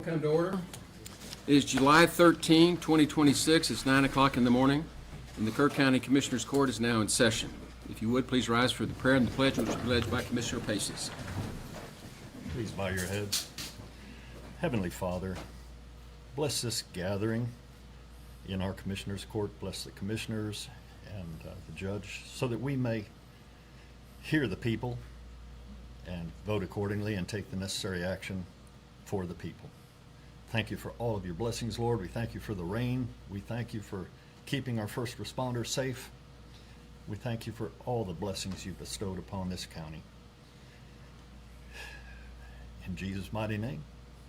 Come to order. It is July 13, 2026. It's 9 o'clock in the morning, and the Kerr County Commissioners Court is now in session. If you would, please rise for the prayer and the pledge, which will be led by Commissioner Paces. Please bow your heads. Heavenly Father, bless this gathering in our Commissioners Court. Bless the commissioners and the judge, so that we may hear the people and vote accordingly and take the necessary action for the people. Thank you for all of your blessings, Lord. We thank you for the rain. We thank you for keeping our first responders safe. We thank you for all the blessings you've bestowed upon this county. In Jesus' mighty name,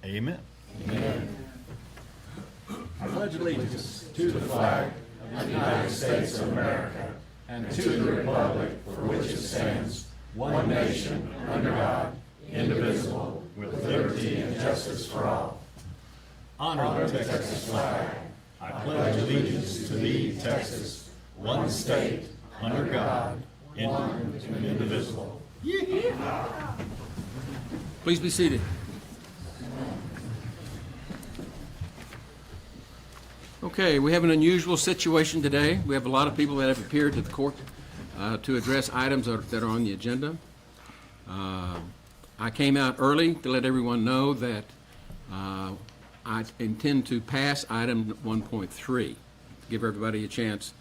amen. Amen. I pledge allegiance to the flag of the United States of America and to the republic for which it stands, one nation, under God, indivisible, with liberty and justice for all. Honor the Texas flag. I pledge allegiance to thee, Texas, one state, under God, one and indivisible. Please be seated. Okay, we have an unusual situation today. We have a lot of people that have appeared to the court to address items that are on the agenda. I came out early to let everyone know that I intend to pass item 1.3, give everybody a chance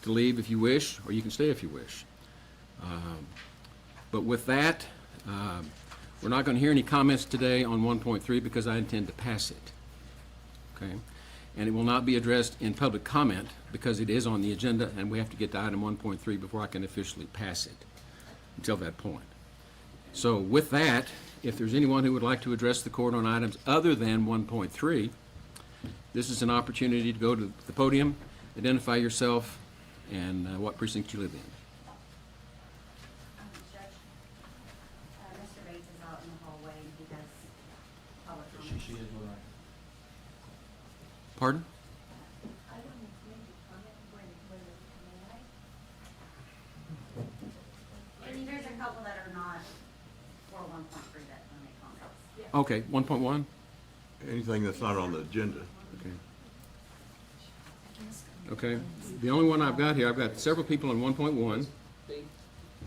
to leave if you wish, or you can stay if you wish. But with that, we're not going to hear any comments today on 1.3 because I intend to pass it. Okay? And it will not be addressed in public comment because it is on the agenda and we have to get to item 1.3 before I can officially pass it until that point. So with that, if there's anyone who would like to address the court on items other than 1.3, this is an opportunity to go to the podium, identify yourself, and what precinct you live in. Judge, Mr. Bates is out in the hallway and he has public comments. She is right. Pardon? I don't make a comment when may I? And there's a couple that are not for 1.3 that will make comments. Okay, 1.1? Anything that's not on the agenda. Okay. Okay, the only one I've got here, I've got several people on 1.1,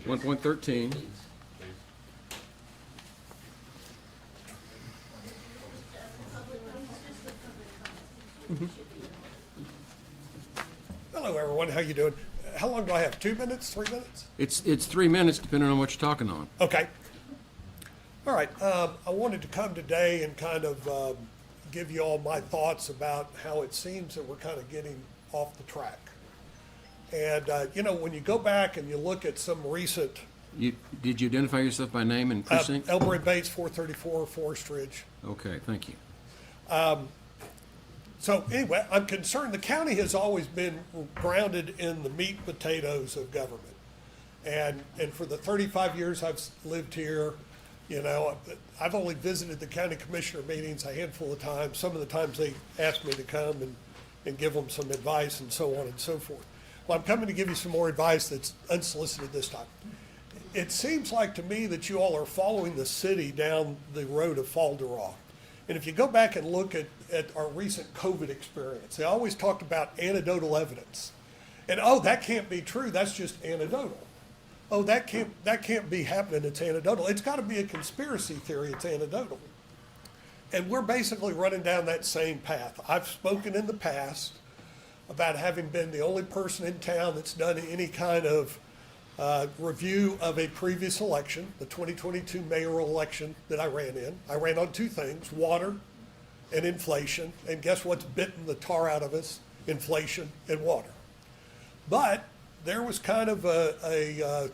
1.13. Hello, everyone. How you doing? How long do I have? 2 minutes? 3 minutes? It's 3 minutes depending on what you're talking on. Okay. All right. I wanted to come today and kind of give you all my thoughts about how it seems that we're kind of getting off the track. And, when you go back and you look at some recent... Did you identify yourself by name and precinct? Elbert Bates, 434 Forest Ridge. Okay, thank you. So anyway, I'm concerned the county has always been grounded in the meat and potatoes of government. And for the 35 years I've lived here, I've only visited the county commissioner meetings a handful of times. Some of the times they ask me to come and give them some advice and so on and so forth. Well, I'm coming to give you some more advice that's unsolicited this time. It seems like to me that you all are following the city down the road of Falderall. And if you go back and look at our recent COVID experience, they always talked about anecdotal evidence. And, that can't be true. That's just anecdotal. Oh, that can't be happening. It's anecdotal. It's got to be a conspiracy theory. It's anecdotal. And we're basically running down that same path. I've spoken in the past about having been the only person in town that's done any kind of review of a previous election, the 2022 mayoral election that I ran in. I ran on two things, water and inflation. And guess what's bitten the tar out of us? Inflation and water. But there was kind of a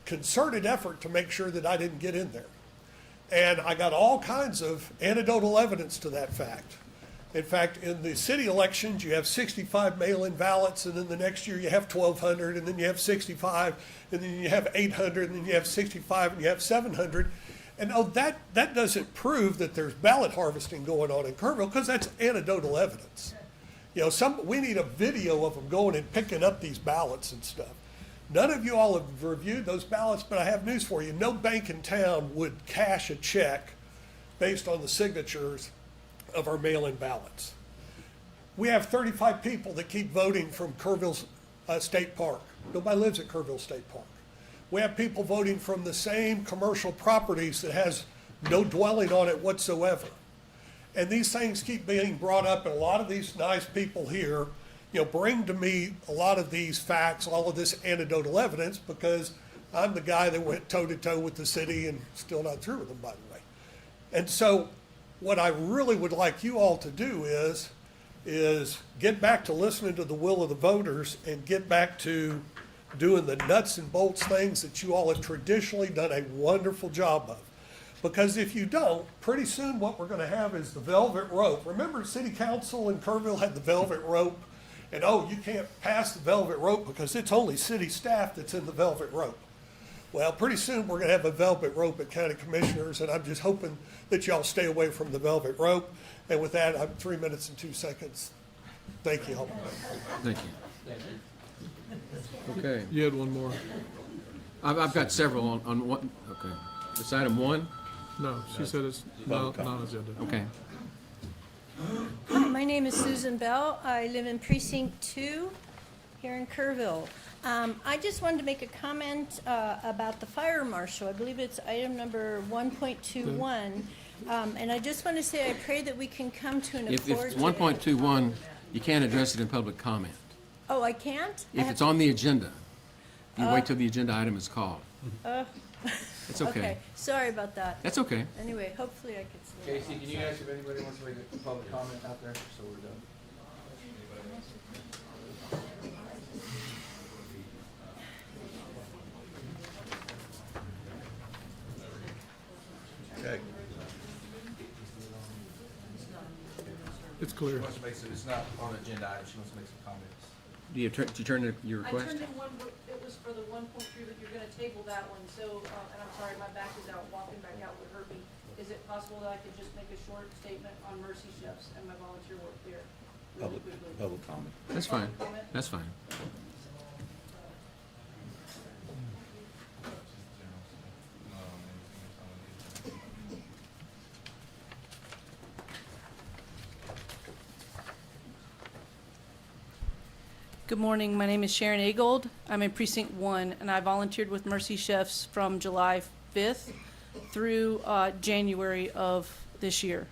concerted effort to make sure that I didn't get in there. And I got all kinds of anecdotal evidence to that fact. In fact, in the city elections, you have 65 mail-in ballots, and then the next year you have 1,200, and then you have 65, and then you have 800, and then you have 65, and you have 700. And that doesn't prove that there's ballot harvesting going on in Kerrville, because that's anecdotal evidence. We need a video of them going and picking up these ballots and stuff. None of you all have reviewed those ballots, but I have news for you. No bank in town would cash a check based on the signatures of our mail-in ballots. We have 35 people that keep voting from Kerrville State Park. Nobody lives at Kerrville State Park. We have people voting from the same commercial properties that has no dwelling on it whatsoever. And these things keep being brought up, and a lot of these nice people here, bring to me a lot of these facts, all of this anecdotal evidence, because I'm the guy that went toe-to-toe with the city and still not through with them, by the way. And so what I really would like you all to do is get back to listening to the will of the voters and get back to doing the nuts and bolts things that you all have traditionally done a wonderful job of. Because if you don't, pretty soon what we're going to have is the velvet rope. Remember city council in Kerrville had the velvet rope? And oh, you can't pass the velvet rope because it's only city staff that's in the velvet rope. Well, pretty soon we're going to have a velvet rope at county commissioners, and I'm just hoping that y'all stay away from the velvet rope. And with that, I'm 3 minutes and 2 seconds. Thank you all. Thank you. Okay, You had one more. I've got several on one, okay. It's item 1? No, she said it's non-agenda. Okay. My name is Susan Bell. I live in Precinct 2 here in Kerrville. I just wanted to make a comment about the fire marshal. I believe it's item number 1.21. And I just want to say I pray that we can come to an If accord. it's 1.21, you can't address it in public comment. Oh, I can't? If it's on the agenda, you wait till the agenda item is called. It's okay. Okay, sorry about that. That's okay. Anyway, hopefully I could see. Casey, can you ask if anybody wants to make a public comment out there, so we're done? Okay. It's clear. Wants to make some, it's not on the agenda item, she wants to make some comments. Do you turn your I request? turned in one, it was for the 1.3, but you're gonna table that one, so, and I'm sorry, my back is out, walking back out would hurt me. Is it possible that I could just make a short statement on Mercy Chefs and my volunteer work there? Really quickly? Public comment. That's fine. Comment? That's fine. Good morning, my name is Sharon Agold. I'm in Precinct 1, and I volunteered with Mercy Chefs from July 5th through January of this year.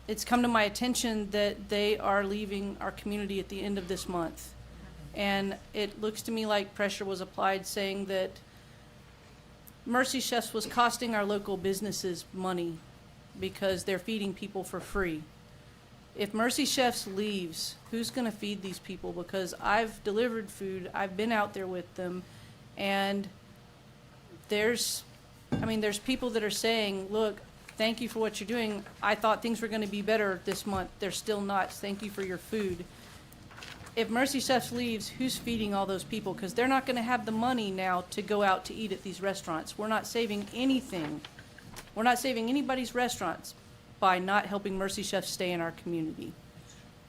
It's come to my attention that they are leaving our community at the end of this month. And it looks to me like pressure was applied saying that Mercy Chefs was costing our local businesses money because they're feeding people for free. If Mercy Chefs leaves, who's going to feed these people? Because I've delivered food, I've been out there with them, and there's people that are saying, look, thank you for what you're doing. I thought things were going to be better this month. They're still not. Thank you for your food. If Mercy Chefs leaves, who's feeding all those people? Because they're not going to have the money now to go out to eat at these restaurants. We're not saving anything. We're not saving anybody's restaurants by not helping Mercy Chefs stay in our community.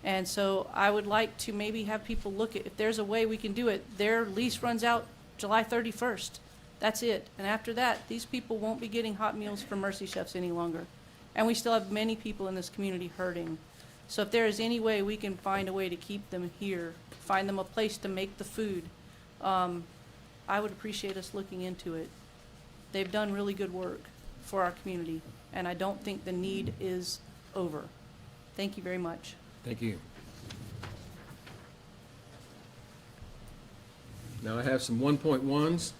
And so I would like to maybe have people look at, if there's a way we can do it, their lease runs out July 31st. That's it. And after that, these people won't be getting hot meals from Mercy Chefs any longer. And we still have many people in this community hurting. So if there is any way we can find a way to keep them here, find them a place to make the food, I would appreciate us looking into it. They've done really good work for our community, and I don't think the need is over. Thank you very much. Thank you. Now I have some 1.1s,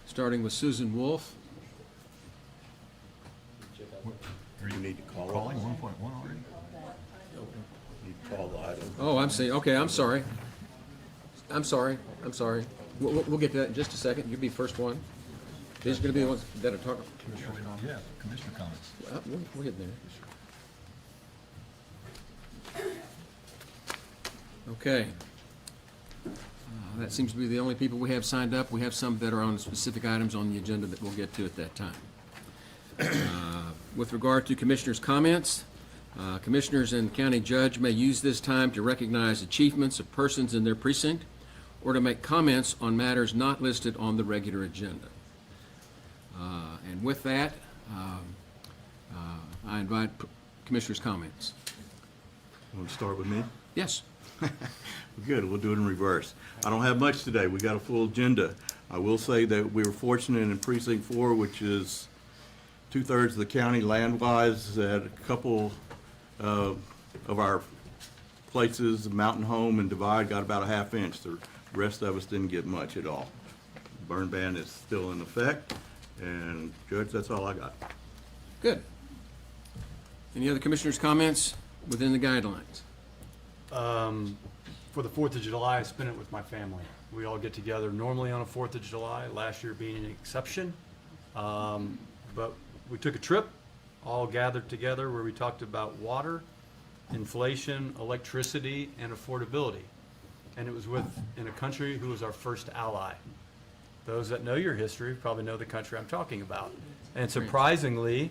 starting with Susan Wolf. You need to call it. Calling 1.1 already? You call the item. Oh, I'm seeing, okay, I'm sorry. I'm sorry. We'll get to that in just a second. You'll be first one. These are going to be the ones that are talking. Yeah, commissioner comments. We'll get there. Okay. That seems to be the only people we have signed up. We have some that are on specific items on the agenda that we'll get to at that time. With regard to commissioners' comments, commissioners and county judge may use this time to recognize achievements of persons in their precinct or to make comments on matters not listed on the regular agenda. And with that, I invite commissioners' comments? Want to start with me? Yes. Good, we'll do it in reverse. I don't have much today. We got a full agenda. I will say that we were fortunate in Precinct 4, which is 2/3 of the county land-wise, that a couple of our places, Mountain Home and Divide, got about a ½ inch. The rest of us didn't get much at all. Burn ban is still in effect, and Judge, that's all I got. Good. Any other commissioners' comments within the guidelines? For the 4th of July, I spent it with my family. We all get together normally on a 4th of July, last year being an exception. But we took a trip, all gathered together, where we talked about water, inflation, electricity, and affordability. And it was in a country who was our first ally. Those that know your history probably know the country I'm talking about. And surprisingly,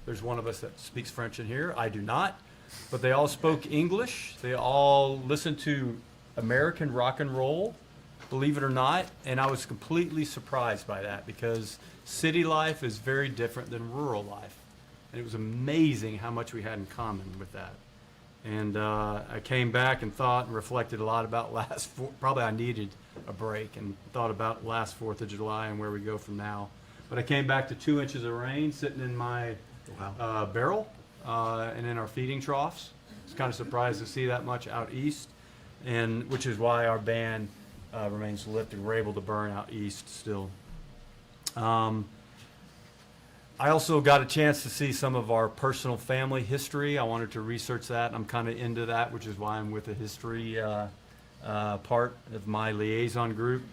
there's one of us that speaks French in here. I do not. But they all spoke English. They all listened to American rock and roll, believe it or not. And I was completely surprised by that, because city life is very different than rural life. And it was amazing how much we had in common with that. And I came back and thought and reflected a lot about probably I needed a break, and thought about last 4th of July and where we go from now. But I came back to 2 inches of rain sitting in my barrel and in our feeding troughs. I was kind of surprised to see that much out east, and which is why our ban remains lifted. We're able to burn out east still. I also got a chance to see some of our personal family history. I wanted to research that. I'm kind of into that, which is why I'm with the history part of my liaison group.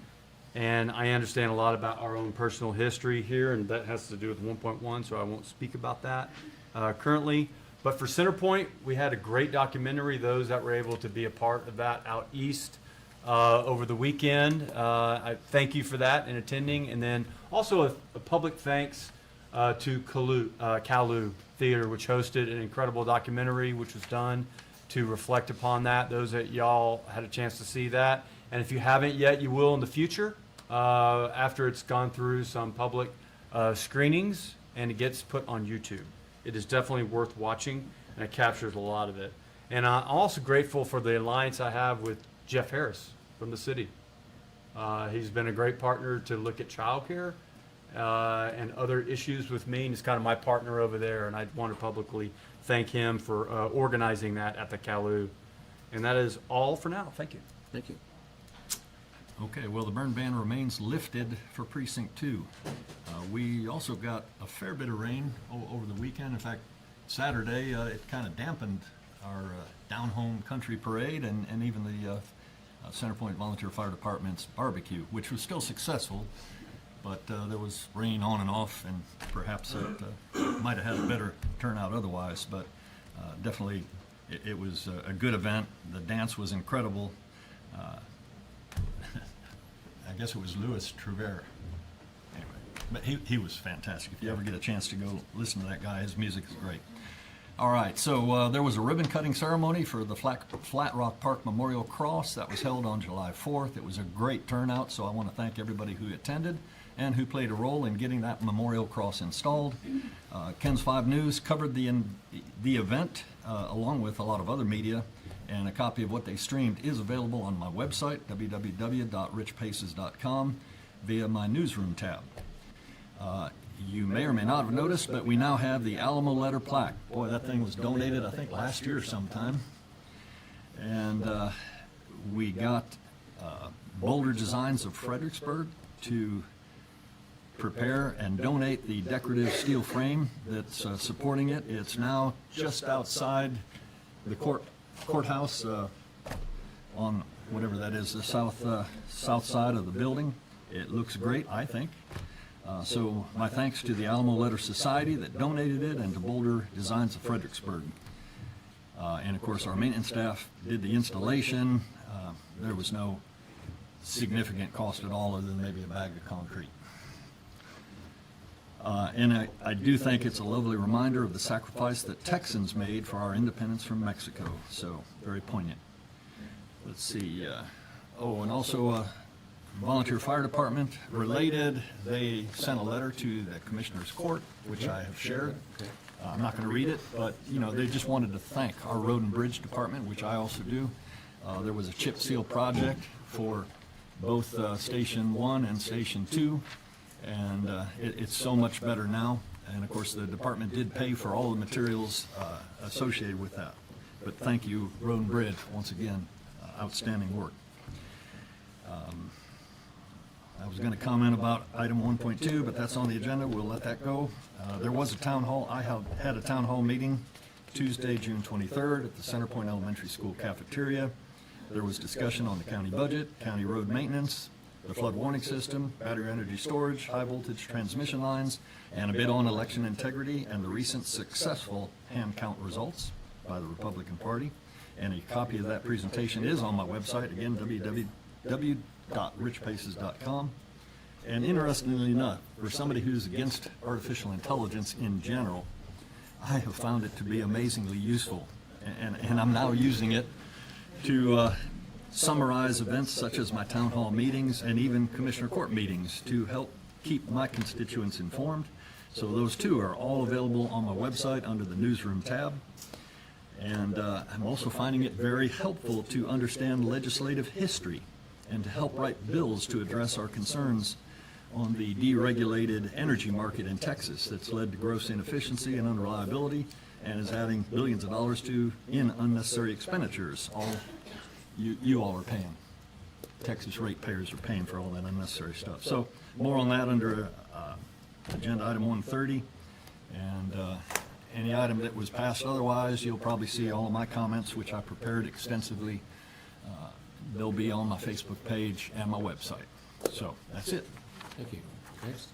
And I understand a lot about our own personal history here, and that has to do with 1.1, so I won't speak about that currently. But for Centerpoint, we had a great documentary, those that were able to be a part of that out east over the weekend. I thank you for that and attending. And then also a public thanks to Kalu Theater, which hosted an incredible documentary, which was done to reflect upon that. Those that y'all had a chance to see that. And if you haven't yet, you will in the future, after it's gone through some public screenings and it gets put on YouTube. It is definitely worth watching, and it captures a lot of it. And I'm also grateful for the alliance I have with Jeff Harris from the city. He's been a great partner to look at childcare and other issues with me, and he's kind of my partner over there, and I want to publicly thank him for organizing that at the Kalu. And that is all for now. Thank you. Thank you. Okay, well, the burn ban remains lifted for Precinct 2. We also got a fair bit of rain over the weekend. In fact, Saturday, it kind of dampened our down-home country parade and even the Centerpoint Volunteer Fire Department's barbecue, which was still successful, but there was rain on and off, and perhaps it might have had a better turnout otherwise, but definitely it was a good event. The dance was incredible. I guess it was Louis Trevere. Anyway, but he was fantastic. If you ever get a chance to go listen to that guy, his music is great. All right, so there was a ribbon cutting ceremony for the Flat Rock Park Memorial Cross that was held on July 4th. It was a great turnout, so I want to thank everybody who attended and who played a role in getting that memorial cross installed. Ken's 5 News covered the event along with a lot of other media, and a copy of what they streamed is available on my website, www.richpaces.com, via my newsroom tab. You may or may not have noticed, but we now have the Alamo Letter plaque. Boy, that thing was donated, I think, last year sometime. And we got Boulder Designs of Fredericksburg to prepare and donate the decorative steel frame that's supporting it. It's now just outside the courthouse on whatever that is, the south side of the building. It looks great, I think. So my thanks to the Alamo Letter Society that donated it, and to Boulder Designs of Fredericksburg. And of course, our maintenance staff did the installation. There was no significant cost at all, other than maybe a bag of concrete. And I do think it's a lovely reminder of the sacrifice that Texans made for our independence from Mexico. So very poignant. Let's see. And also Volunteer Fire Department related. They sent a letter to the Commissioner's Court, which I have shared. I'm not going to read it, but, they just wanted to thank our Road and Bridge Department, which I also do. There was a chip seal project for both Station 1 and Station 2, and it's so much better now. And of course, the department did pay for all the materials associated with that. But thank you, Road and Bridge, once again, outstanding work. I was going to comment about item 1.2, but that's on the agenda. We'll let that go. There was a town hall. I had a town hall meeting Tuesday, June 23rd at the Centerpoint Elementary School cafeteria. There was discussion on the county budget, county road maintenance, the flood warning system, battery energy storage, high voltage transmission lines, and a bit on election integrity and the recent successful hand count results by the Republican Party. And a copy of that presentation is on my website, again, www.richpaces.com. And interestingly enough, for somebody who's against artificial intelligence in general, I have found it to be amazingly useful. And I'm now using it to summarize events such as my town hall meetings and even commissioner court meetings to help keep my constituents informed. So those two are all available on my website under the newsroom tab. And I'm also finding it very helpful to understand legislative history and to help write bills to address our concerns on the deregulated energy market in Texas that's led to gross inefficiency and unreliability and is adding billions of dollars in unnecessary expenditures. All you all are paying. Texas ratepayers are paying for all that unnecessary stuff. So more on that under agenda item 130. And any item that was passed otherwise, you'll probably see all of my comments, which I prepared extensively. They'll be on my Facebook page and my website. So that's it. Thank you. Next.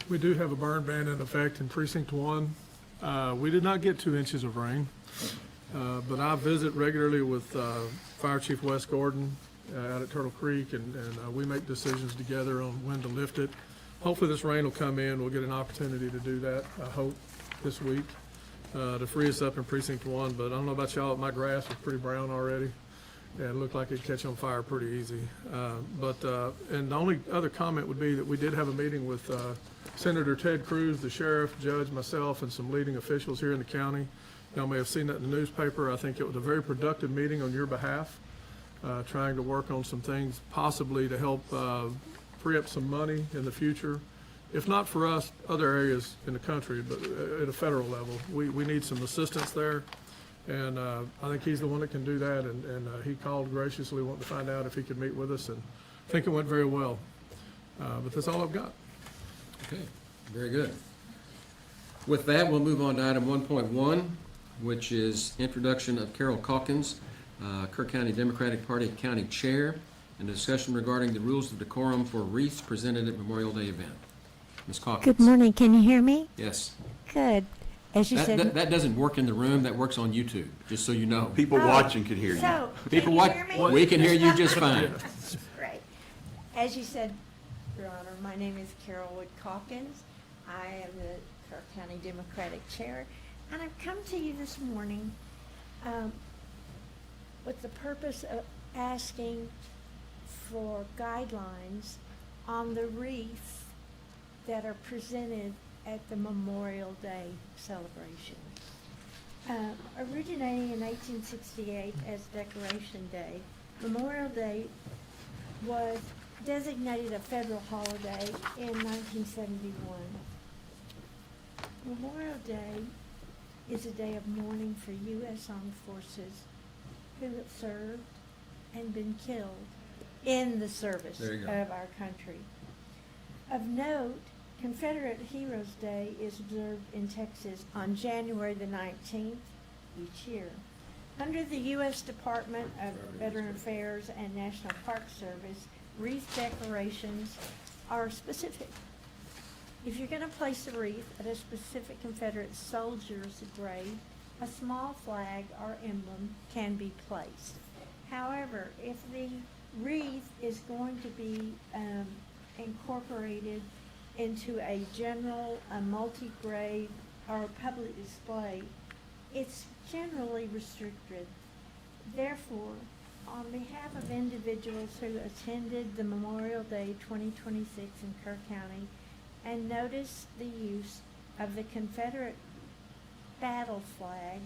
We do have a burn ban in effect in Precinct 1. We did not get 2 inches of rain, but I visit regularly with Fire Chief Wes Gordon out at Turtle Creek, and we make decisions together on when to lift it. Hopefully this rain will come in. We'll get an opportunity to do that, I hope, this week to free us up in Precinct 1. But I don't know about y'all, my grass was pretty brown already. Yeah, it looked like it'd catch on fire pretty easy. And the only other comment would be that we did have a meeting with Senator Ted Cruz, the sheriff, judge, myself, and some leading officials here in the county. Y'all may have seen that in the newspaper. I think it was a very productive meeting on your behalf, trying to work on some things possibly to help free up some money in the future. If not for us, other areas in the country, but at a federal level. We need some assistance there. And I think he's the one that can do that, and he called graciously wanting to find out if he could meet with us, and I think it went very well. But that's all I've got. Okay, very good. With that, we'll move on to item 1.1, which is introduction of Carol Calkins, Kerr County Democratic Party County Chair, and a discussion regarding the rules of decorum for wreaths presented at Memorial Day event. Ms. Calkins. Good morning. Can you hear me? Yes. Good. As you said, That doesn't work in the room, that works on YouTube, just so you know. People watching can hear you. so, People can you watch, hear me? we can hear you just fine. Great. As you said, Your Honor, my name is Carol Wood Calkins. I am the Kerr County Democratic Chair, and I've come to you this morning with the purpose of asking for guidelines on the wreaths that are presented at the Memorial Day celebration. Originating in 1868 as Decoration Day, Memorial Day was designated a federal holiday in 1971. Memorial Day is a day of mourning for U.S. Armed Forces who have served and been killed in the service There you go. of our country. Of note, Confederate Heroes Day is observed in Texas on January the 19th each year. Under the U.S. Department of Veteran Affairs and National Park Service, wreath decorations are specific. If you're going to place a wreath at a specific Confederate soldier's grave, a small flag or emblem can be placed. However, if the wreath is going to be incorporated into a general, a multi-grave, or a public display, it's generally restricted. Therefore, on behalf of individuals who attended the Memorial Day 2026 in Kerr County and noticed the use of the Confederate battle flag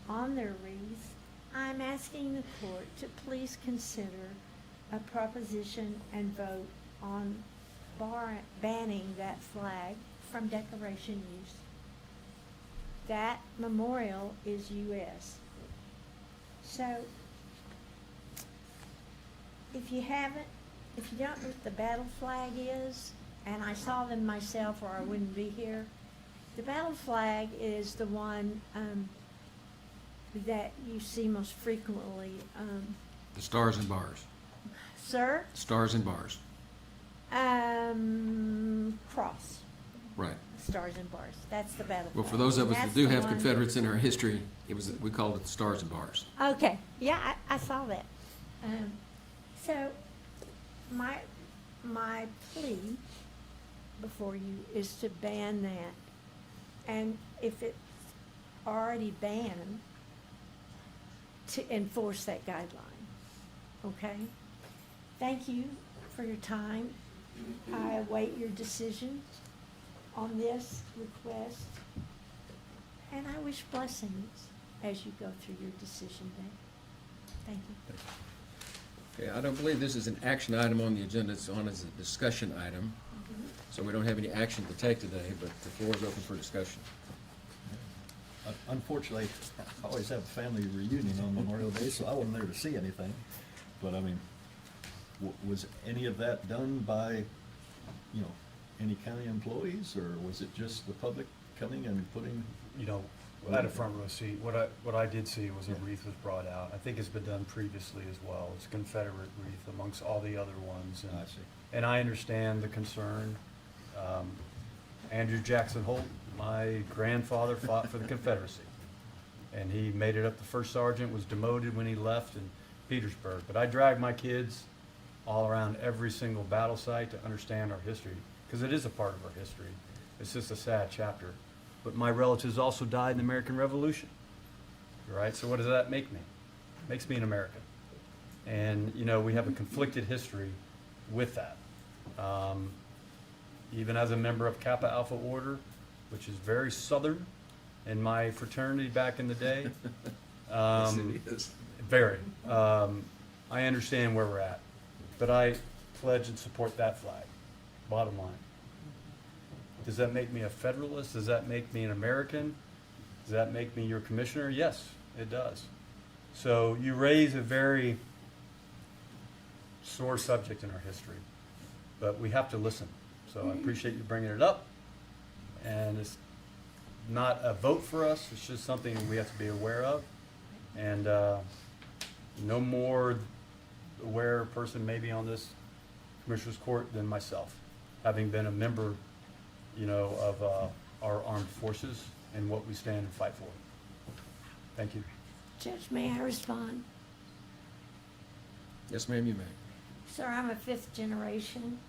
on their wreath, I'm asking the court to please consider a proposition and vote on banning that flag from decoration use. That memorial is U.S. So, if you don't know what the battle flag is, and I saw them myself or I wouldn't be here, the battle flag is the one that you see most frequently. The stars and bars. Sir? Stars and bars. Cross. Right. Stars and bars. That's the battle flag. Well, for those of us that That's do the have one- Confederates in our history, we called it the stars and bars. Okay, yeah, I saw that. So, my plea before you is to ban that. And if it's already banned, to enforce that guideline, okay? Thank you for your time. I await your decision on this request, and I wish blessings as you go through your decision day. Thank you. Okay, I don't believe this is an action item on the agenda. It's on as a discussion item. So we don't have any action to take today, but the floor is open for discussion. Unfortunately, I always have a family reunion on Memorial Day, so I wasn't there to see anything. But I mean, was any of that done by, any county employees, or was it just the public coming and putting? I had a front row seat. What I did see was a wreath was brought out. I think it's been done previously as well. It's a Confederate wreath amongst all the other ones. I see. And I understand the concern. Andrew Jackson Holt, my grandfather, fought for the Confederacy. And he made it up to first sergeant, was demoted when he left in Petersburg. But I dragged my kids all around every single battle site to understand our history, because it is a part of our history. It's just a sad chapter. But my relatives also died in the American Revolution, right? So what does that make me? It makes me an American. And, we have a conflicted history with that. Even as a member of Kappa Alpha Order, which is very southern in my fraternity back in the day. Yes, it is. Very. I understand where we're at, but I pledge and support that flag, bottom line. Does that make me a Federalist? Does that make me an American? Does that make me your commissioner? Yes, it does. So you raise a very sore subject in our history, but we have to listen. So I appreciate you bringing it up, and it's not a vote for us, it's just something we have to be aware of, and no more aware person maybe on this Commissioner's Court than myself, having been a member, of our armed forces and what we stand and fight for. Thank you. Judge, may I respond? Yes, ma'am, you may. Sir, I'm a fifth generation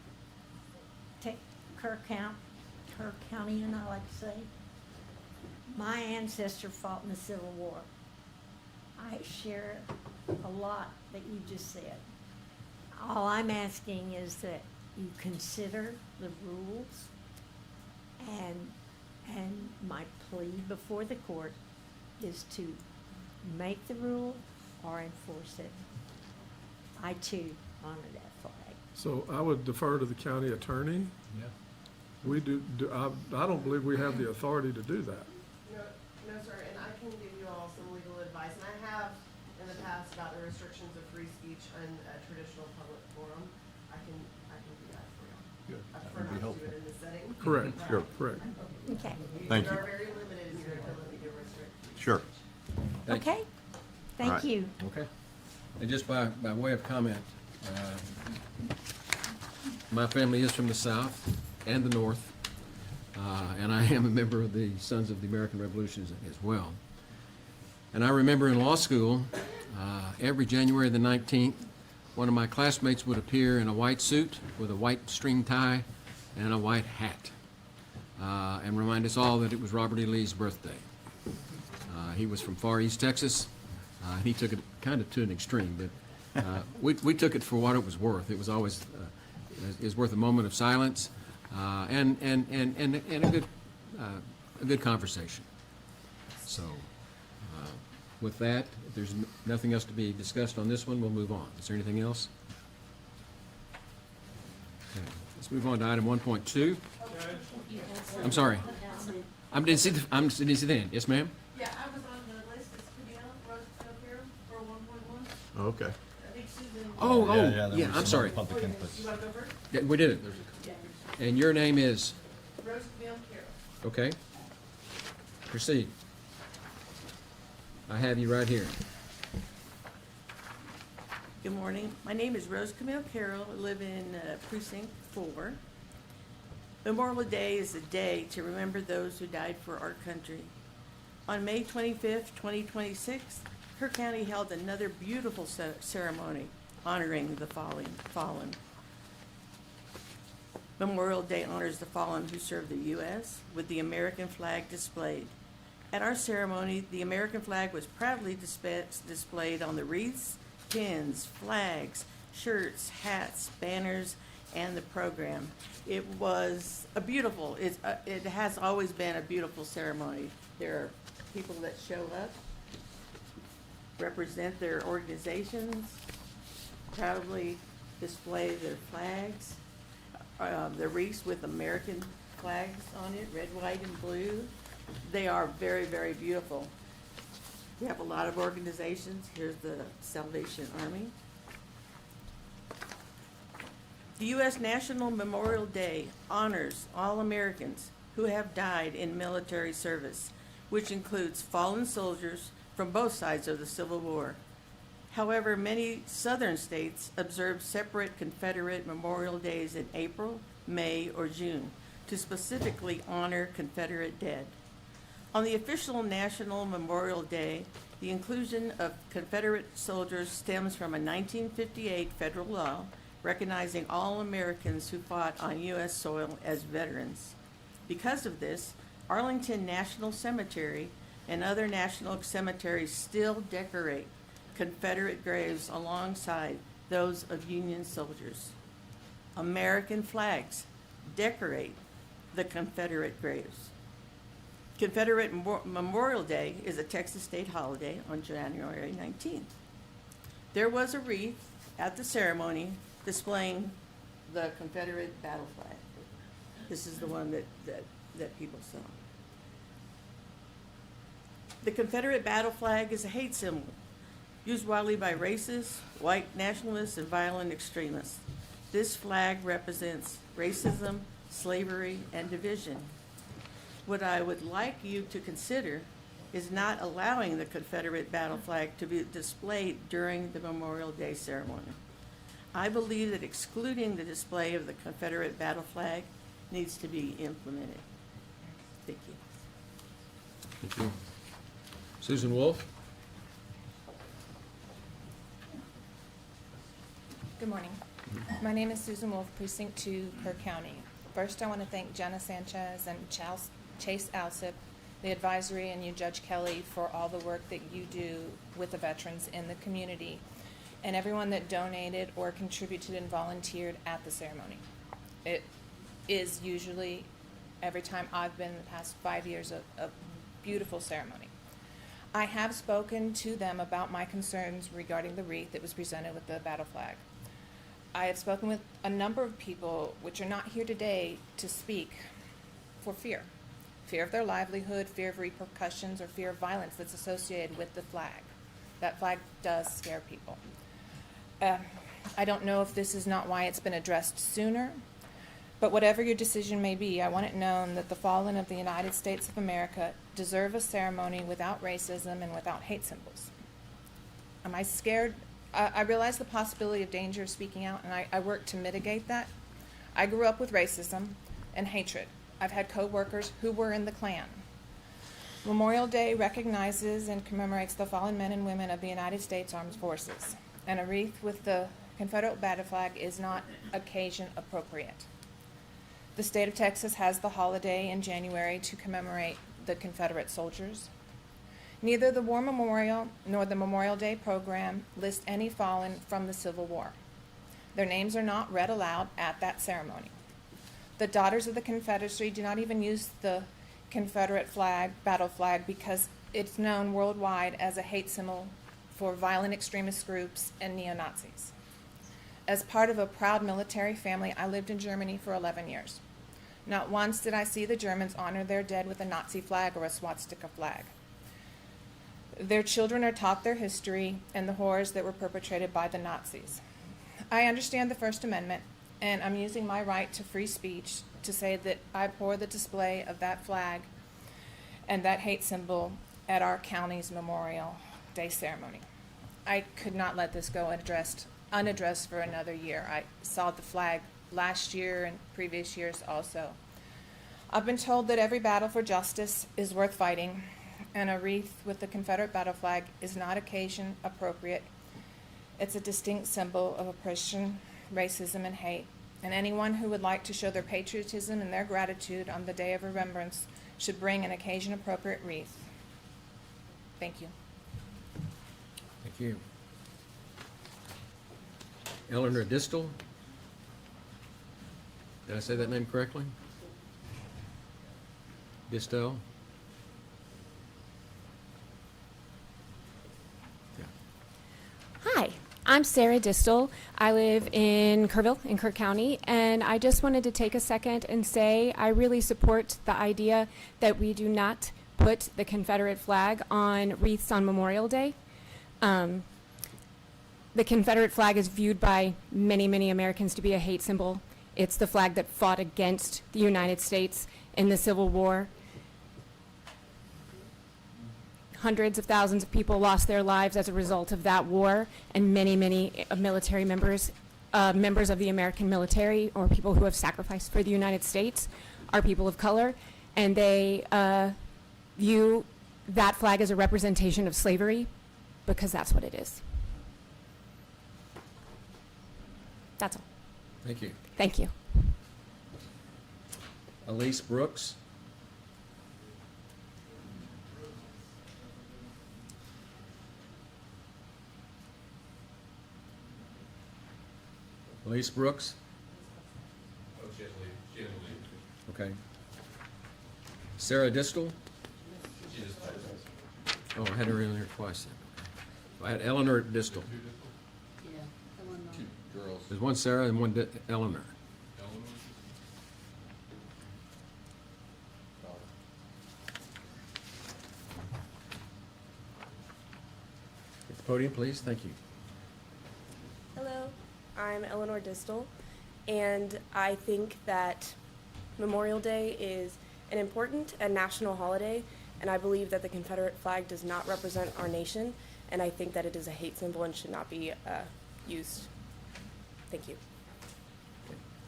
Kerr County, I like to say. My ancestor fought in the Civil War. I share a lot that you just said. All I'm asking is that you consider the rules, and my plea before the court is to make the rule or enforce it. I too honor that flag. So I would defer to the county attorney. Yeah. We I don't believe we have the authority to do that. No, sir, and I can give you all some legal advice, and I have in the past about the restrictions of free speech in a traditional public forum. I can do that for you. Good. I That prefer would be not to do helpful. it in this setting. Correct, Sure. correct. Okay, Thank You you. are very limited in your ability to restrict. Sure. Thank you. okay? All Thank right. you. Okay. And just by way of comment, my family is from the South and the North, and I am a member of the Sons of the American Revolution as well. And I remember in law school, every January the 19th, one of my classmates would appear in a white suit with a white string tie and a white hat, and remind us all that it was Robert E. Lee's birthday. He was from Far East Texas. He took it kind of to an extreme, but we took it for what it was worth. It was always worth a moment of silence and a good conversation. So, with that, if there's nothing else to be discussed on this one, we'll move on. Is there anything else? Okay, let's move on to item 1.2. I'm sorry. I didn't see the end. Yes, ma'am? Yeah, I was on the list, it's Cadell, Roseville, Kerr for 1.1. Okay. I think Susan. Yeah, I'm sorry. Public input. You wanna go first? Yeah, we did it. And your name is, Roseville, Kerr. okay? Proceed. I have you right here. Good morning. My name is Rose Camille Carroll. I live in Precinct 4. Memorial Day is a day to remember those who died for our country. On May 25th, 2026, Kerr County held another beautiful ceremony honoring the fallen. Memorial Day honors the fallen who served the U.S. with the American flag displayed. At our ceremony, the American flag was proudly displayed on the wreaths, pins, flags, shirts, hats, banners, and the program. It was a beautiful, it has always been a beautiful ceremony. There are people that show up, represent their organizations, proudly display their flags, the wreaths with American flags on it, red, white, and blue. They are very, very beautiful. We have a lot of organizations. Here's the Salvation Army. The U.S. National Memorial Day honors all Americans who have died in military service, which includes fallen soldiers from both sides of the Civil War. However, many southern states observe separate Confederate Memorial Days in April, May, or June to specifically honor Confederate dead. On the official National Memorial Day, the inclusion of Confederate soldiers stems from a 1958 federal law recognizing all Americans who fought on U.S. soil as veterans. Because of this, Arlington National Cemetery and other national cemeteries still decorate Confederate graves alongside those of Union soldiers. American flags decorate the Confederate graves. Confederate Memorial Day is a Texas state holiday on January 19th. There was a wreath at the ceremony displaying the Confederate battle flag. This is the one that people saw. The Confederate battle flag is a hate symbol used widely by racists, white nationalists, and violent extremists. This flag represents racism, slavery, and division. What I would like you to consider is not allowing the Confederate battle flag to be displayed during the Memorial Day ceremony. I believe that excluding the display of the Confederate battle flag needs to be implemented. Thank you. Thank you. Susan Wolf? Good morning. My name is Susan Wolf, Precinct 2, Kerr County. First, I want to thank Jenna Sanchez and Chase Alsip, the advisory, and you, Judge Kelly, for all the work that you do with the veterans in the community, and everyone that donated or contributed and volunteered at the ceremony. It is usually, every time I've been in the past 5 years, a beautiful ceremony. I have spoken to them about my concerns regarding the wreath that was presented with the battle flag. I have spoken with a number of people which are not here today to speak for fear. Fear of their livelihood, fear of repercussions, or fear of violence that's associated with the flag. That flag does scare people. I don't know if this is not why it's been addressed sooner, but whatever your decision may be, I want it known that the fallen of the United States of America deserve a ceremony without racism and without hate symbols. Am I scared? I realize the possibility of danger of speaking out, and I work to mitigate that. I grew up with racism and hatred. I've had co-workers who were in the Klan. Memorial Day recognizes and commemorates the fallen men and women of the United States Armed Forces, and a wreath with the Confederate battle flag is not occasion appropriate. The state of Texas has the holiday in January to commemorate the Confederate soldiers. Neither the War Memorial nor the Memorial Day program list any fallen from the Civil War. Their names are not read aloud at that ceremony. The Daughters of the Confederacy do not even use the Confederate flag, battle flag, because It's known worldwide as a hate symbol for violent extremist groups and neo-Nazis. As part of a proud military family, I lived in Germany for 11 years. Not once did I see the Germans honor their dead with a Nazi flag or a swastika flag. Their children are taught their history and the horrors that were perpetrated by the Nazis. I understand the First Amendment, and I'm using my right to free speech to say that I abhor the display of that flag and that hate symbol at our county's Memorial Day ceremony. I could not let this go unaddressed for another year. I saw the flag last year and previous years also. I've been told that every battle for justice is worth fighting, and a wreath with the Confederate battle flag is not occasion appropriate. It's a distinct symbol of oppression, racism, and hate, and anyone who would like to show their patriotism and their gratitude on the Day of Remembrance should bring an occasion-appropriate wreath. Thank you. Thank you. Eleanor Distel. Did I say that name correctly? Distel? Yeah. Hi, I'm Sarah Distel. I live in Kerrville in Kerr County, and I just wanted to take a second and say I really support the idea that we do not put the Confederate flag on wreaths on Memorial Day. The Confederate flag is viewed by many, many Americans to be a hate symbol. It's the flag that fought against the United States in the Civil War. Hundreds of thousands of people lost their lives as a result of that war, and many, many military members, members of the American military, or people who have sacrificed for the United States, are people of color, and they view that flag as a representation of slavery, because that's what it is. That's all. Thank you. Thank you. Elise Brooks. Elise Brooks. Oh, she has to leave. She has to leave. Okay. Sarah Distel. She just typed it. Oh, I had her in here twice. I had Eleanor Distel. Two girls. There's one Sarah and one Eleanor. Eleanor? At the podium, please. Thank you. Hello, I'm Eleanor Distel, and I think that Memorial Day is an important and national holiday, and I believe that the Confederate flag does not represent our nation, and I think that it is a hate symbol and should not be used. Thank you.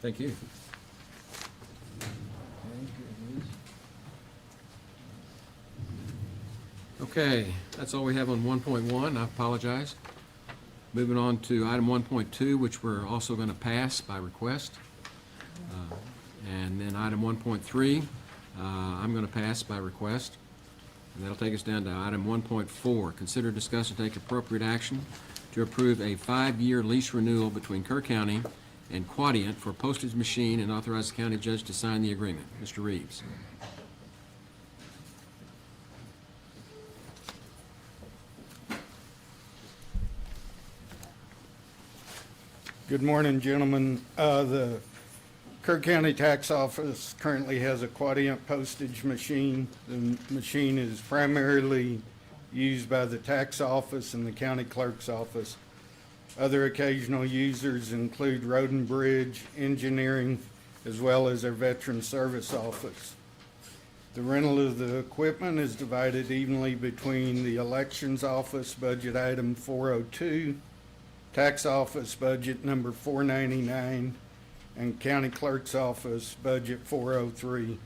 Thank you. Okay, that's all we have on 1.1. I apologize. Moving on to item 1.2, which we're also going to pass by request. And then item 1.3, I'm going to pass by request. And that'll take us down to item 1.4. Consider, discuss, and take appropriate action to approve a 5-year lease renewal between Kerr County and Quadient for postage machine and authorize the county judge to sign the agreement. Mr. Reeves. Good morning, gentlemen. The Kerr County Tax Office currently has a Quadient postage machine. The machine is primarily used by the tax office and the county clerk's office. Other occasional users include Road and Bridge, engineering, as well as our Veteran Service Office. The rental of the equipment is divided evenly between the Elections Office budget item 402, Tax Office budget number 499, and County Clerk's Office budget 403.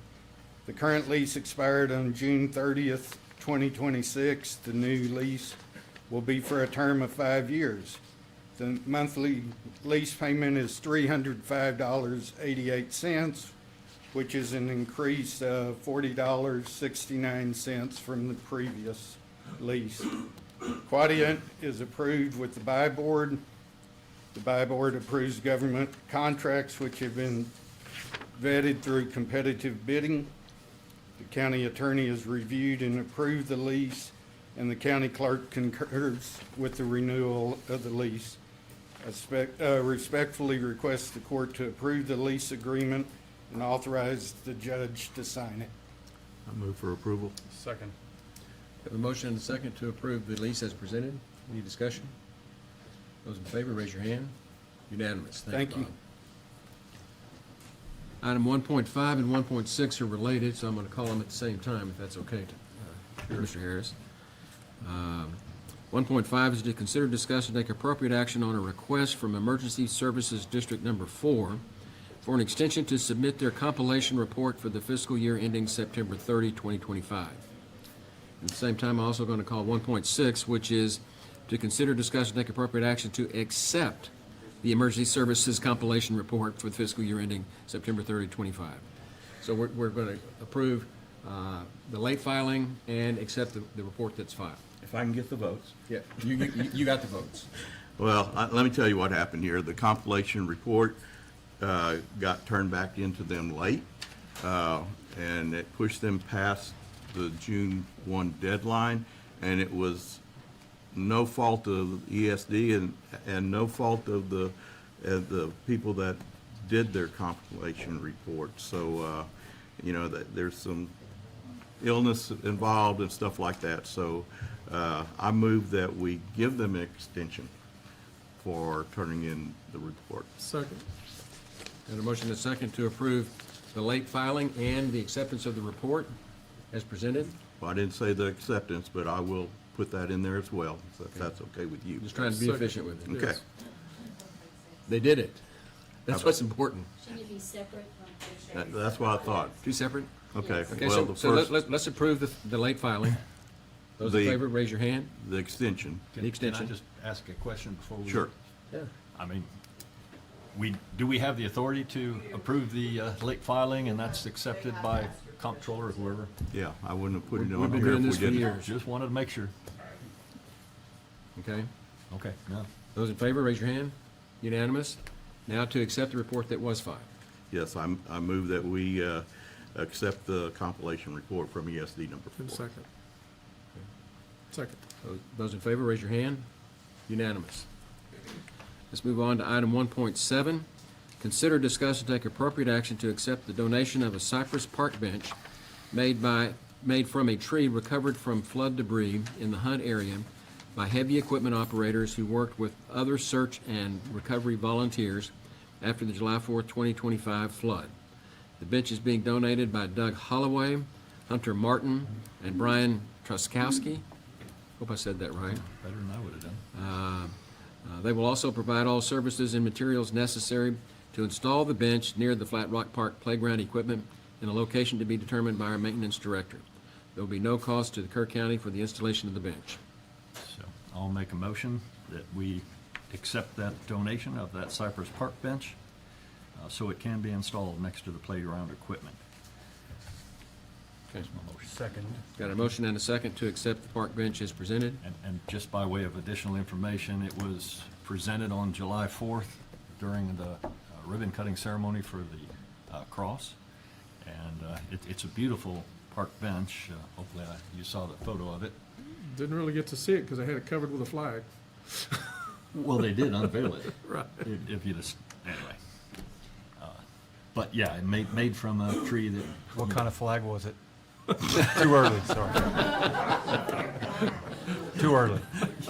The current lease expired on June 30th, 2026. The new lease will be for a term of 5 years. The monthly lease payment is $305.88, which is an increase of $40.69 from the previous lease. Quadient is approved with the buy board. The buy board approves government contracts which have been vetted through competitive bidding. The county attorney has reviewed and approved the lease, and the county clerk concurs with the renewal of the lease. I respectfully request the court to approve the lease agreement and authorize the judge to sign it. I move for approval. Second. Have a motion and a second to approve the lease as presented. Any discussion? Those in favor, raise your hand. Unanimous. Thank you. Bob. Item 1.5 and 1.6 are related, so I'm going to call them at the same time, if that's okay, Mr. Harris. 1.5 is to consider, discuss, and take appropriate action on a request from Emergency Services District Number 4 for an extension to submit their compilation report for the fiscal year ending September 30, 2025. At the same time, I'm also going to call 1.6, which is to consider, discuss, and take appropriate action to accept the Emergency Services compilation report for the fiscal year ending September 30, 25. So we're going to approve the late filing and accept the report that's filed. If I can get the votes. Yeah, you got the votes. Well, let me tell you what happened here. The compilation report got turned back into them late, and it pushed them past the June 1 deadline, and it was no fault of ESD and no fault of the people that did their compilation report. So, you know, there's some illness involved and stuff like that. So I move that we give them an extension for turning in the report. Second. And a motion and a second to approve the late filing and the acceptance of the report as presented. Well, I didn't say the acceptance, but I will put that in there as well, so if that's okay with you. Just trying to be Second. efficient with it. Okay. Yes. They did it. That's what's important. Should it be separate from? That's what I thought. Two separate? Okay, Okay, well, the so first, let's approve the late filing. Those in The- favor, raise your hand. the extension. The extension. Can I just ask a question before we? Sure. Yeah. I mean, do we have the authority to approve the late filing, and that's accepted by comptroller or whoever? Yeah, I wouldn't have put it We've on been here doing if this we for didn't. years. Just wanted to make sure. Okay. Okay, no. Those in favor, raise your hand. Unanimous. Now to accept the report that was filed. Yes, I move that we accept the compilation report from ESD number 4. And second. Second. Those in favor, raise your hand. Unanimous. Let's move on to item 1.7. Consider, discuss, and take appropriate action to accept the donation of a cypress park bench made from a tree recovered from flood debris in the Hunt area by heavy equipment operators who worked with other search and recovery volunteers after the July 4th, 2025 flood. The bench is being donated by Doug Holloway, Hunter Martin, and Brian Truskowski. Hope I said that right. Better than I would have done. They will also provide all services and materials necessary to install the bench near the Flat Rock Park playground equipment in a location to be determined by our maintenance director. There will be no cost to the Kerr County for the installation of the bench. So I'll make a motion that we accept that donation of that Cypress Park bench so it can be installed next to the playground equipment. Okay. That's my motion. Second. Got a motion and a second to accept the park bench as presented. And just by way of additional information, it was presented on July 4th during the ribbon cutting ceremony for the cross. And it's a beautiful park bench. Hopefully you saw the photo of it. Didn't really get to see it because I had it covered with a flag. Well, they did unveil it. Right. If you just, anyway. But yeah, made from a tree that. What kind of flag was it? Too early, sorry. Too early.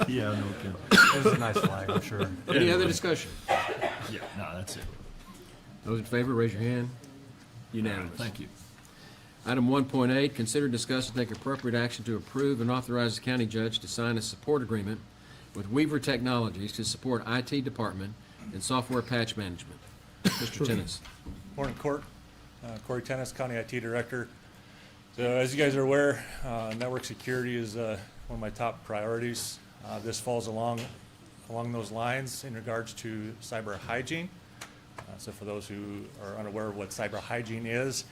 Yeah, no kidding. It was a nice flag, I'm sure. Any other discussion? Yeah, no, that's it. Those in favor, raise your hand. Unanimous. Thank you. Item 1.8, consider, discuss, and take appropriate action to approve and authorize the county judge to sign a support agreement with Weaver Technologies to support IT department and software patch management. Mr. Tennis. Morning, Court. Corey Tennis, County IT Director. So as you guys are aware, network security is one of my top priorities. This falls along those lines in regards to cyber hygiene. So for those who are unaware of what cyber hygiene is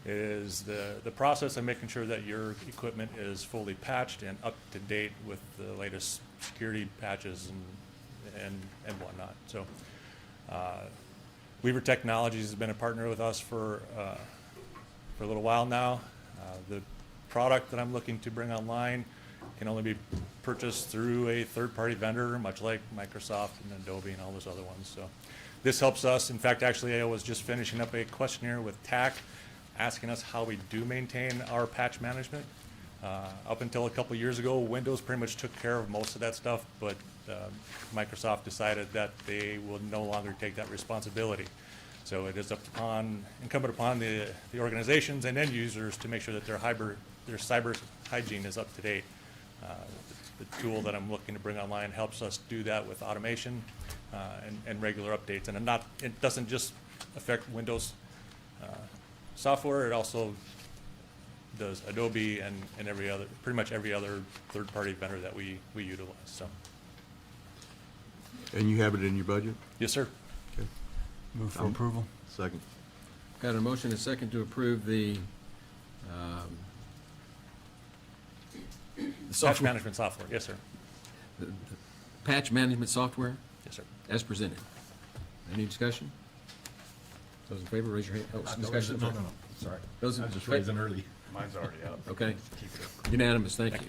the process of making sure that your equipment is fully patched and up to date with the latest security patches and whatnot. So Weaver Technologies has been a partner with us for a little while now. The product that I'm looking to bring online can only be purchased through a third-party vendor, much like Microsoft and Adobe and all those other ones. So this helps us. In fact, actually, I was just finishing up a questionnaire with TAC asking us how we do maintain our patch management. Up until a couple years ago, Windows pretty much took care of most of that stuff, but Microsoft decided that they will no longer take that responsibility. So it is incumbent upon the organizations and end users to make sure that their cyber hygiene is up to date. The tool that I'm looking to bring online helps us do that with automation and regular updates. And it doesn't just affect Windows software, it also does Adobe and pretty much every other third-party vendor that we utilize. So. And you have it in your budget? Yes, sir. Okay. Move for approval. Second. Got a motion and a second to approve the Patch management software, yes, sir. the patch management software Yes, sir. as presented. Any discussion? Those in favor, raise your hand. Oh, discussion. No, sorry. Those in I was just fa- raising early. Mine's already up. Okay. Unanimous, thank you.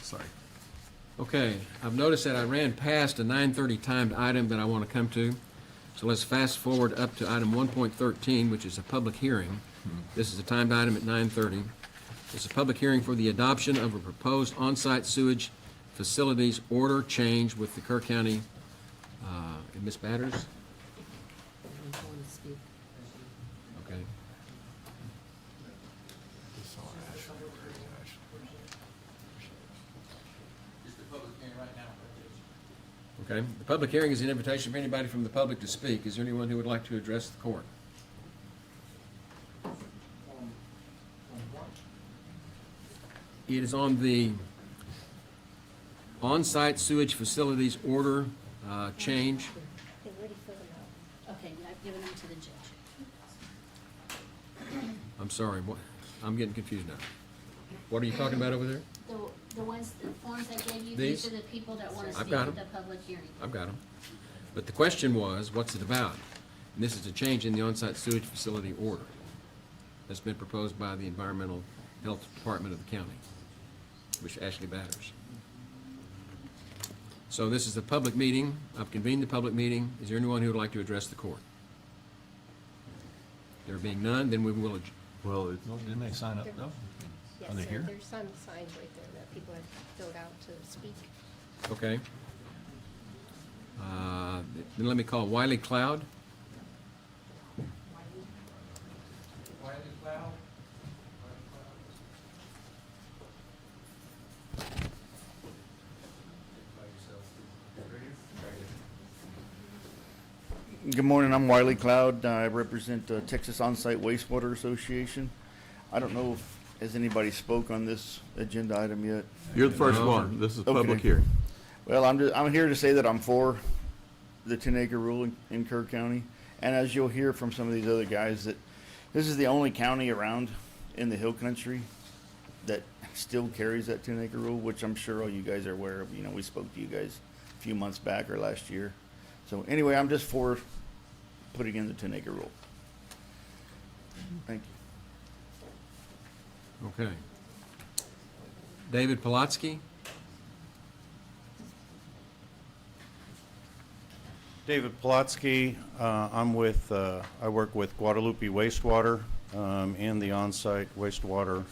Sorry. Okay, I've noticed that I ran past a 9:30 timed item that I want to come to. So let's fast forward up to item 1.13, which is a public hearing. This is a timed item at 9:30. It's a public hearing for the adoption of a proposed on-site sewage facilities order change with the Kerr County, Ms. Batters? Okay. Okay, the public hearing is an invitation for anybody from the public to speak. Is there anyone who would like to address the court? It is on the on-site sewage facilities order change. They already filled them out. Okay, I've given them to the judge. I'm sorry, what, I'm getting confused now. What are you talking about over there? The forms I gave you, These? these are the people that want to I've speak got at the 'em. public hearing. I've got them. But the question was, what's it about? And this is a change in the on-site sewage facility order that's been proposed by the Environmental Health Department of the county, which Ashley Batters. So this is a public meeting. I've convened the public meeting. Is there anyone who would like to address the court? There being none, then we will Well, didn't they sign up though? Yes, Are they sir. here? There's some signs right there that people have filled out to speak. Okay. Then let me call Wiley Cloud. Good morning, I'm Wiley Cloud. I represent Texas On-Site Wastewater Association. I don't know if, has anybody spoke on this agenda item yet? You're the first one. This is a public Okay. hearing. Well, I'm here to say that I'm for the 10-acre rule in Kerr County. And as you'll hear from some of these other guys, that this is the only county around in the hill country that still carries that 10-acre rule, which I'm sure all you guys are aware of. You know, we spoke to you guys a few months back or last year. So anyway, I'm just for putting in the 10-acre rule. Thank you. Okay. David Polatsky? David Polatsky, I work with Guadalupe Wastewater in the on-site wastewater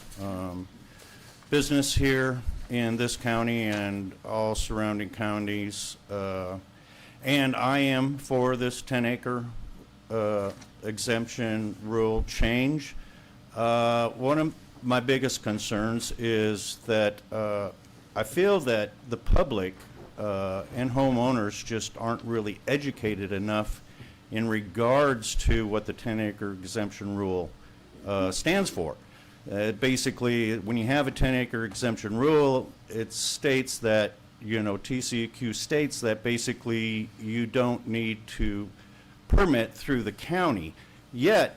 business here in this county and all surrounding counties. And I am for this 10-acre exemption rule change. One of my biggest concerns is that I feel that the public and homeowners just aren't really educated enough in regards to what the 10-acre exemption rule stands for. Basically, when you have a 10-acre exemption rule, it states that, you know, TCEQ states that basically you don't need to permit through the county, yet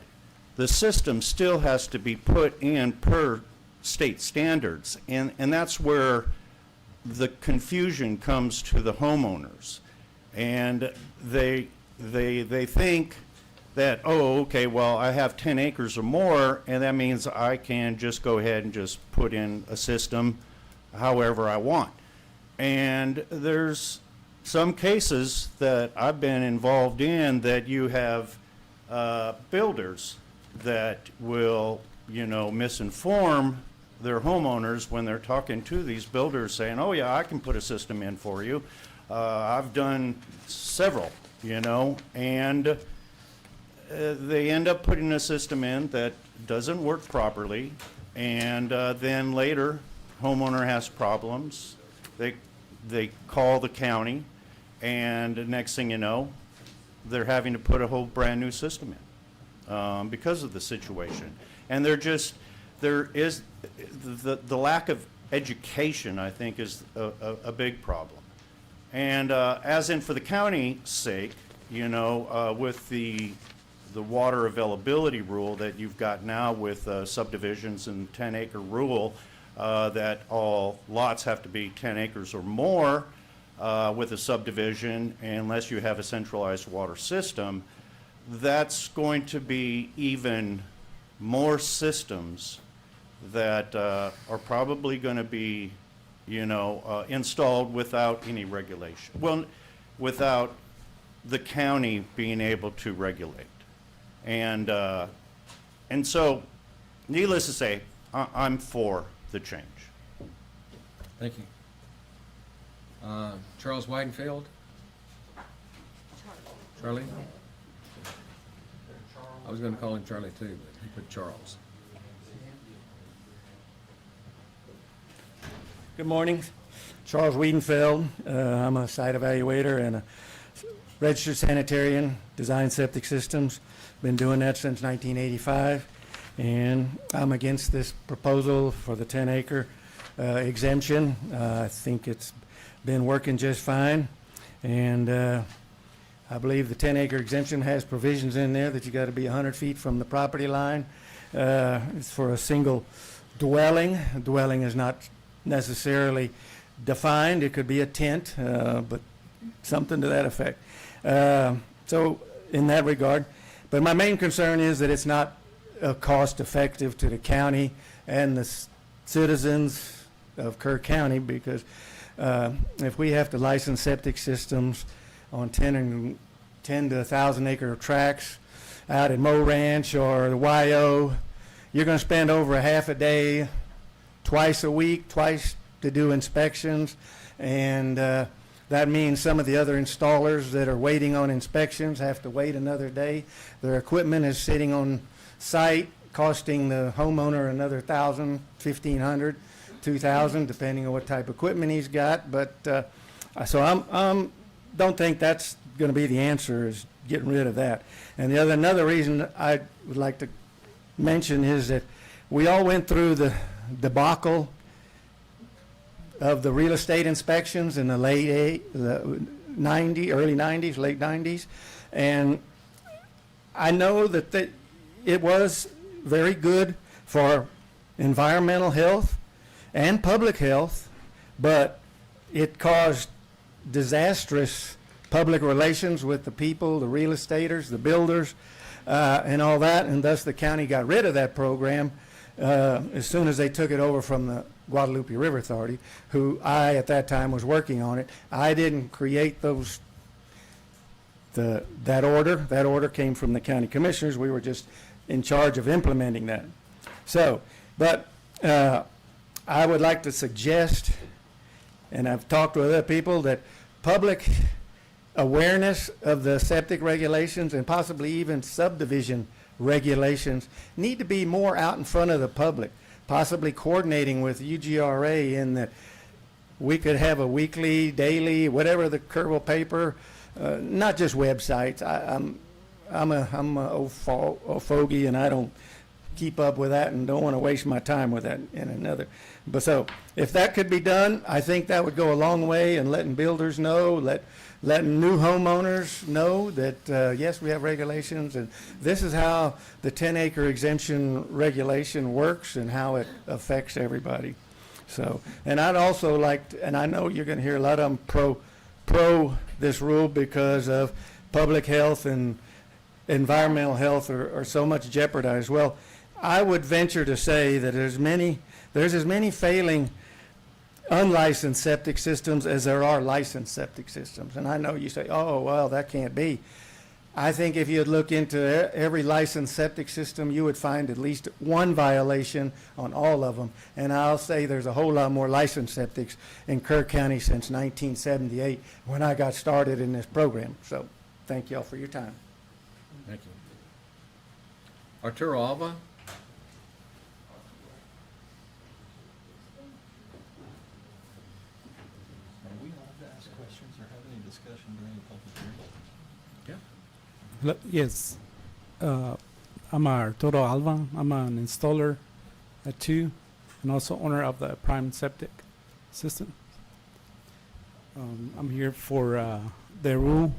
the system still has to be put in per state standards, and that's where the confusion comes to the homeowners, and they think that, oh, okay, well, I have 10 acres or more, and that means I can just go ahead and just put in a system however I want. And there's some cases that I've been involved in that you have builders that will, misinform their homeowners when they're talking to these builders saying, oh yeah, I can put a system in for you. I've done several, and they end up putting a system in that doesn't work properly, and then later, homeowner has problems. They call the county, and the next thing you know, they're having to put a whole brand new system in because of the situation. And there is the lack of education, I think, is a big problem. And as in for the county's sake, with the water availability rule that you've got now with subdivisions and 10-acre rule, that all lots have to be 10 acres or more with a subdivision unless you have a centralized water system, that's going to be even more systems that are probably going to be, installed without any regulation. Well, without the county being able to regulate. And so, needless to say, I'm for the change. Thank you. Charles Weidenfeld? Charlie? I was going to call him Charlie too, but he put Charles. Good morning. Charles Wiedenfeld. I'm a site evaluator and a registered sanitarian, design septic systems. Been doing that since 1985. And I'm against this proposal for the 10-acre exemption. I think it's been working just fine. And I believe the 10-acre exemption has provisions in there that you got to be 100 feet from the property line. It's for a single dwelling. A dwelling is not necessarily defined. It could be a tent, but something to that effect. So in that regard, but my main concern is that it's not cost effective to the county and the citizens of Kerr County, because if we have to license septic systems on 10 to 1,000 acre tracts out at Mo Ranch or the YO, you're going to spend over a half a day twice a week, twice to do inspections, and that means some of the other installers that are waiting on inspections have to wait another day. Their equipment is sitting on site, costing the homeowner another $1,000, $1,500, $2,000, depending on what type of equipment he's got. But so I'm don't think that's going to be the answer, is getting rid of that. And another reason I would like to mention is that we all went through the debacle of the real estate inspections in the early 90s, late 90s, and I know that it was very good for environmental health and public health, but it caused disastrous public relations with the people, the real estaters, the builders, and all that, and thus the county got rid of that program as soon as they took it over from the Guadalupe River Authority, who I, at that time, was working on it. I didn't create that order. That order came from the county commissioners. We were just in charge of implementing that. So, but I would like to suggest, and I've talked with other people, that public awareness of the septic regulations and possibly even subdivision regulations need to be more out in front of the public, possibly coordinating with UGRA in that we could have a weekly, daily, whatever the Kerrville paper, not just websites. I'm a old fogey, and I don't keep up with that and don't want to waste my time with that in another. But so if that could be done, I think that would go a long way in letting builders know, letting new homeowners know that, yes, we have regulations, and this is how the 10-acre exemption regulation works and how it affects everybody. So, and I'd also like to, and I know you're going to hear a lot of them pro this rule because of public health and environmental health are so much jeopardized. Well, I would venture to say that there's as many failing unlicensed septic systems as there are licensed septic systems. And I know you say, oh, well, that can't be. I think if you'd look into every licensed septic system, you would find at least one violation on all of them. And I'll say there's a whole lot more licensed septics in Kerr County since 1978 when I got started in this program. So thank y'all for your time. Thank you. Arturo Alva? Are we allowed to ask questions or have any discussion during the public hearing? Yeah. Yes. I'm Arturo Alva. I'm an installer at 2 and also owner of the Prime Septic System. I'm here for the rule.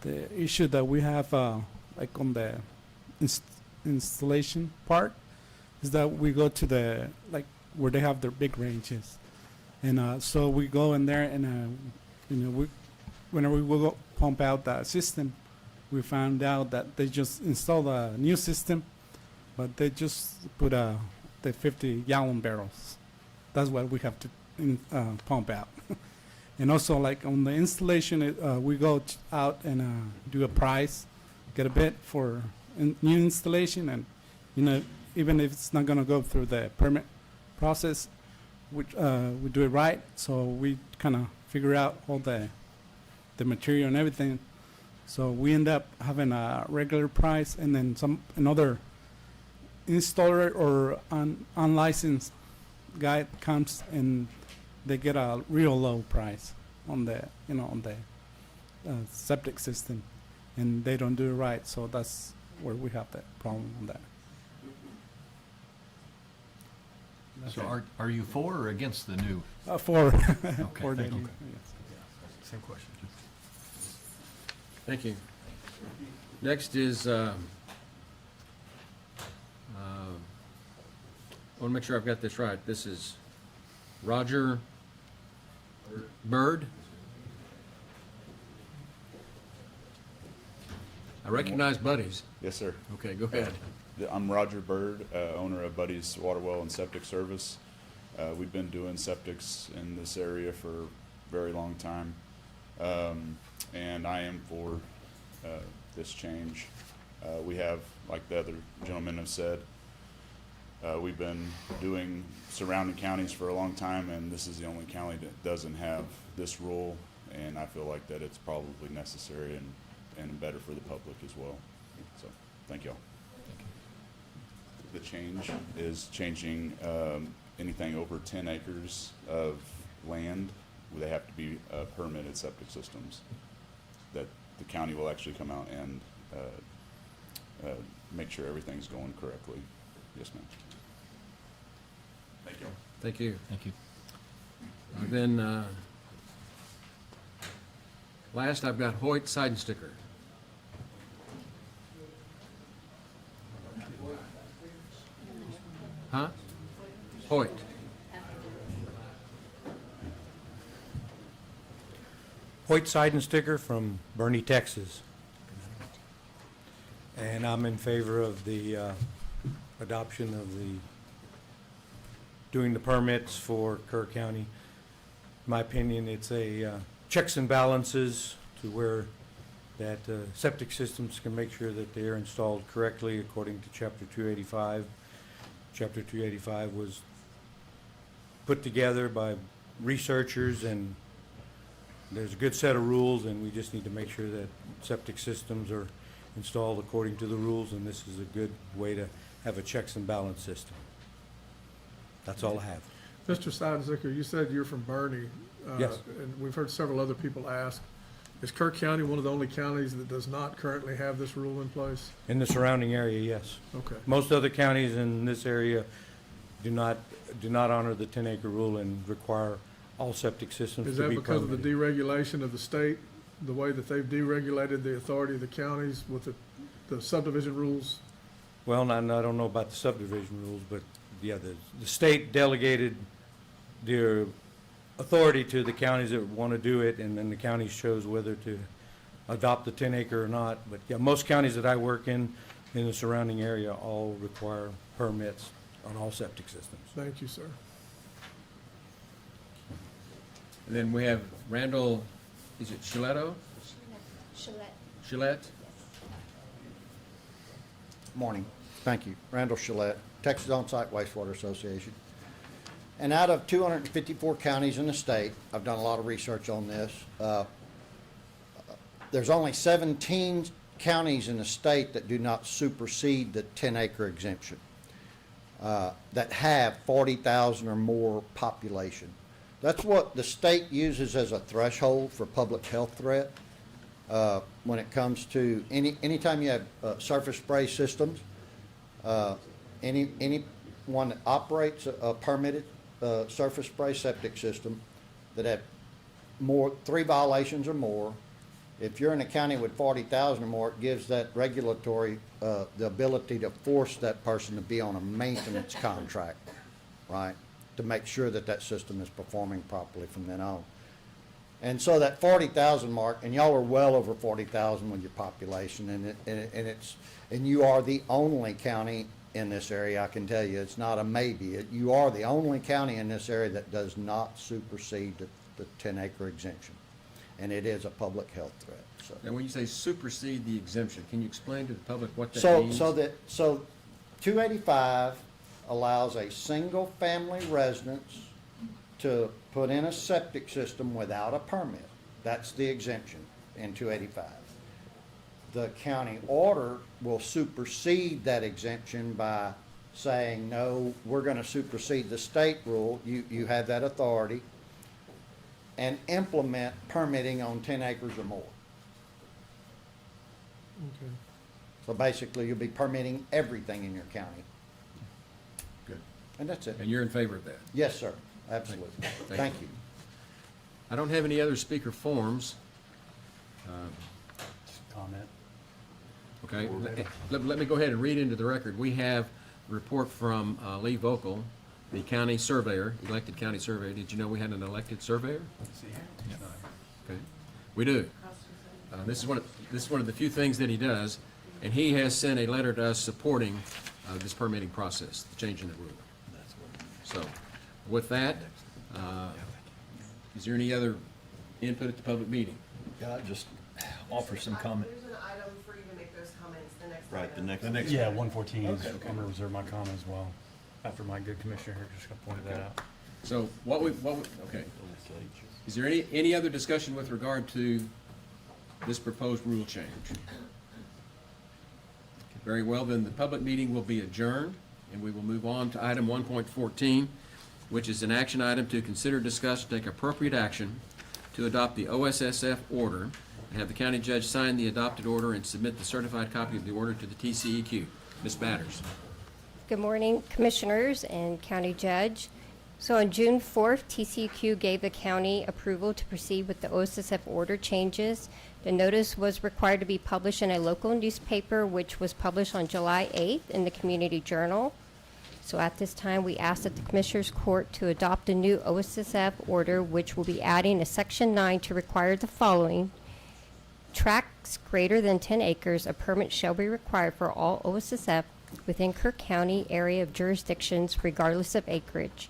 The issue that we have, like on the installation part, is that we go to the, like, where they have their big ranges. And so we go in there and, whenever we go pump out that system, we found out that they just installed a new system, but they just put the 50-gallon barrels. That's what we have to pump out. And also, like on the installation, we go out and do a price, get a bid for new installation, and even if it's not going to go through the permit process, we do it right. So we kind of figure out all the material and everything. So we end up having a regular price, and then another installer or unlicensed guy comes and they get a real low price on the septic system, and they don't do it right. So that's where we have that problem on that. So are you for or against the new? For Okay, for the thank you. new, yes. Same question. Thank you. Next is, I want to make sure I've got this right. This is Roger Bird. I recognize Buddies. Yes, sir. Okay, go ahead. I'm Roger Bird, owner of Buddy's Water Well and Septic Service. We've been doing septics in this area for a very long time, and I am for this change. We have, like the other gentlemen have said, we've been doing surrounding counties for a long time, and this is the only county that doesn't have this rule, and I feel like that it's probably necessary and better for the public as well. So, thank y'all. The change is changing anything over 10 acres of land, they have to be permitted septic systems. That the county will actually come out and make sure everything's going correctly. Yes, ma'am. Thank you. Thank you. Thank you. Then, last I've got Hoyt Seidensticker. Huh? Hoyt. Hoyt Seidensticker from Bernie, Texas. And I'm in favor of the adoption of doing the permits for Kerr County. In my opinion, it's a checks and balances to where that septic systems can make sure that they're installed correctly according to Chapter 285. Chapter 285 was put together by researchers, and there's a good set of rules, and we just need to make sure that septic systems are installed according to the rules, and this is a good way to have a checks and balance system. That's all I have. Mr. Seidensticker, you said you're from Bernie. Yes. And we've heard several other people ask, is Kerr County one of the only counties that does not currently have this rule in place? In the surrounding area, yes. Okay. Most other counties in this area do not honor the 10-acre rule and require all septic systems Is to that be because of the permitted. deregulation of the state, the way that they've deregulated the authority of the counties with the subdivision rules? Well, I don't know about the subdivision rules, but yeah, the state delegated their authority to the counties that want to do it, and then the counties chose whether to adopt the 10-acre or not. But yeah, most counties that I work in the surrounding area, all require permits on all septic systems. Thank you, sir. And then we have Randall, is it Chiletto? Gillette. Gillette? Morning. Thank you. Randall Gillette, Texas On-Site Wastewater Association. And out of 254 counties in the state, I've done a lot of research on this. There's only 17 counties in the state that do not supersede the 10-acre exemption, that have 40,000 or more population. That's what the state uses as a threshold for public health threat. When it comes to anytime you have surface spray systems, anyone that operates a permitted surface spray septic system that have 3 violations or more, if you're in a county with 40,000 or more, it gives that regulatory the ability to force that person to be on a maintenance contract, right, to make sure that that system is performing properly from then on. And so that 40,000 mark, and y'all are well over 40,000 with your population, and you are the only county in this area. I can tell you, it's not a maybe. You are the only county in this area that does not supersede the 10-acre exemption, and it is a public health threat. So. And when you say supersede the exemption, can you explain to the public what that means? So 285 allows a single-family residence to put in a septic system without a permit. That's the exemption in 285. The county order will supersede that exemption by saying, no, we're going to supersede the state rule. You have that authority, and implement permitting on 10 acres or more. Okay. So basically, you'll be permitting everything in your county. Good. And that's it. And you're in favor of that? Yes, sir. Absolutely. Thank you. I don't have any other speaker forms. Comment. Okay, let me go ahead and read into the record. We have a report from Lee Vocal, the county surveyor, elected county surveyor. Did you know we had an elected surveyor? Okay, we do. This is one of the few things that he does, and he has sent a letter to us supporting this permitting process, the change in the rule. So, with that, is there any other input at the public meeting? Yeah, I'd just offer some comment. There's an item for you to make those comments the next Right, item. the next. Yeah, 114 is, Okay. I'm going to reserve my comment as well, after my good commissioner here just pointed that out. So okay. Is there any other discussion with regard to this proposed rule change? Very well, then the public meeting will be adjourned, and we will move on to item 1.14, which is an action item to consider, discuss, take appropriate action to adopt the OSSF order, and have the county judge sign the adopted order and submit the certified copy of the order to the TCEQ. Ms. Batters. Good morning, Commissioners and County Judge. So on June 4th, TCEQ gave the county approval to proceed with the OSSF order changes. The notice was required to be published in a local newspaper, which was published on July 8th in the Community Journal. So at this time, we ask that the Commissioners Court to adopt a new OSSF order, which will be adding a Section 9 to require the following. Tracts greater than 10 acres, a permit shall be required for all OSSF within Kerr County area of jurisdictions regardless of acreage.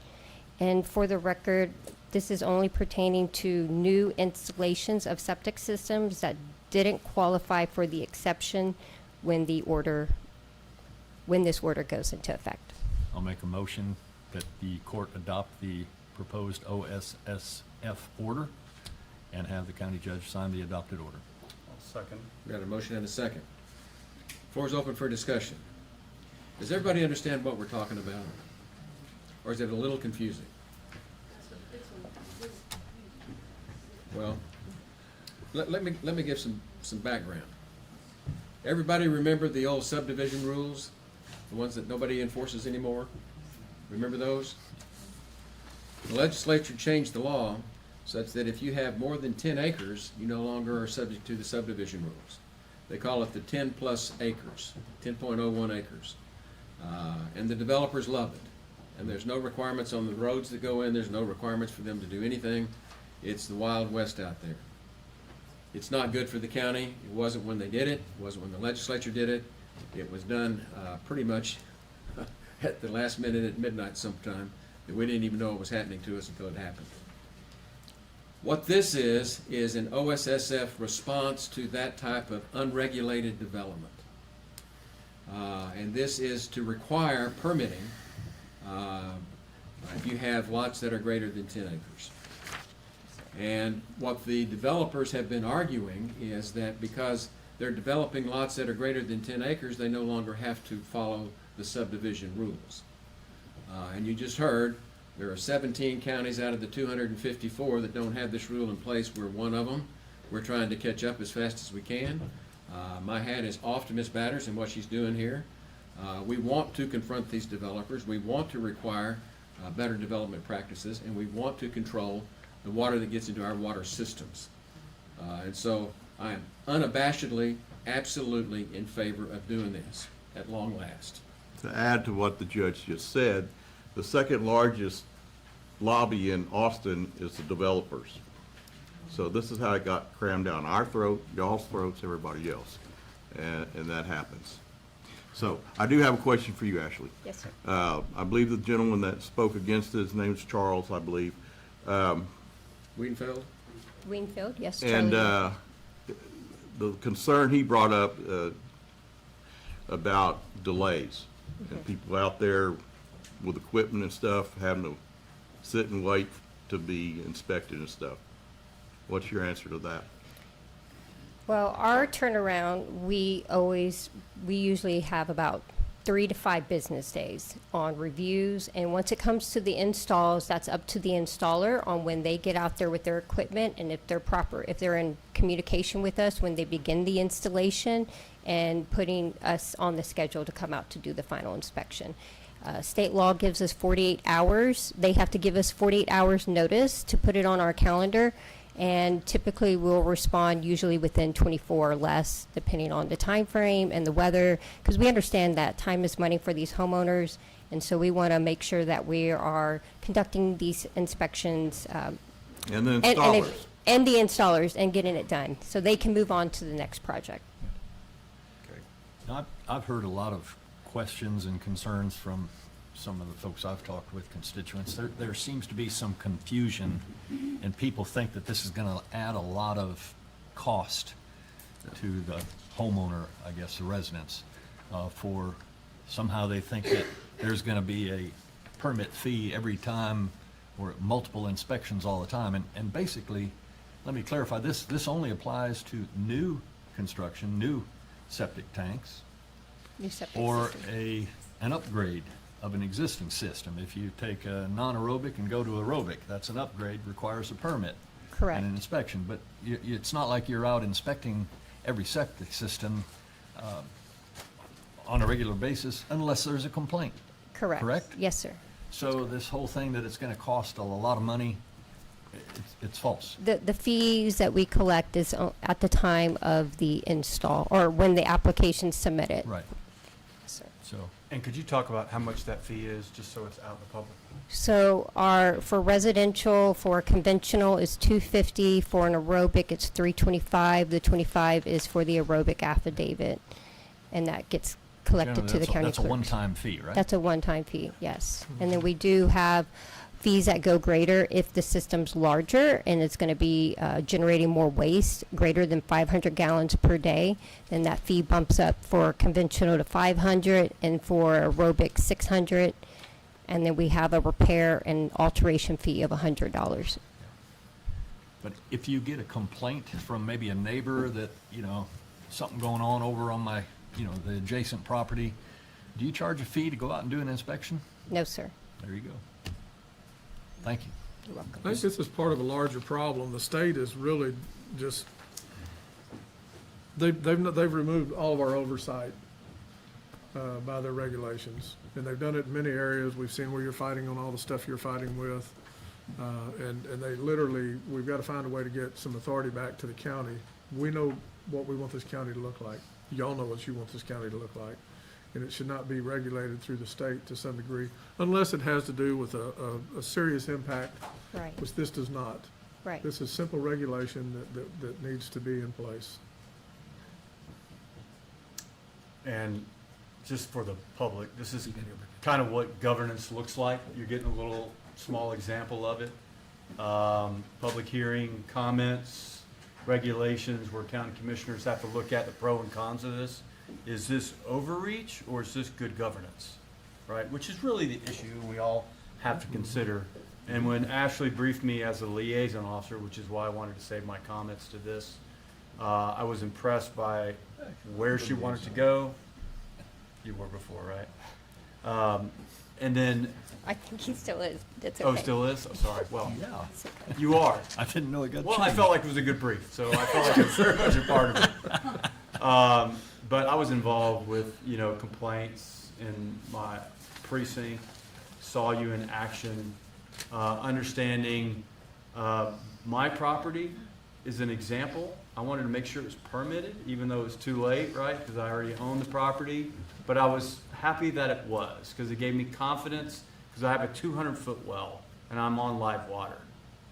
And for the record, this is only pertaining to new installations of septic systems that didn't qualify for the exception when this order goes into effect. I'll make a motion that the court adopt the proposed OSSF order and have the county judge sign the adopted order. Second. We got a motion and a second. Floor is open for discussion. Does everybody understand what we're talking about? Or is it a little confusing? Well, let me give some background. Everybody remember the old subdivision rules? The ones that nobody enforces anymore? Remember those? The legislature changed the law such that if you have more than 10 acres, you no longer are subject to the subdivision rules. They call it the 10 plus acres, 10.01 acres. And the developers love it. And there's no requirements on the roads that go in, there's no requirements for them to do anything. It's the Wild West out there. It's not good for the county. It wasn't when they did it. It wasn't when the legislature did it. It was done pretty much at the last minute at midnight sometime, that we didn't even know it was happening to us until it happened. What this is an OSSF response to that type of unregulated development. And this is to require permitting if you have lots that are greater than 10 acres. And what the developers have been arguing is that because they're developing lots that are greater than 10 acres, they no longer have to follow the subdivision rules. And you just heard, there are 17 counties out of the 254 that don't have this rule in place. We're one of them. We're trying to catch up as fast as we can. My hat is off to Ms. Batters and what she's doing here. We want to confront these developers. We want to require better development practices, and we want to control the water that gets into our water systems. And so I am unabashedly, absolutely in favor of doing this at long last. To add to what the judge just said, the second largest lobby in Austin is the developers. So this is how it got crammed down our throat, y'all's throats, everybody else. And that happens. So I do have a question for you, Ashley. Yes, sir. I believe the gentleman that spoke against it, his name's Charles, I believe. Weenfeld? Weenfield, yes. And Charlie. the concern he brought up about delays and people out there with equipment and stuff having to sit and wait to be inspected and stuff. What's your answer to that? Well, our turnaround, we usually have about 3 to 5 business days on reviews. And once it comes to the installs, that's up to the installer on when they get out there with their equipment and if they're in communication with us when they begin the installation and putting us on the schedule to come out to do the final inspection. State law gives us 48 hours. They have to give us 48 hours notice to put it on our calendar. And typically we'll respond usually within 24 or less, depending on the time frame and the weather, because we understand that time is money for these homeowners, and so we want to make sure that we are conducting these inspections And the installers. and the installers and getting it done, so they can move on to the next project. Now, I've heard a lot of questions and concerns from some of the folks I've talked with, constituents. There seems to be some confusion, and people think that this is going to add a lot of cost to the homeowner, I guess, the residents, for somehow they think that there's going to be a permit fee every time or multiple inspections all the time. And basically, let me clarify, this only applies to new construction, new septic tanks, New septic or system. an upgrade of an existing system. If you take a non-aerobic and go to aerobic, that's an upgrade, requires a permit. Correct. And an inspection, but it's not like you're out inspecting every septic system on a regular basis unless there's a complaint. Correct. Correct? Yes, sir. So this whole thing that it's gonna cost a lot of money, it's false. The fees that we collect is at the time of the install, or when the application's submitted. Right. Yes, sir. So, And could you talk about how much that fee is, just so it's out in the public? So for residential, for conventional is $250, for an aerobic it's $325. The 25 is for the aerobic affidavit, and that gets collected to the county That's a clerk. one-time fee, right? That's a one-time fee, yes. And then we do have fees that go greater if the system's larger and it's going to be generating more waste, greater than 500 gallons per day. Then that fee bumps up for conventional to 500 and for aerobic 600. And then we have a repair and alteration fee of $100. But if you get a complaint from maybe a neighbor that, something going on over on my, the adjacent property, do you charge a fee to go out and do an inspection? No, sir. There you go. Thank you. You're welcome. I think this is part of a larger problem. The state is really just, they've removed all of our oversight by their regulations. And they've done it in many areas. We've seen where you're fighting on all the stuff you're fighting with. And they literally, we've got to find a way to get some authority back to the county. We know what we want this county to look like. Y'all know what you want this county to look like. And it should not be regulated through the state to some degree, unless it has to do with a serious impact, Right. which this does not. Right. This is simple regulation that needs to be in place. And just for the public, this is kind of what governance looks like. You're getting a little small example of it. Public hearing, comments, regulations where county commissioners have to look at the pro and cons of this. Is this overreach or is this good governance? Right, which is really the issue we all have to consider. And when Ashley briefed me as a liaison officer, which is why I wanted to save my comments to this, I was impressed by where she wanted to go. You were before, right? And then, I think he still is. That's oh, okay. still is? Oh, sorry. Well, Yeah. It's okay. you are. I didn't know it got Well, I changed. felt like it was a good brief, so I felt like it was very much a part of it. But I was involved with, complaints in my precinct, saw you in action, understanding my property is an example. I wanted to make sure it was permitted, even though it was too late, right? Because I already owned the property. But I was happy that it was, because it gave me confidence, because I have a 200-foot well, and I'm on live water.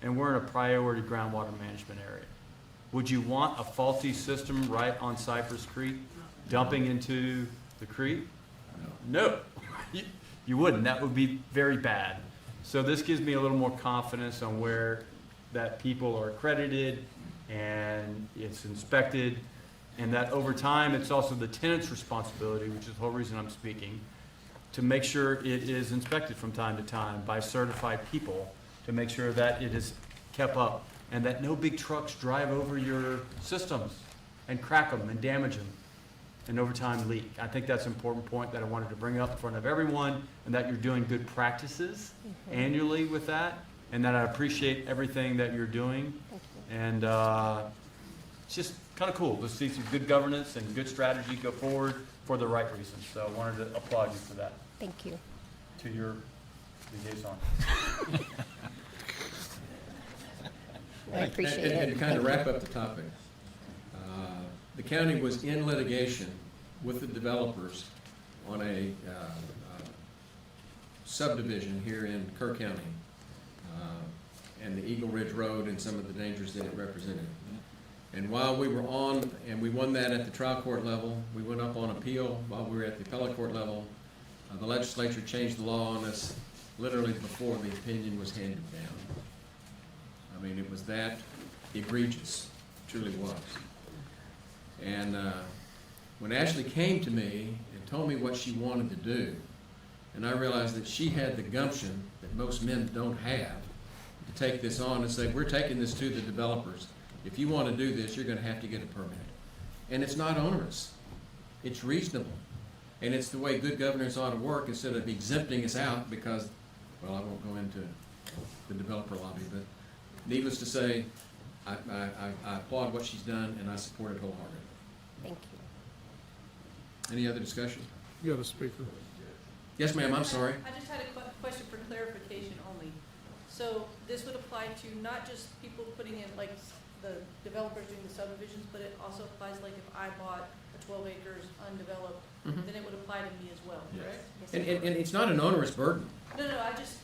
And we're in a priority groundwater management area. Would you want a faulty system right on Cypress Creek, dumping into the creek? No. You wouldn't. That would be very bad. So this gives me a little more confidence on where that people are accredited and it's inspected, and that over time, it's also the tenant's responsibility, which is the whole reason I'm speaking, to make sure it is inspected from time to time by certified people to make sure that it is kept up and that no big trucks drive over your systems and crack them and damage them and over time leak. I think that's an important point that I wanted to bring up in front of everyone, and that you're doing good practices annually with that, and that I appreciate everything that you're doing. And it's just kind of cool to see some good governance and good strategy go forward for the right reasons. So I wanted to applaud you for that. Thank you. To your liaison. I appreciate And it. to kind of wrap up the topic, the county was in litigation with the developers on a subdivision here in Kerr County, and the Eagle Ridge Road and some of the dangers that it represented. And while we were on, and we won that at the trial court level, we went up on appeal while we were at the appellate court level. The legislature changed the law on us literally before the opinion was handed down. I mean, it was that egregious, truly was. And when Ashley came to me and told me what she wanted to do, and I realized that she had the gumption that most men don't have to take this on and say, we're taking this to the developers. If you want to do this, you're going to have to get a permit. And it's not onerous. It's reasonable. And it's the way good governance ought to work, instead of exempting us out because, well, I won't go into the developer lobby, but needless to say, I applaud what she's done and I support it wholeheartedly. Thank you. Any other discussion? You got a speaker. Yes, ma'am, I'm sorry. I just had a question for clarification only. So this would apply to not just people putting in, like, the developers doing the subdivisions, but it also applies, like, if I bought a 12 acres undeveloped, Mhm. then it would apply to me as well, correct? And it's not an onerous burden. No, I just,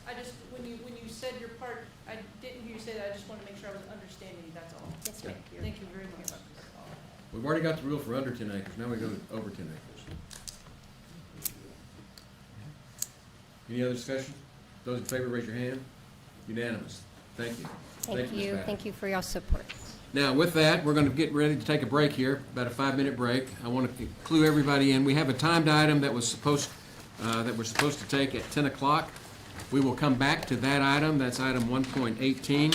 when you said your part, I didn't hear you say that, I just want to make sure I was understanding you, that's all. Yes, ma'am. Thank you very much. We've already got the rule for under 10 acres, now we go to over 10 acres. Any other discussion? Those in favor, raise your hand. Unanimous. Thank you. Thank Ms. you. Patton. Thank you for your support. Now, with that, we're going to get ready to take a break here, about a 5-minute break. I want to clue everybody in. We have a timed item that we're supposed to take at 10 o'clock. We will come back to that item. That's item 1.18.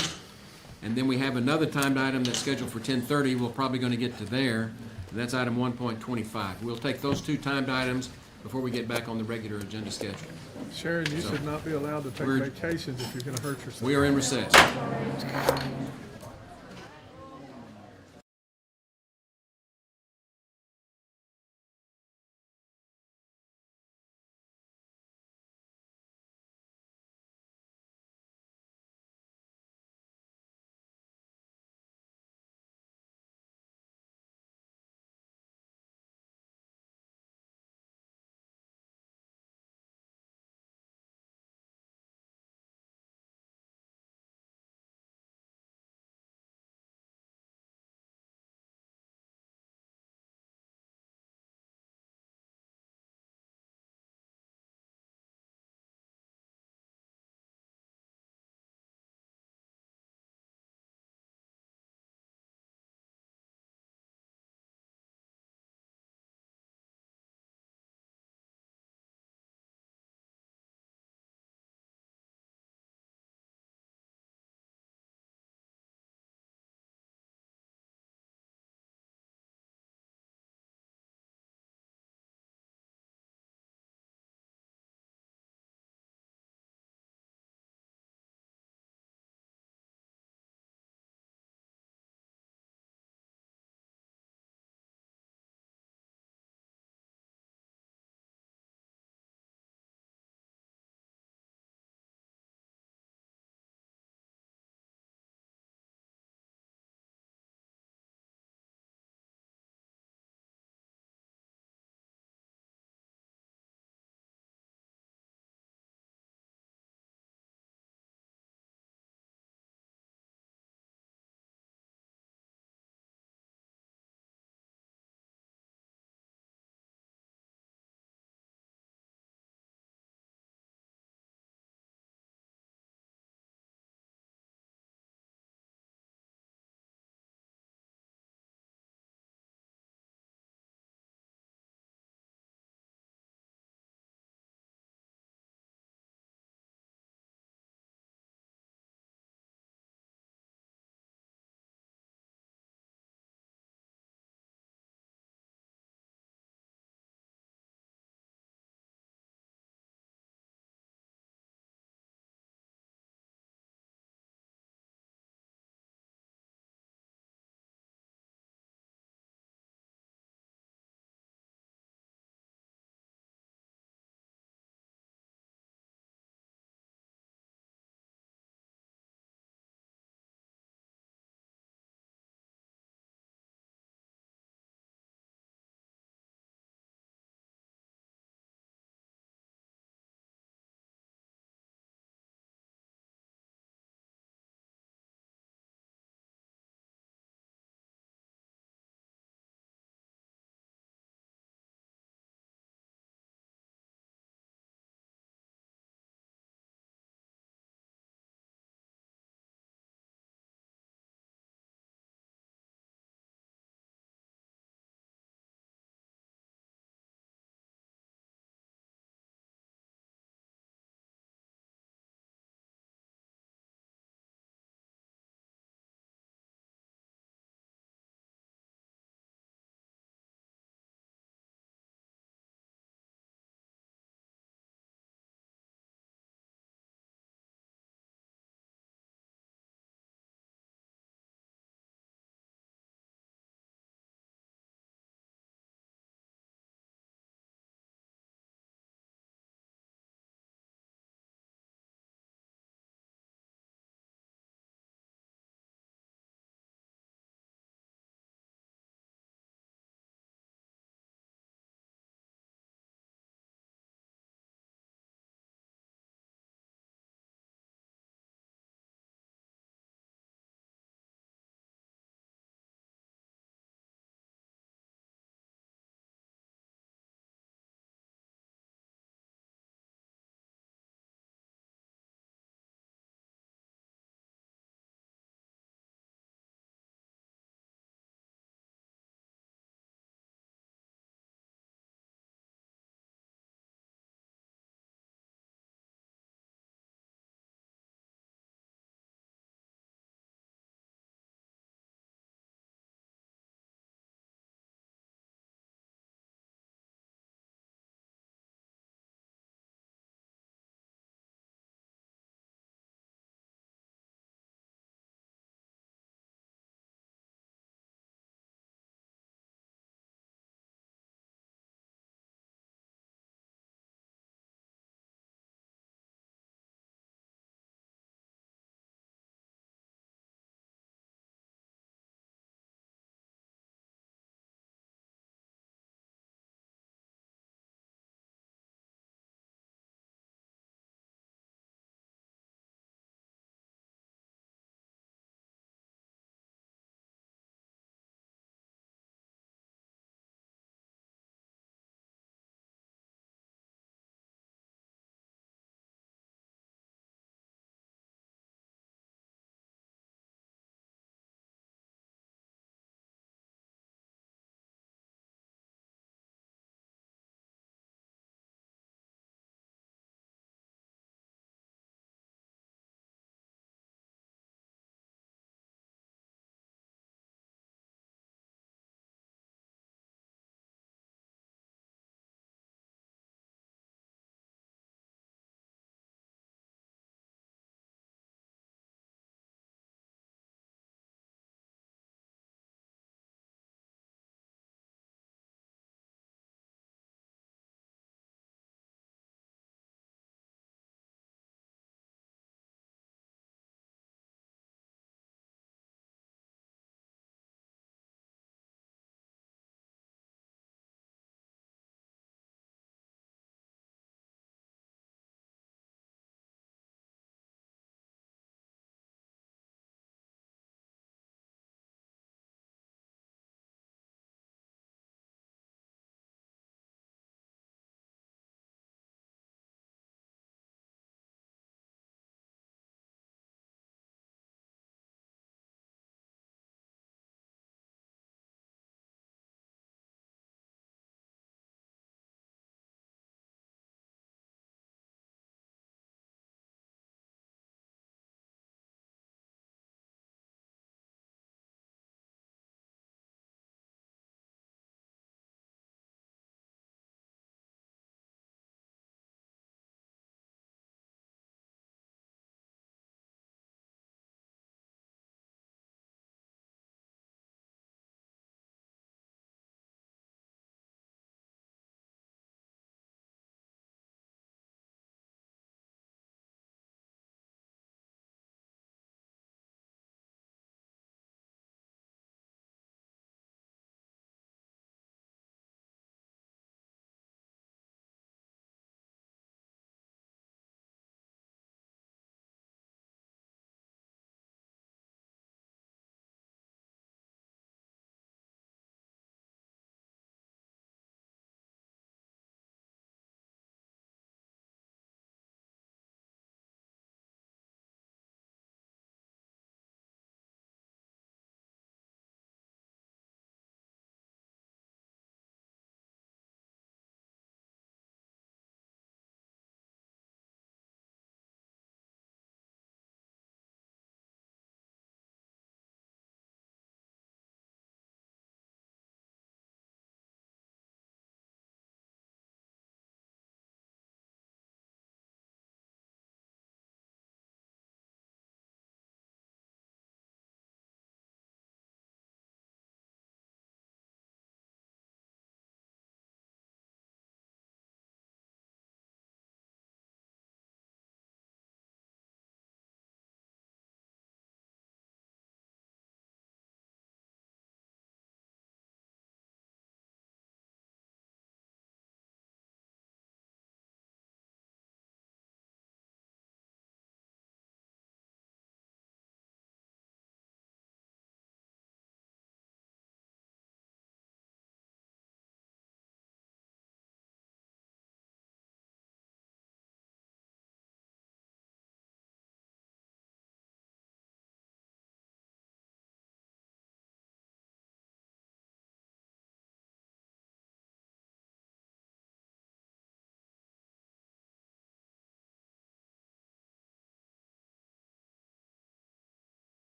And then we have another timed item that's scheduled for 10:30. We're probably going to get to there. And that's item 1.25. We'll take those two timed items before we get back on the regular agenda schedule. Sharon, you So, should not be allowed to take we're- vacations if you're going to hurt yourself. We are in recess.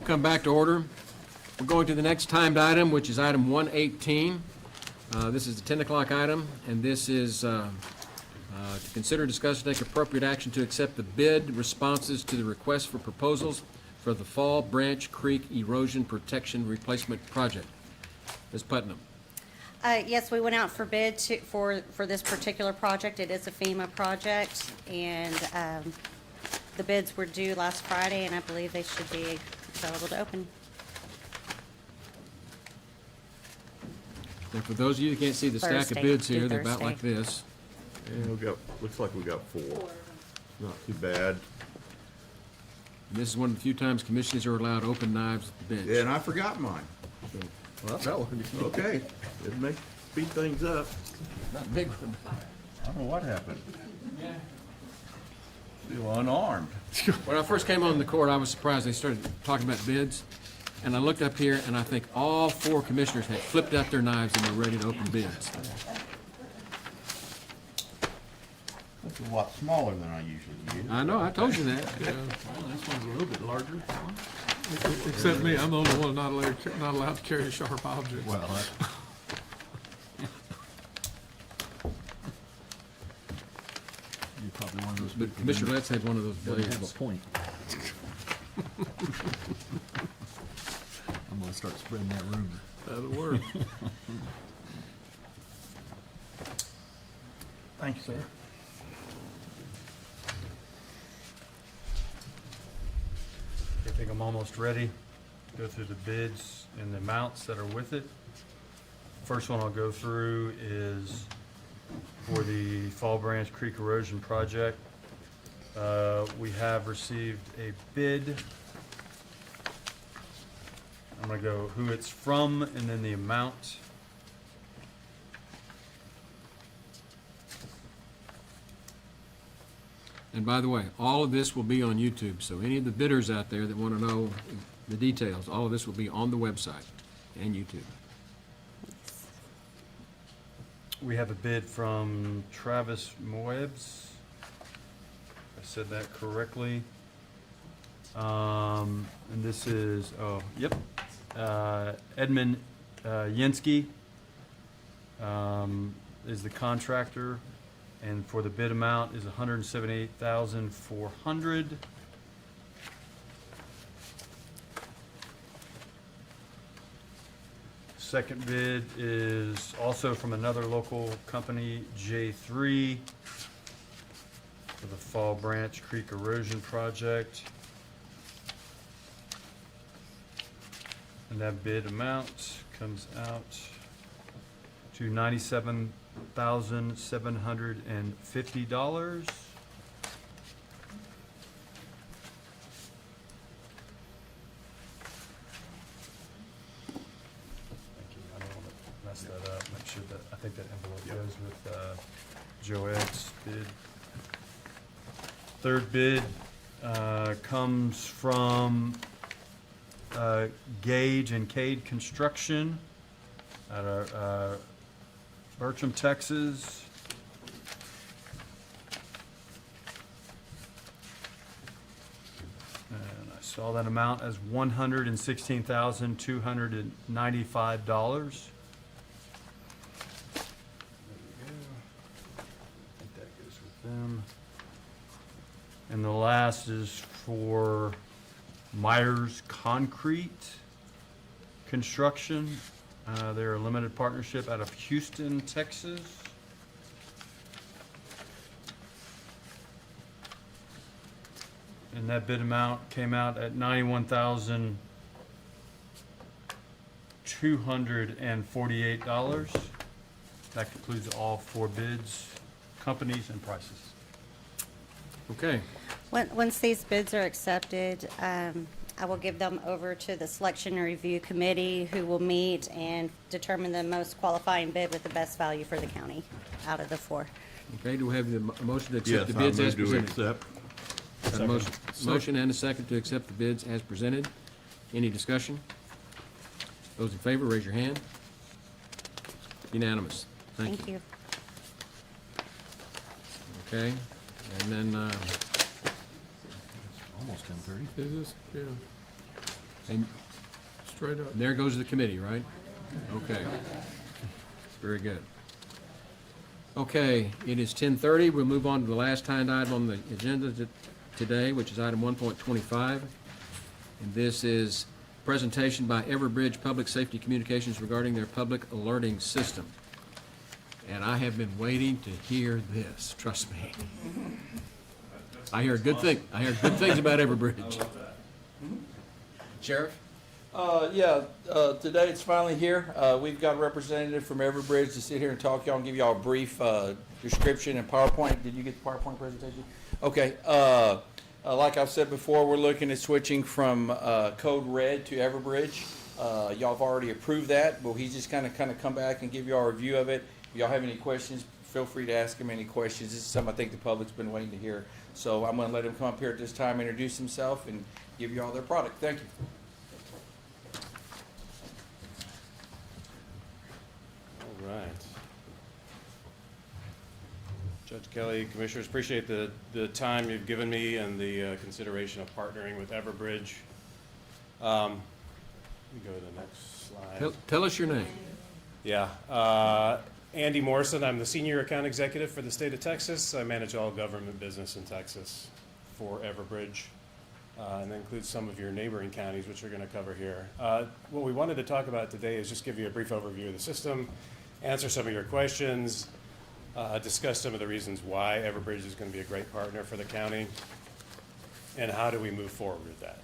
Come back to order. We're going to the next timed item, which is item 118. This is the 10 o'clock item, and this is to consider, discuss, and take appropriate action to accept the bid responses to the request for proposals for the Fall Branch Creek Erosion Protection Replacement Project. Ms. Putnam. Yes, we went out for bid for this particular project. It is a FEMA project, and the bids were due last Friday, and I believe they should be available to open. And for those of you who can't see the stack of Thursday, bids here, due they're about like Thursday. this. Yeah, looks like we got 4. Not too bad. And this is one of the few times commissioners are allowed open knives at the bench. Yeah, and I forgot mine. Well, that one. Okay, didn't make, speed things up. Not a big one. I don't know what happened. Still unarmed. When I first came on the court, I was surprised they started talking about bids. And I looked up here, and I think all 4 commissioners had flipped out their knives and were ready to open bids. That's a lot smaller than I usually use. I know, I told you that. Well, this one's a little bit larger. Except me, I'm the only one not allowed to carry sharp objects. Well, you're probably one of those people. But Commissioner Letts had one of those Doesn't have a blades. point. I'm gonna start spreading that rumor. That'll work. Thank you, sir. I think I'm almost ready to go through the bids and the amounts that are with it. First one I'll go through is for the Fall Branch Creek Erosion Project. We have received a bid. I'm gonna go who it's from and then the amount. And by the way, all of this will be on YouTube, so any of the bidders out there that want to know the details, all of this will be on the website and YouTube. We have a bid from Travis Moebs. I said that correctly. And this is, Edmund Yensky is the contractor, and for the bid amount is $178,400. Second bid is also from another local company, J3, for the Fall Branch Creek Erosion Project. And that bid amount comes out to $97,750. I don't want to mess that up. Make sure that, I think that envelope goes with Joette's bid. Third bid comes from Gage and Cade Construction out of Bertram, Texas. And I saw that amount as $116,295. Them. And the last is for Myers Concrete Construction. They're a limited partnership out of Houston, Texas. And that bid amount came out at $91,248. That concludes all 4 bids, companies, and prices. Okay. Once these bids are accepted, I will give them over to the Selection and Review Committee, who will meet and determine the most qualifying bid with the best value for the county out of the 4. Okay, do we have the motion to accept Yes, the I bids as move to presented? accept. Got a motion and a second to accept the bids as presented. Any discussion? Those in favor, raise your hand. Unanimous. Thank you. Okay, and then, Almost 10:30. Is this, yeah. And Straight up. there goes the committee, right? Okay. Very good. Okay, it is 10:30. We'll move on to the last item on the agenda today, which is item 1.25. And this is presentation by Everbridge Public Safety Communications regarding their public alerting system. And I have been waiting to hear this, trust me. I hear good things about Everbridge. Sheriff? Today it's finally here. We've got a representative from Everbridge to sit here and talk to y'all and give y'all a brief description and PowerPoint. Did you get the PowerPoint presentation? Okay. Like I've said before, we're looking at switching from Code Red to Everbridge. Y'all have already approved that, but he's just kind of come back and give y'all a review of it. If y'all have any questions, feel free to ask him any questions. This is something I think the public's been waiting to hear. So I'm going to let him come up here at this time, introduce himself, and give y'all their product. Thank you. All right. Judge Kelly, Commissioners, appreciate the time you've given me and the consideration of partnering with Everbridge. Let me go to the next slide. Tell us your name. Yeah. Andy Morrison. I'm the Senior Account Executive for the state of Texas. I manage all government business in Texas for Everbridge. And that includes some of your neighboring counties, which we're going to cover here. What we wanted to talk about today is just give you a brief overview of the system, answer some of your questions, discuss some of the reasons why Everbridge is going to be a great partner for the county, and how do we move forward with that.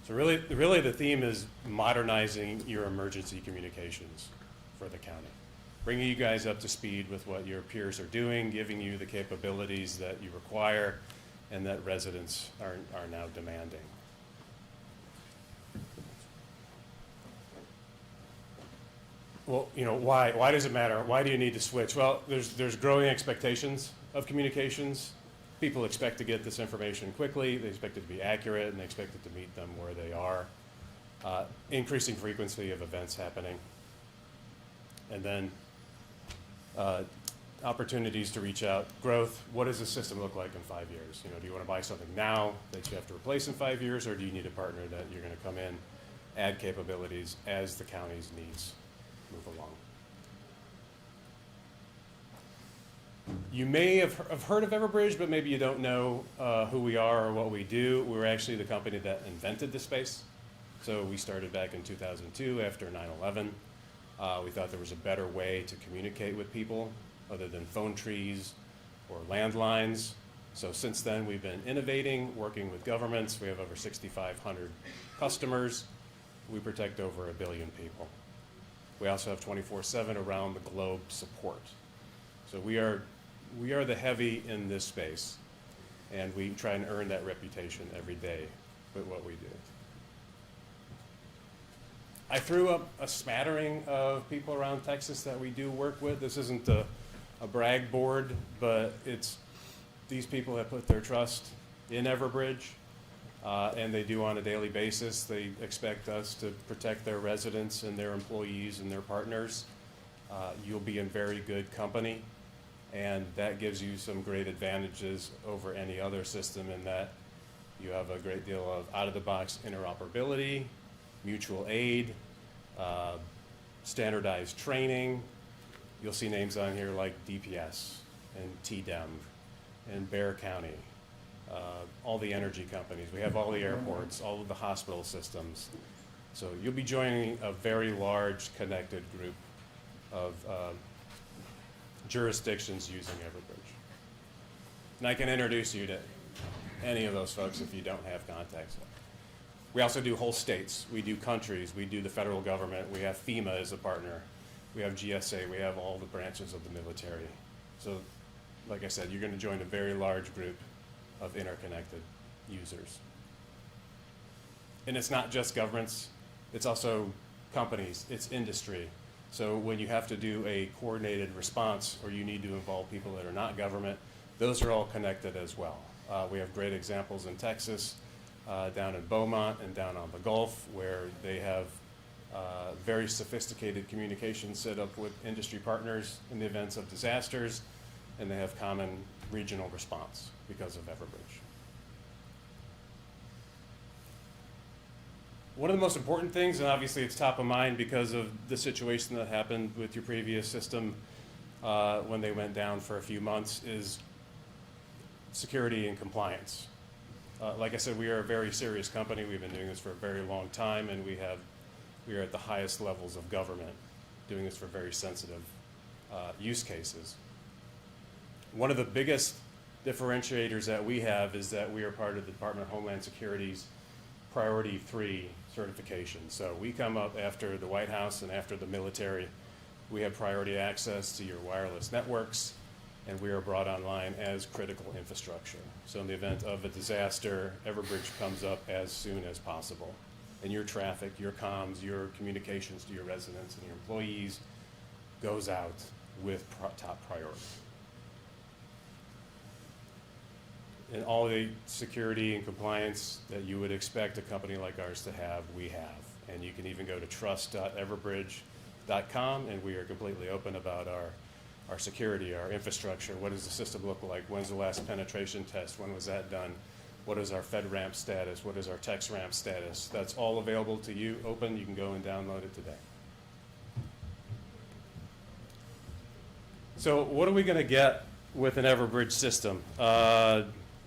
So really the theme is modernizing your emergency communications for the county, bringing you guys up to speed with what your peers are doing, giving you the capabilities that you require and that residents are now demanding. Well, why does it matter? Why do you need to switch? Well, there's growing expectations of communications. People expect to get this information quickly, they expect it to be accurate, and they expect it to meet them where they are. Increasing frequency of events happening. And then opportunities to reach out. Growth, what does the system look like in 5 years? Do you want to buy something now that you have to replace in 5 years, or do you need a partner that you're going to come in, add capabilities as the county's needs move along? You may have heard of Everbridge, but maybe you don't know who we are or what we do. We're actually the company that invented the space. So we started back in 2002 after 9/11. We thought there was a better way to communicate with people other than phone trees or landlines. So since then, we've been innovating, working with governments. We have over 6,500 customers. We protect over 1 billion people. We also have 24/7 around the globe support. So we are the heavy in this space, and we try and earn that reputation every day with what we do. I threw up a smattering of people around Texas that we do work with. This isn't a brag board, but these people have put their trust in Everbridge, and they do on a daily basis. They expect us to protect their residents and their employees and their partners. You'll be in very good company, and that gives you some great advantages over any other system in that you have a great deal of out-of-the-box interoperability, mutual aid, standardized training. You'll see names on here like DPS and TDEM and Bexar County, all the energy companies. We have all the airports, all of the hospital systems. So you'll be joining a very large connected group of jurisdictions using Everbridge. And I can introduce you to any of those folks if you don't have contacts. We also do whole states. We do countries. We do the federal government. We have FEMA as a partner. We have GSA. We have all the branches of the military. So, like I said, you're going to join a very large group of interconnected users. And it's not just governments. It's also companies. It's industry. So when you have to do a coordinated response or you need to involve people that are not government, those are all connected as well. We have great examples in Texas, down in Beaumont and down on the Gulf, where they have very sophisticated communication set up with industry partners in the events of disasters, and they have common regional response because of Everbridge. One of the most important things, and obviously it's top of mind because of the situation that happened with your previous system when they went down for a few months, is security and compliance. Like I said, we are a very serious company. We've been doing this for a very long time, and we are at the highest levels of government doing this for very sensitive use cases. One of the biggest differentiators that we have is that we are part of the Department of Homeland Security's Priority 3 certification. So we come up after the White House and after the military. We have priority access to your wireless networks, and we are brought online as critical infrastructure. So in the event of a disaster, Everbridge comes up as soon as possible. And your traffic, your comms, your communications to your residents and your employees goes out with top priority. And all the security and compliance that you would expect a company like ours to have, we have. And you can even go to trust.everbridge.com, and we are completely open about our security, our infrastructure. What does the system look like? When's the last penetration test? When was that done? What is our FedRAMP status? What is our TexRAMP status? That's all available to you, open. You can go and download it today. So what are we going to get with an Everbridge system?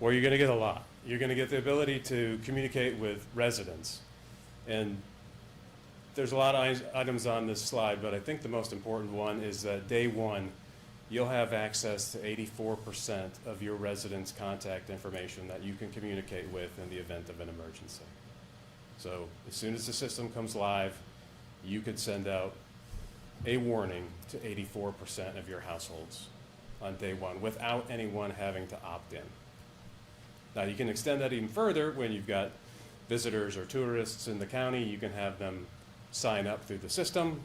Well, you're going to get a lot. You're going to get the ability to communicate with residents. And there's a lot of items on this slide, but I think the most important one is that day one, you'll have access to 84% of your residents' contact information that you can communicate with in the event of an emergency. So as soon as the system comes live, you could send out a warning to 84% of your households on day one without anyone having to opt in. Now, you can extend that even further when you've got visitors or tourists in the county. You can have them sign up through the system.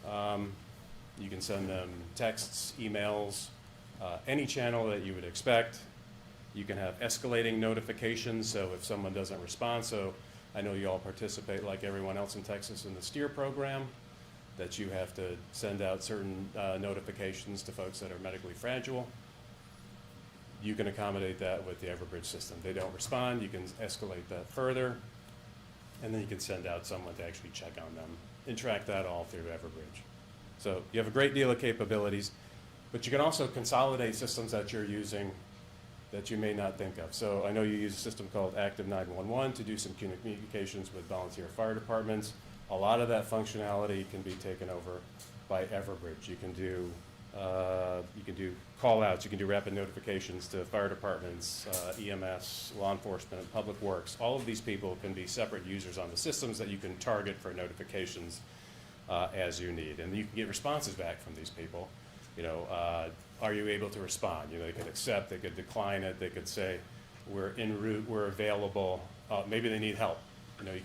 You can send them texts, emails, any channel that you would expect. You can have escalating notifications, so if someone doesn't respond, so I know you all participate like everyone else in Texas in the STEER program, that you have to send out certain notifications to folks that are medically fragile. You can accommodate that with the Everbridge system. They don't respond, you can escalate that further, and then you can send out someone to actually check on them and track that all through Everbridge. So you have a great deal of capabilities, but you can also consolidate systems that you're using that you may not think of. So I know you use a system called Active 911 to do some communications with volunteer fire departments. A lot of that functionality can be taken over by Everbridge. You can do call outs, you can do rapid notifications to fire departments, EMS, law enforcement, public works. All of these people can be separate users on the systems that you can target for notifications as you need. And you can get responses back from these people. You know, are you able to respond? You know, they could accept, they could decline it, they could say, we're en route, we're available, maybe they need help. You know, you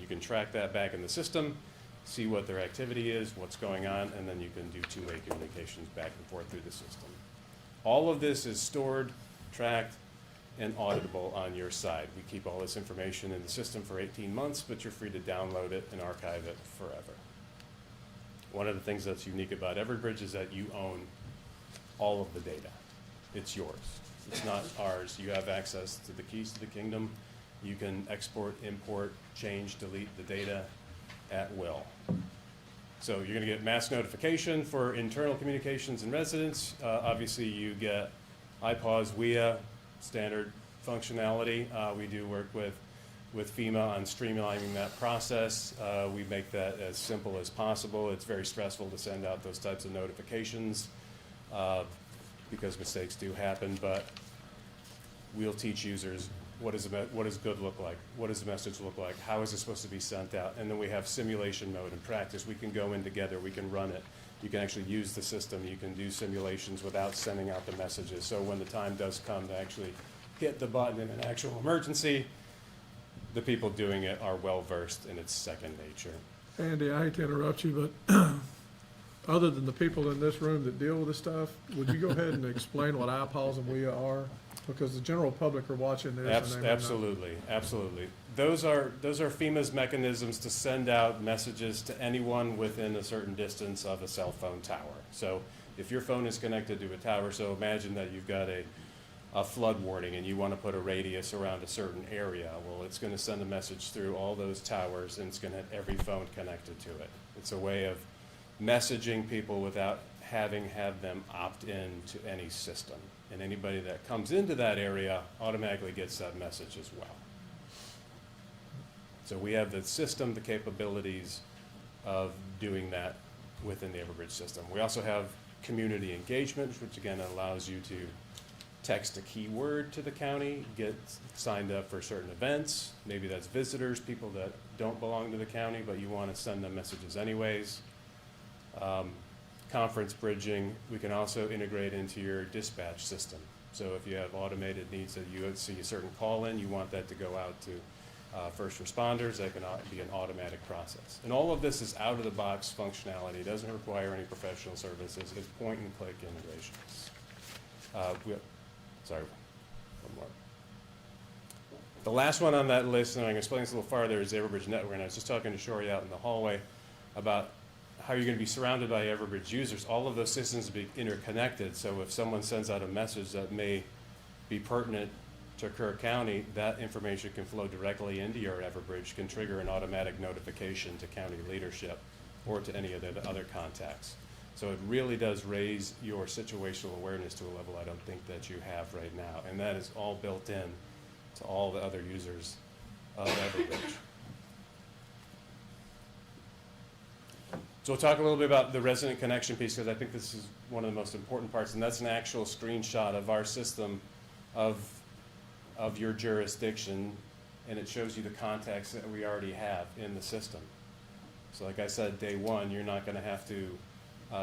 can track that back in the system, see what their activity is, what's going on, and then you can do two-way communications back and forth through the system. All of this is stored, tracked, and auditable on your side. We keep all this information in the system for 18 months, but you're free to download it and archive it forever. One of the things that's unique about Everbridge is that you own all of the data. It's yours. It's not ours. You have access to the keys to the kingdom. You can export, import, change, delete the data at will. So you're going to get mass notification for internal communications and residents. Obviously, you get iPause, WIA, standard functionality. We do work with FEMA on streamlining that process. We make that as simple as possible. It's very stressful to send out those types of notifications because mistakes do happen, but we'll teach users what does good look like? What does the message look like? How is it supposed to be sent out? And then we have simulation mode and practice. We can go in together. We can run it. You can actually use the system. You can do simulations without sending out the messages. So when the time does come to actually hit the button in an actual emergency, the people doing it are well versed in its second nature. Andy, I hate to interrupt you, but other than the people in this room that deal with this stuff, would you go ahead and explain what iPause and WIA are? Because the general public are watching this. And they may not. Absolutely, absolutely. Those are FEMA's mechanisms to send out messages to anyone within a certain distance of a cell phone tower. So if your phone is connected to a tower, so imagine that you've got a flood warning and you want to put a radius around a certain area, well, it's going to send a message through all those towers and it's going to have every phone connected to it. It's a way of messaging people without having had them opt in to any system. And anybody that comes into that area automatically gets that message as well. So we have the system, the capabilities of doing that within the Everbridge system. We also have community engagement, which again allows you to text a keyword to the county, get signed up for certain events. Maybe that's visitors, people that don't belong to the county, but you want to send them messages anyways. Conference bridging, we can also integrate into your dispatch system. So if you have automated needs that you see a certain call in, you want that to go out to first responders, that can be an automatic process. And all of this is out of the box functionality. It doesn't require any professional services. It's point and click integrations. Sorry, one more. The last one on that list, and I'm going to explain this a little farther, is the Everbridge Network. And I was just talking to Shori out in the hallway about how you're going to be surrounded by Everbridge users. All of those systems will be interconnected, so if someone sends out a message that may be pertinent to Kerr County, that information can flow directly into your Everbridge, can trigger an automatic notification to county leadership or to any of the other contacts. So it really does raise your situational awareness to a level I don't think that you have right now, and that is all built in to all the other users of Everbridge. So we'll talk a little bit about the resident connection piece, because I think this is one of the most important parts, and that's an actual screenshot of our system of your jurisdiction, and it shows you the contacts that we already have in the system. So like I said, day one, you're not going to have to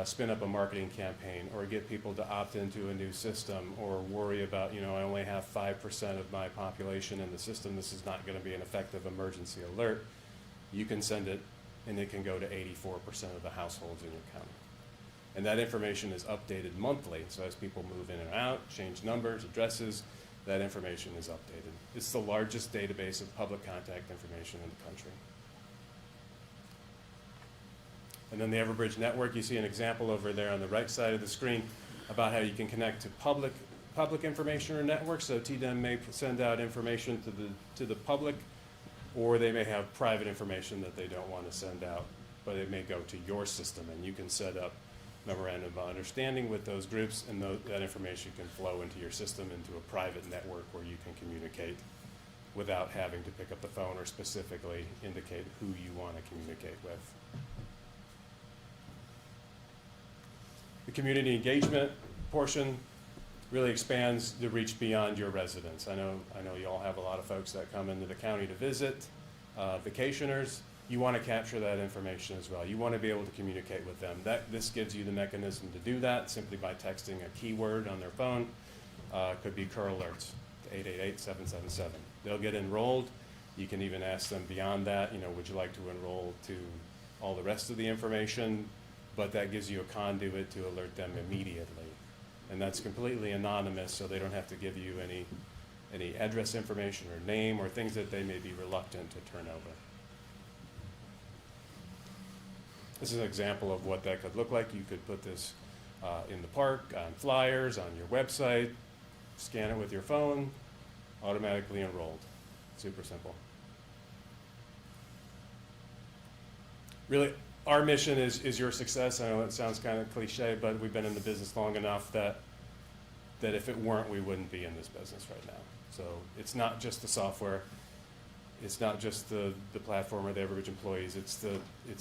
spin up a marketing campaign or get people to opt into a new system or worry about, I only have 5% of my population in the system. This is not going to be an effective emergency alert. You can send it and it can go to 84% of the households in your county. And that information is updated monthly, so as people move in and out, change numbers, addresses, that information is updated. It's the largest database of public contact information in the country. And then the Everbridge Network, you see an example over there on the right side of the screen about how you can connect to public information or networks. So TDEM may send out information to the public, or they may have private information that they don't want to send out, but it may go to your system, and you can set up memorandum of understanding with those groups, and that information can flow into your system, into a private network where you can communicate without having to pick up the phone or specifically indicate who you want to communicate with. The community engagement portion really expands the reach beyond your residents. I know you all have a lot of folks that come into the county to visit, vacationers. You want to capture that information as well. You want to be able to communicate with them. This gives you the mechanism to do that simply by texting a keyword on their phone. Could be Kerr alerts to 888-777. They'll get enrolled. You can even ask them beyond that, would you like to enroll to all the rest of the information? But that gives you a conduit to alert them immediately. And that's completely anonymous, so they don't have to give you any address information or name or things that they may be reluctant to turn over. This is an example of what that could look like. You could put this in the park, on flyers, on your website, scan it with your phone, automatically enrolled. Super simple. Really, our mission is your success. I know it sounds kind of cliche, but we've been in the business long enough that if it weren't, we wouldn't be in this business right now. So it's not just the software. It's not just the platform or the Everbridge employees. It's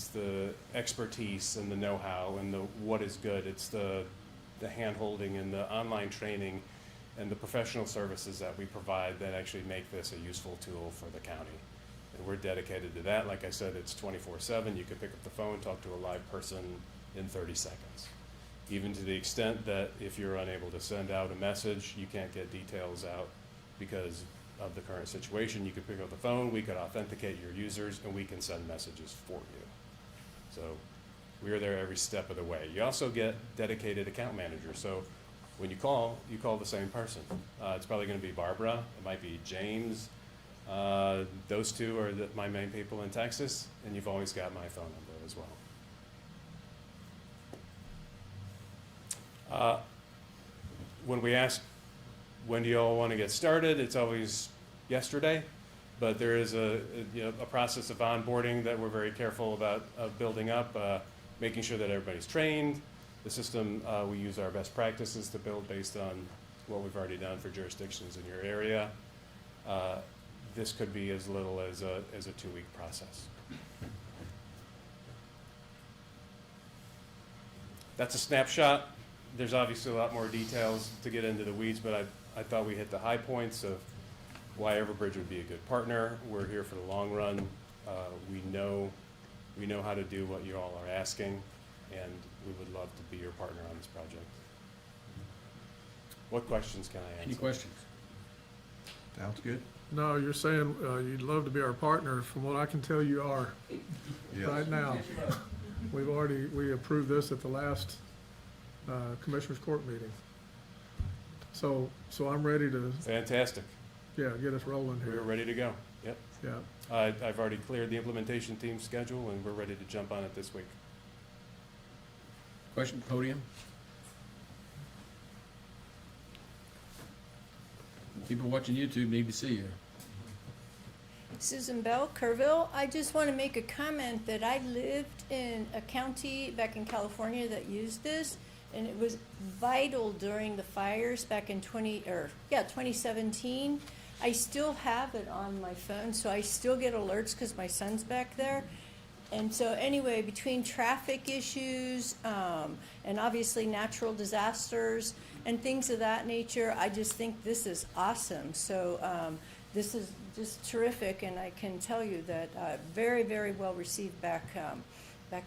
the expertise and the know-how and the what is good. It's the hand-holding and the online training and the professional services that we provide that actually make this a useful tool for the county. And we're dedicated to that. Like I said, it's 24/7. You can pick up the phone, talk to a live person in 30 seconds. Even to the extent that if you're unable to send out a message, you can't get details out because of the current situation. You could pick up the phone, we could authenticate your users, and we can send messages for you. So we are there every step of the way. You also get dedicated account managers. So when you call the same person. It's probably going to be Barbara. It might be James. Those two are my main people in Texas, and you've always got my phone number as well. When we ask when do you all want to get started? It's always yesterday, but there is a process of onboarding that we're very careful about building up, making sure that everybody's trained. The system, we use our best practices to build based on what we've already done for jurisdictions in your area. This could be as little as a 2-week process. That's a snapshot. There's obviously a lot more details to get into the weeds, but I thought we hit the high points of why Everbridge would be a good partner. We're here for the long run. We know how to do what you all are asking, and we would love to be your partner on this project. What questions can I answer? Any questions? Sounds good. No, you're saying you'd love to be our partner. From what I can tell, you are right now. We approved this at the last Commissioners Court meeting. So I'm ready to, Fantastic. yeah, get us rolling We're here. ready to go. Yep. Yeah. I've already cleared the implementation team's schedule, and we're ready to jump on it this week. Question, podium? People watching YouTube need to see you. Susan Bell, Kerrville. I just want to make a comment that I lived in a county back in California that used this, and it was vital during the fires back in 2017. I still have it on my phone, so I still get alerts because my son's back there. And so anyway, between traffic issues and obviously natural disasters and things of that nature, I just think this is awesome. So this is just terrific, and I can tell you that very, very well received back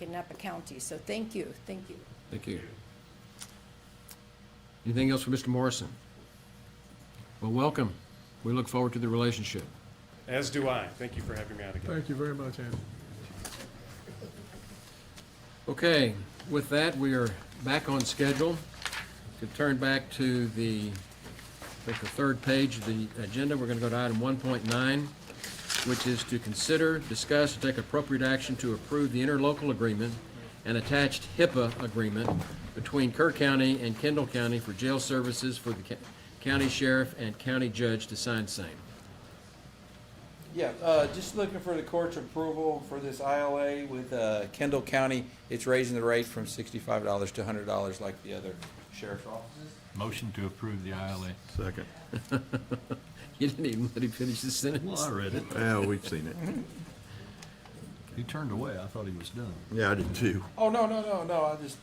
in Napa County. So thank you, thank you. Thank you. Anything else for Mr. Morrison? Well, welcome. We look forward to the relationship. As do I. Thank you for having me on again. Thank you very much, Andy. Okay, with that, we are back on schedule. To turn back to the third page of the agenda, we're going to go to item 1.9, which is to consider, discuss, and take appropriate action to approve the interlocal agreement and attached HIPAA agreement between Kerr County and Kendall County for jail services for the county sheriff and county judge to sign same. Yeah, just looking for the court's approval for this ILA with Kendall County. It's raising the rate from $65 to $100 like the other sheriff's offices. Motion to approve the ILA. Second. You didn't even let him finish the sentence. Well, I read it. Yeah, we've seen it. He turned away. I thought he was done. Yeah, I did too. Oh, no, I just.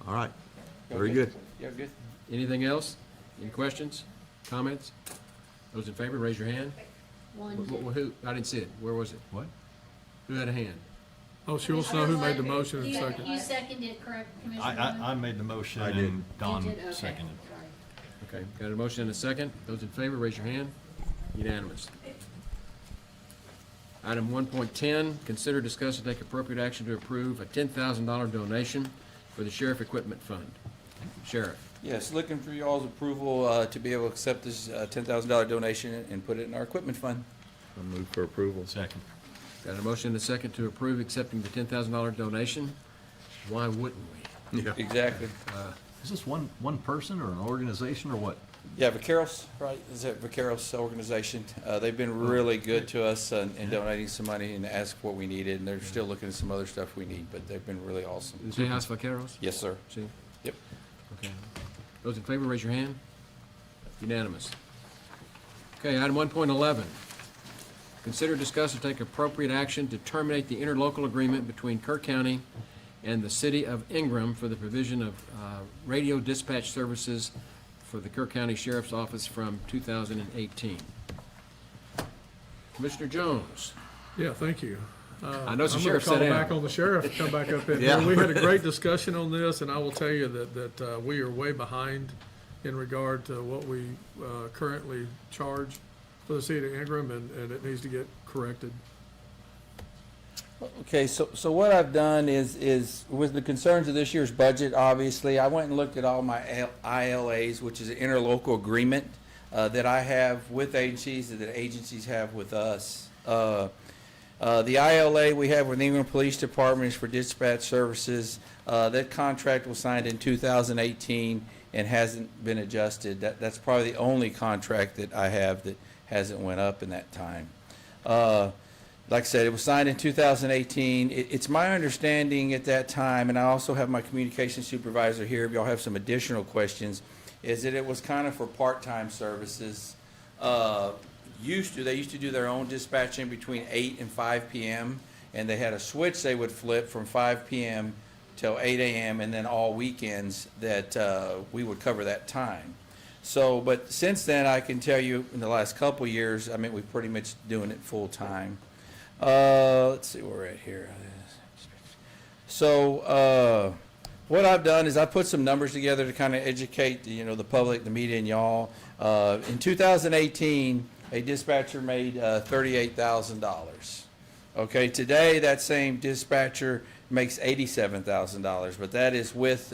All right. Very good. Yeah, good. Anything else? Any questions? Comments? Those in favor, raise your hand. Who? I didn't see it. Where was it? What? Who had a hand? Oh, she wants to know who made the motion and second. You seconded, correct, Commissioner? I made the motion I did. and Don You did? Okay. seconded. Okay, got a motion and a second. Those in favor, raise your hand. Unanimous. Item 1.10, consider, discuss, and take appropriate action to approve a $10,000 donation for the Sheriff Equipment Fund. Sheriff. Yes, looking for y'all's approval to be able to accept this $10,000 donation and put it in our equipment fund. I'll move for approval. Second. Got a motion and a second to approve accepting the $10,000 donation. Why wouldn't we? Yeah. Exactly. Is this one person or an organization or what? Yeah, Vaqueros, right? Is it Vaqueros organization? They've been really good to us in donating some money and ask what we needed, and they're still looking at some other stuff we need, but they've been really awesome. Is it House Vaqueros? Yes, sir. See? Yep. Okay. Those in favor, raise your hand. Unanimous. Okay, item 1.11. Consider, discuss, and take appropriate action to terminate the interlocal agreement between Kerr County and the City of Ingram for the provision of radio dispatch services for the Kerr County Sheriff's Office from 2018. Commissioner Jones. Yeah, thank you. I know the sheriff I'm sat going to call down. back on the sheriff to come back up in Yeah. here. We had a great discussion on this, and I will tell you that we are way behind in regard to what we currently charge for the city of Ingram, and it needs to get corrected. Okay, so what I've done is with the concerns of this year's budget, obviously, I went and looked at all my ILAs, which is an interlocal agreement that I have with agencies that agencies have with us. The ILA we have with Ingram Police Department is for dispatch services. That contract was signed in 2018, and hasn't been adjusted. That's probably the only contract that I have that hasn't went up in that time. Like I said, it was signed in 2018. It's my understanding at that time, and I also have my communication supervisor here, if y'all have some additional questions, is that it was kind of for part-time services. They used to do their own dispatching between 8 and 5 p.m., and they had a switch they would flip from 5 p.m. till 8 a.m., and then all weekends that we would cover that time. So, but since then, I can tell you in the last couple of years, I mean, we're pretty much doing it full-time. Let's see where we're at here. So, what I've done is I put some numbers together to kind of educate, the public, the media, and y'all. In 2018, a dispatcher made $38,000. Okay, today that same dispatcher makes $87,000, but that is with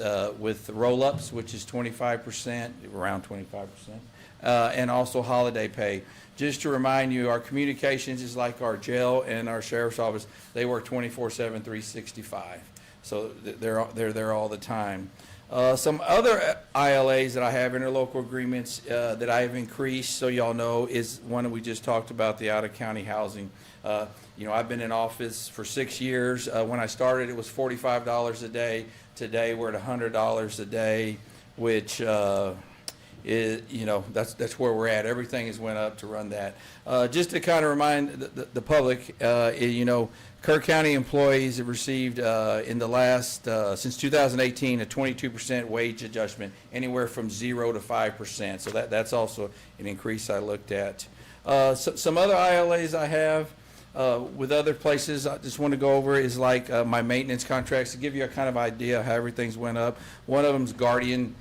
roll-ups, which is 25%, around 25%, and also holiday pay. Just to remind you, our communications is like our jail and our sheriff's office. They work 24/7, 365. So they're there all the time. Some other ILAs that I have, interlocal agreements, that I have increased, so y'all know, is one that we just talked about, the out-of-county housing. I've been in office for 6 years. When I started, it was $45 a day. Today, we're at $100 a day, which that's where we're at. Everything has went up to run that. Just to kind of remind the public, Kerr County employees have received in the last, since 2018, a 22% wage adjustment, anywhere from 0 to 5%. So that's also an increase I looked at. Some other ILAs I have with other places I just want to go over is like my maintenance contracts to give you a kind of idea of how everything's went up. One of them is Guardian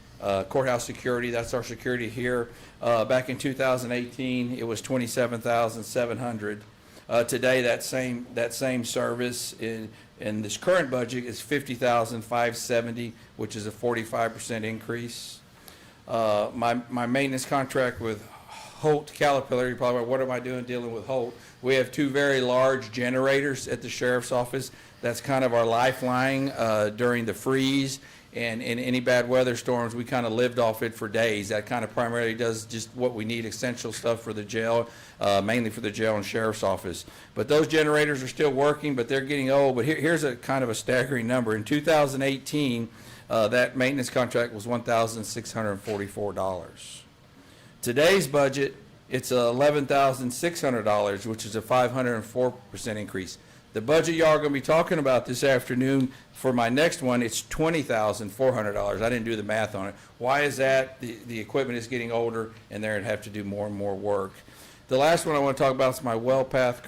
Courthouse Security. That's our security here. Back in 2018, it was $27,700. Today, that same service in this current budget is $50,570, which is a 45% increase. My maintenance contract with Holt Caterpillar, you're probably, what am I doing dealing with Holt? We have 2 very large generators at the sheriff's office. That's kind of our lifeline during the freeze. And in any bad weather storms, we kind of lived off it for days. That kind of primarily does just what we need, essential stuff for the jail, mainly for the jail and sheriff's office. But those generators are still working, but they're getting old. But here's a kind of a staggering number. In 2018, that maintenance contract was $1,644. Today's budget, it's $11,600, which is a 504% increase. The budget y'all are going to be talking about this afternoon for my next one, it's $20,400. I didn't do the math on it. Why is that? The equipment is getting older, and they're going to have to do more and more work. The last one I want to talk about is my WellPath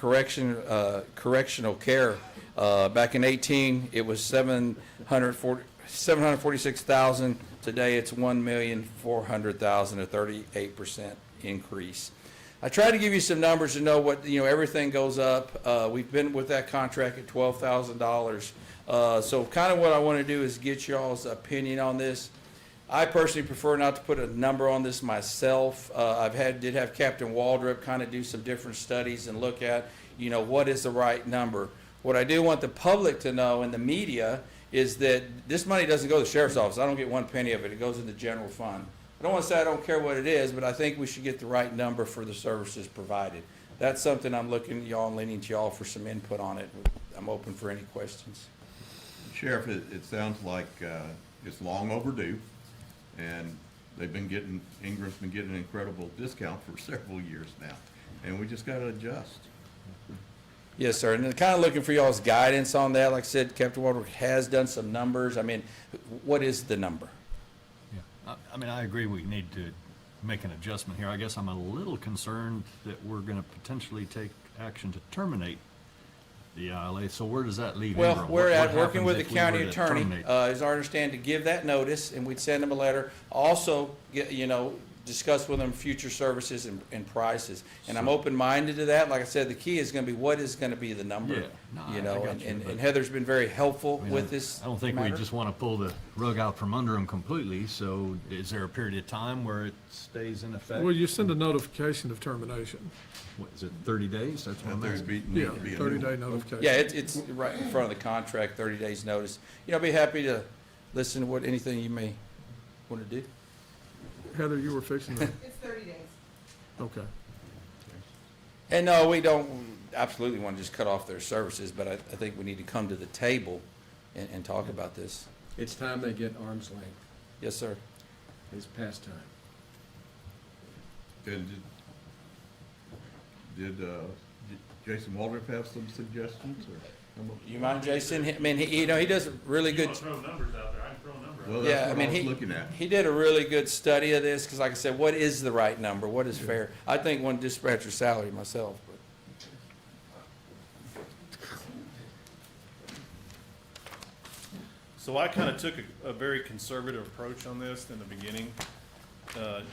correctional care. Back in 18, it was $746,000. Today, it's $1,400,000, a 38% increase. I tried to give you some numbers to know what, everything goes up. We've been with that contract at $12,000. So kind of what I want to do is get y'all's opinion on this. I personally prefer not to put a number on this myself. Did have Captain Waldrop kind of do some different studies and look at, what is the right number. What I do want the public to know and the media is that this money doesn't go to the sheriff's office. I don't get 1 penny of it. It goes in the general fund. I don't want to say I don't care what it is, but I think we should get the right number for the services provided. That's something I'm looking at y'all and leaning to y'all for some input on it. I'm open for any questions. Sheriff, it sounds like it's long overdue, and Ingram's been getting an incredible discount for several years now, and we just got to adjust. Yes, sir, and kind of looking for y'all's guidance on that. Like I said, Captain Waldrop has done some numbers. I mean, what is the number? I mean, I agree we need to make an adjustment here. I guess I'm a little concerned that we're going to potentially take action to terminate the ILA. So where does that leave Well, Ingram? we're What working with the happens if we were county to attorney, terminate? is our understanding, to give that notice, and we'd send them a letter. Also, discuss with them future services and prices. And I'm open-minded to that. Like I said, the key is going to be what is going to be the number. Yeah, no, I got you, and Heather's been very helpful with this I don't think matter. we just want to pull the rug out from under them completely. So is there a period of time where it stays in effect? Well, you send a notification of termination. What, is it 30 days? That's what I'm asking. Yeah, 30-day notification. Yeah, it's right in front of the contract, 30 days notice. I'd be happy to listen to anything you may want to do. Heather, you were fixing that? It's 30 days. Okay. And no, we don't absolutely want to just cut off their services, but I think we need to come to the table and talk about this. It's time they get arm's length. Yes, sir. It's past time. And did Jason Waldrop have some suggestions, or? You mind, Jason? I mean, he does a really good. Throw numbers out there, I can throw a number out Well, there. Yeah, that's I what mean, I was he, looking at. he did a really good study of this, because like I said, what is the right number? What is fair? I think one dispatcher's salary myself, but. So I kind of took a very conservative approach on this in the beginning,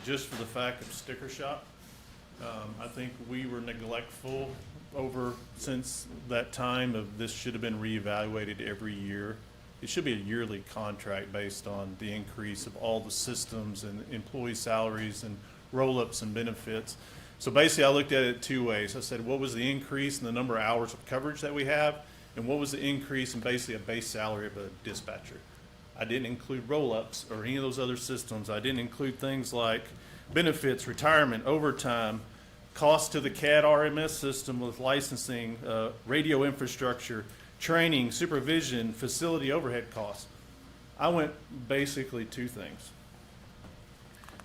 just for the fact of sticker shock. I think we were neglectful since that time of this should have been reevaluated every year. It should be a yearly contract based on the increase of all the systems and employee salaries and roll-ups and benefits. So basically, I looked at it two ways. I said, what was the increase in the number of hours of coverage that we have? And what was the increase in basically a base salary of a dispatcher? I didn't include roll-ups or any of those other systems. I didn't include things like benefits, retirement, overtime, cost to the CAD RMS system with licensing, radio infrastructure, training, supervision, facility overhead costs. I went basically two things.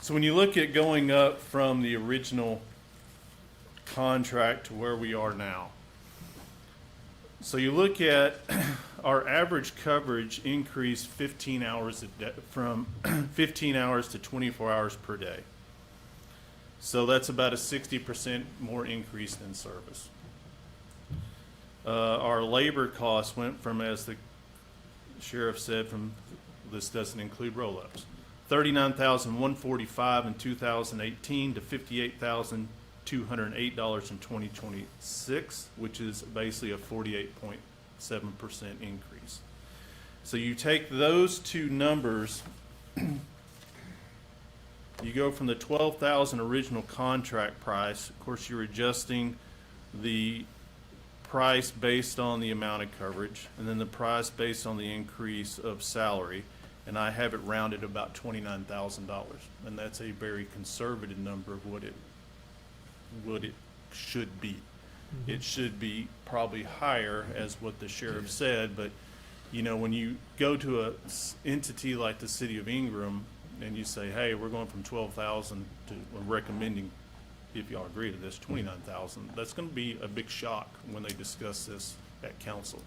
So when you look at going up from the original contract to where we are now, so you look at our average coverage increased 15 hours from 15 hours to 24 hours per day. So that's about a 60% more increase in service. Our labor costs went from, as the sheriff said, this doesn't include roll-ups, $39,145 in 2018 to $58,208 in 2026, which is basically a 48.7% increase. So you take those two numbers, you go from the $12,000 original contract price. Of course, you're adjusting the price based on the amount of coverage, and then the price based on the increase of salary, and I have it rounded about $29,000, and that's a very conservative number of what it should be. Mm-hmm. It should be probably higher, as what the sheriff said, but you know, when you go to a entity like the city of Ingram and you say, hey, we're going from 12,000 to, we're recommending, if y'all agree to this, 29,000, that's going to be a big shock when they discuss this at council.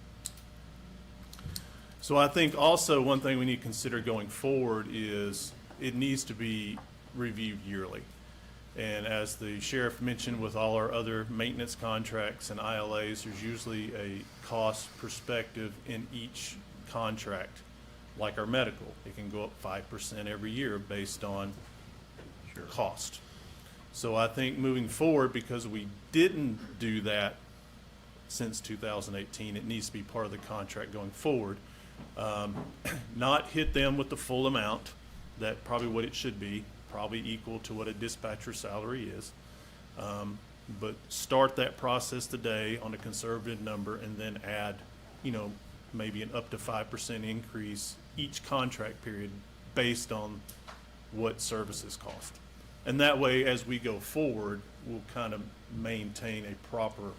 So I think also one thing we need to consider going forward is it needs to be reviewed yearly. And as the sheriff mentioned, with all our other maintenance contracts and ILAs, there's usually a cost perspective in each contract. Like our medical, it can go up 5% every year based on cost. So I think moving forward, because we didn't do that since 2018, it needs to be part of the contract going forward. Not hit them with the full amount, that probably what it should be, probably equal to what a dispatcher salary is. But start that process today on a conservative number and then add, you know, maybe an up to 5% increase each contract period based on what services cost. And that way, as we go forward, we'll kind of maintain a proper,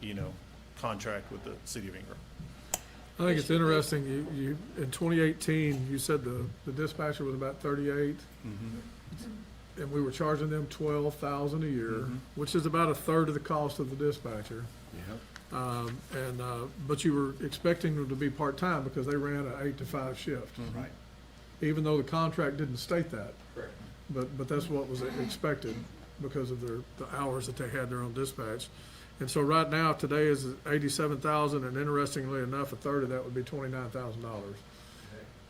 you know, contract with the city of Ingram. I think it's interesting, you, in 2018, you said the dispatcher was about 38, and we were charging them 12,000 a year, which is about a third of the cost of the dispatcher. But you were expecting them to be part-time because they ran an 8 to 5 shift. Right. Even though the contract didn't state that. Correct. But that's what was expected because of the hours that they had their own dispatch. And so right now, today is 87,000, and interestingly enough, a third of that would be $29,000.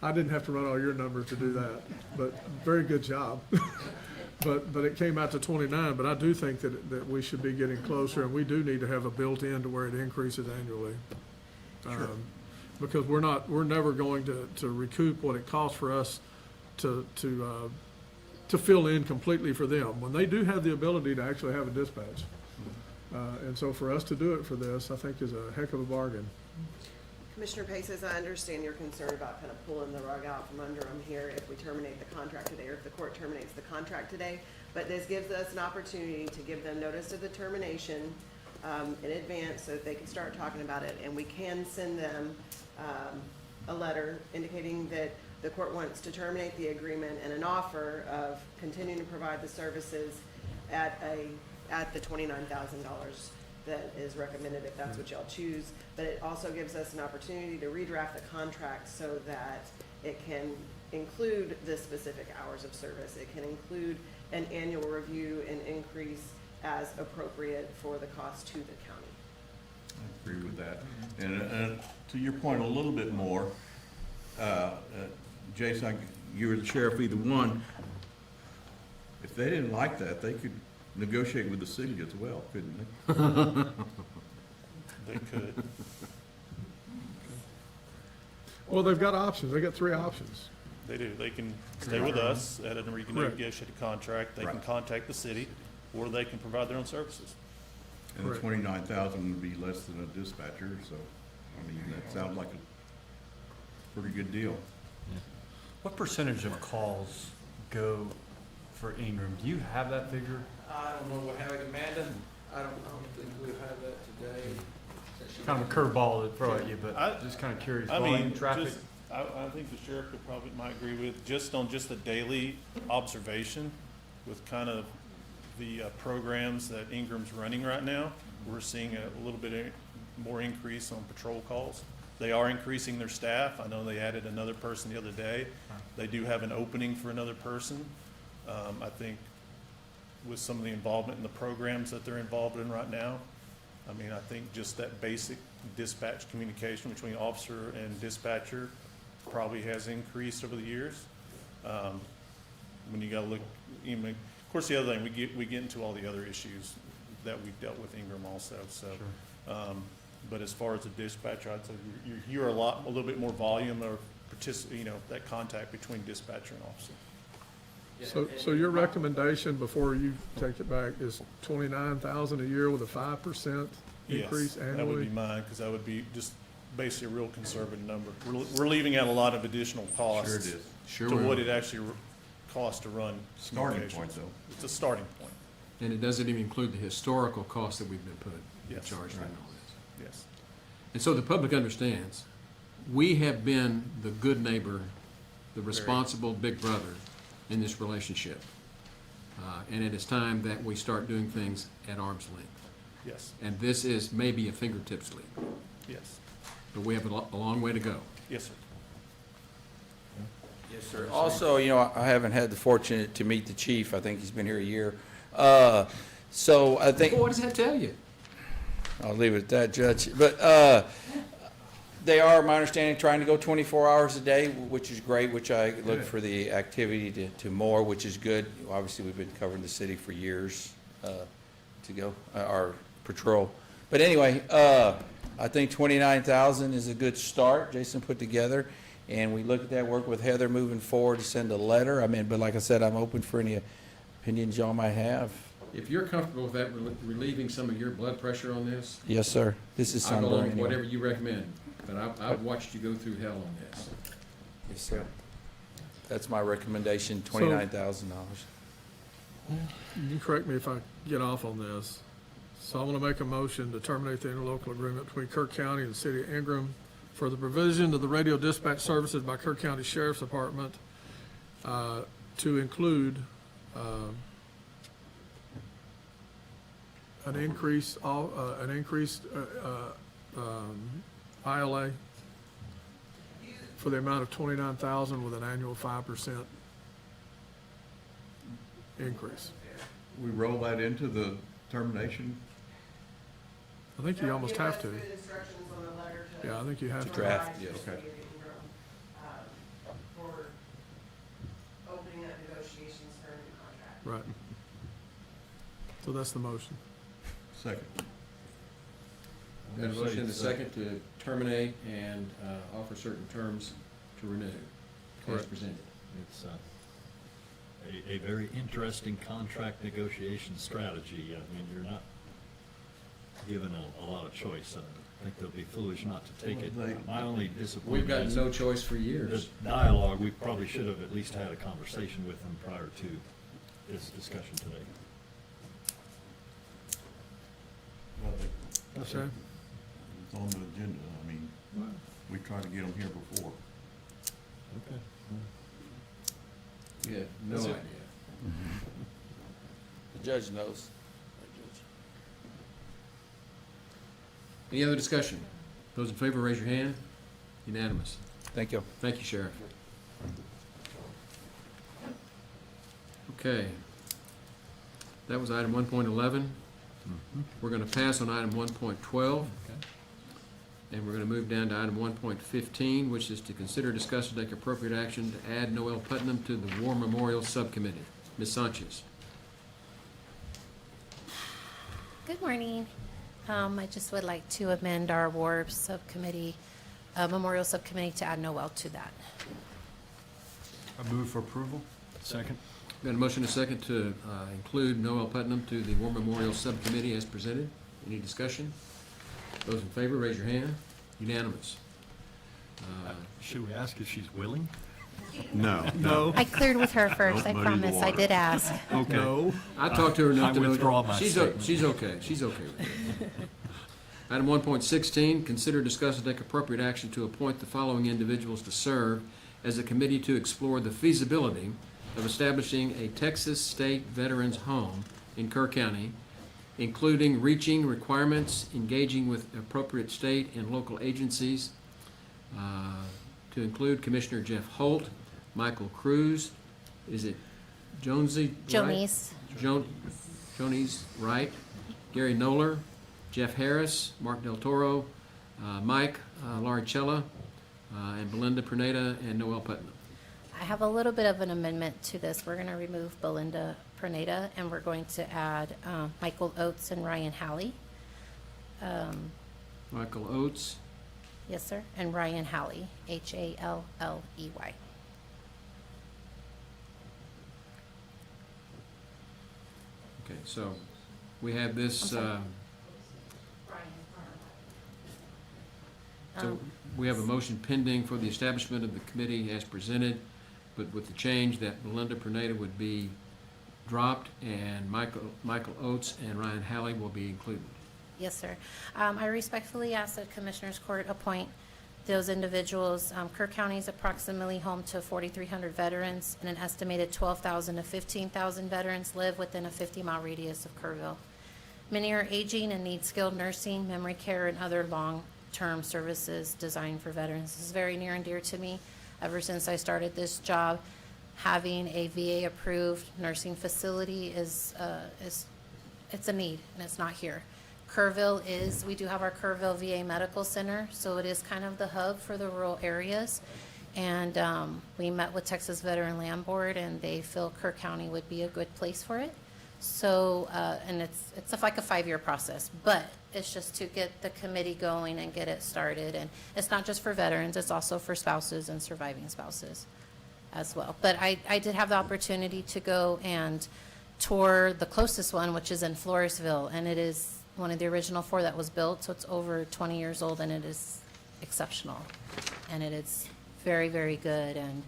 I didn't have to run all your numbers to do that, but very good job. But it came out to 29, but I do think that we should be getting closer, and we do need to have a built-in to where it increases annually. Because we're never going to recoup what it costs for us to fill in completely for them, when they do have the ability to actually have a dispatch. And so for us to do it for this, I think is a heck of a bargain. Commissioner Pace, as I understand your concern about kind of pulling the rug out from under them here if we terminate the contract today, or if the court terminates the contract today. But this gives us an opportunity to give them notice of the termination in advance so that they can start talking about it. And we can send them a letter indicating that the court wants to terminate the agreement and an offer of continuing to provide the services at the $29,000 that is recommended if that's what y'all choose. But it also gives us an opportunity to redraft the contract so that it can include the specific hours of service. It can include an annual review and increase as appropriate for the cost to the county. I agree with that. And to your point a little bit more, Jason, you were the sheriff, either one. If they didn't like that, they could negotiate with the city as well, couldn't they? They could. Well, they've got options. They've got 3 options. They do. They can stay with us at a renegotiated contract. They can contact the city, or they can provide their own services. And the 29,000 would be less than a dispatcher, so, I mean, that sounds like a pretty good deal. What percentage of calls go for Ingram? Do you have that figure? I don't know what happened, Amanda. I don't think we have that today. Kind of a curveball to throw at you, but I- just kind of curious. I Volume, mean, traffic? I think the sheriff might agree with, just on just the daily observation with kind of the programs that Ingram's running right now, we're seeing a little bit more increase on patrol calls. They are increasing their staff. I know they added another person the other day. They do have an opening for another person. I think with some of the involvement in the programs that they're involved in right now, I mean, I think just that basic dispatch communication between officer and dispatcher probably has increased over the years. When you gotta look, of course, the other thing, we get into all the other issues that we've dealt with Ingram also, so. But as far as the dispatcher, I'd say you hear a little bit more volume or that contact between dispatcher and officer. So your recommendation before you take it back is 29,000 a year with a 5% increase Yes, that would annually? be mine, because that would be just basically a real conservative number. We're leaving out a lot of additional costs. Sure it is. Sure To we what will. it actually costs to run Starting communications. point, though. It's a starting point, And it doesn't even include the historical costs that we've been put in Yes. charge of Right. all this. yes. And so the public understands, we have been the good neighbor, the responsible big brother in this relationship. And it is time that we start doing things at arm's length. Yes, And this is maybe a fingertips leap, yes, but we have a long way to go. yes, sir. Yes, sir. Also, I haven't had the fortune to meet the chief. I think he's been here a year. So I think. Well, what does that tell you? I'll leave it at that, Judge. But they are, my understanding, trying to go 24 hours a day, which is great, which I look for the activity to more, which is good. Obviously, we've been covering the city for years to go, our patrol. But anyway, I think 29,000 is a good start Jason put together. And we look at that, work with Heather moving forward to send a letter. I mean, but like I said, I'm open for any opinions y'all might have. If you're comfortable with that, relieving some of your blood pressure on this, Yes, sir. This is I'll go sunburn along with anyway. whatever you recommend. But I've watched you go through hell on this. Yes, sir. That's my recommendation, $29,000. You can correct me if I get off on this. So I want to make a motion to terminate the interlocal agreement between Kerr County and the City of Ingram for the provision of the radio dispatch services by Kerr County Sheriff's Department to include an increased ILA for the amount of 29,000 with an annual 5% increase. We roll that into the termination? I think you almost have to. Give us good instructions on the letter to. Yeah, I think you have to. Draft, yes. provide to the City of Ingram, for opening up negotiations for a new contract. Right. So that's the motion. Second. Got a motion and a second to terminate and offer certain terms to renew, as Correct. presented. It's a very interesting contract negotiation strategy. I mean, you're not given a lot of choice. I think they'll be foolish not to take it. My only disappointment We've got is no choice for years. the dialogue. We probably should have at least had a conversation with them prior to this discussion today. Okay. It's on the agenda. I mean, we tried to get them here before. Okay. Yeah, no That's it. idea. The judge knows. Any other discussion? Those in favor, raise your hand. Unanimous. Thank you. Thank you, Sheriff. Okay. That was item 1.11. We're going to pass on item 1.12. And we're going to move down to item 1.15, which is to consider, discuss, and take appropriate action to add Noel Putnam to the War Memorial Subcommittee. Ms. Sanchez. Good morning. I just would like to amend our War Subcommittee, Memorial Subcommittee, to add Noel to that. I move for approval. Second. Got a motion and a second to include Noel Putnam to the War Memorial Subcommittee as presented. Any discussion? Those in favor, raise your hand. Unanimous. Should we ask if she's willing? No. No. I cleared with her first, I Don't muddy the promise. I water. did ask. Okay. No. I talked to her enough I to know. withdraw my She's statement. She's okay. She's okay with it. Item 1.16, consider, discuss, and take appropriate action to appoint the following individuals to serve as a committee to explore the feasibility of establishing a Texas State Veterans Home in Kerr County, including reaching requirements, engaging with appropriate state and local agencies, to include Commissioner Jeff Holt, Michael Cruz, is it Jonesy? Jonice. Jonice Wright, Gary Noller, Jeff Harris, Mark Del Toro, Mike Laricella, and Belinda Perneda, and Noel Putnam. I have a little bit of an amendment to this. We're going to remove Belinda Perneda, and we're going to add Michael Oates and Ryan Halley. Michael Oates, Yes, sir. And Ryan Halley, Halley. okay, so we have this, I'm so we have a motion pending for the establishment of the committee as presented, but with the change that Belinda Perneda would be dropped and Michael Oates and Ryan Halley will be included. Yes, sir. I respectfully ask that Commissioners Court appoint those individuals. Kerr County is approximately home to 4,300 veterans, and an estimated 12,000 to 15,000 veterans live within a 50-mile radius of Kerrville. Many are aging and need skilled nursing, memory care, and other long-term services designed for veterans. This is very near and dear to me. Ever since I started this job, having a VA-approved nursing facility is it's a need, and it's not here. Kerrville we do have our Kerrville VA Medical Center, so it is kind of the hub for the rural areas. And we met with Texas Veteran Land Board, and they feel Kerr County would be a good place for it. So, and it's like a 5-year process, but it's just to get the committee going and get it started. And it's not just for veterans, it's also for spouses and surviving spouses as well. But I did have the opportunity to go and tour the closest one, which is in Floresville, and it is one of the original 4 that was built, so it's over 20 years old, and it is exceptional. And it is very, very good, and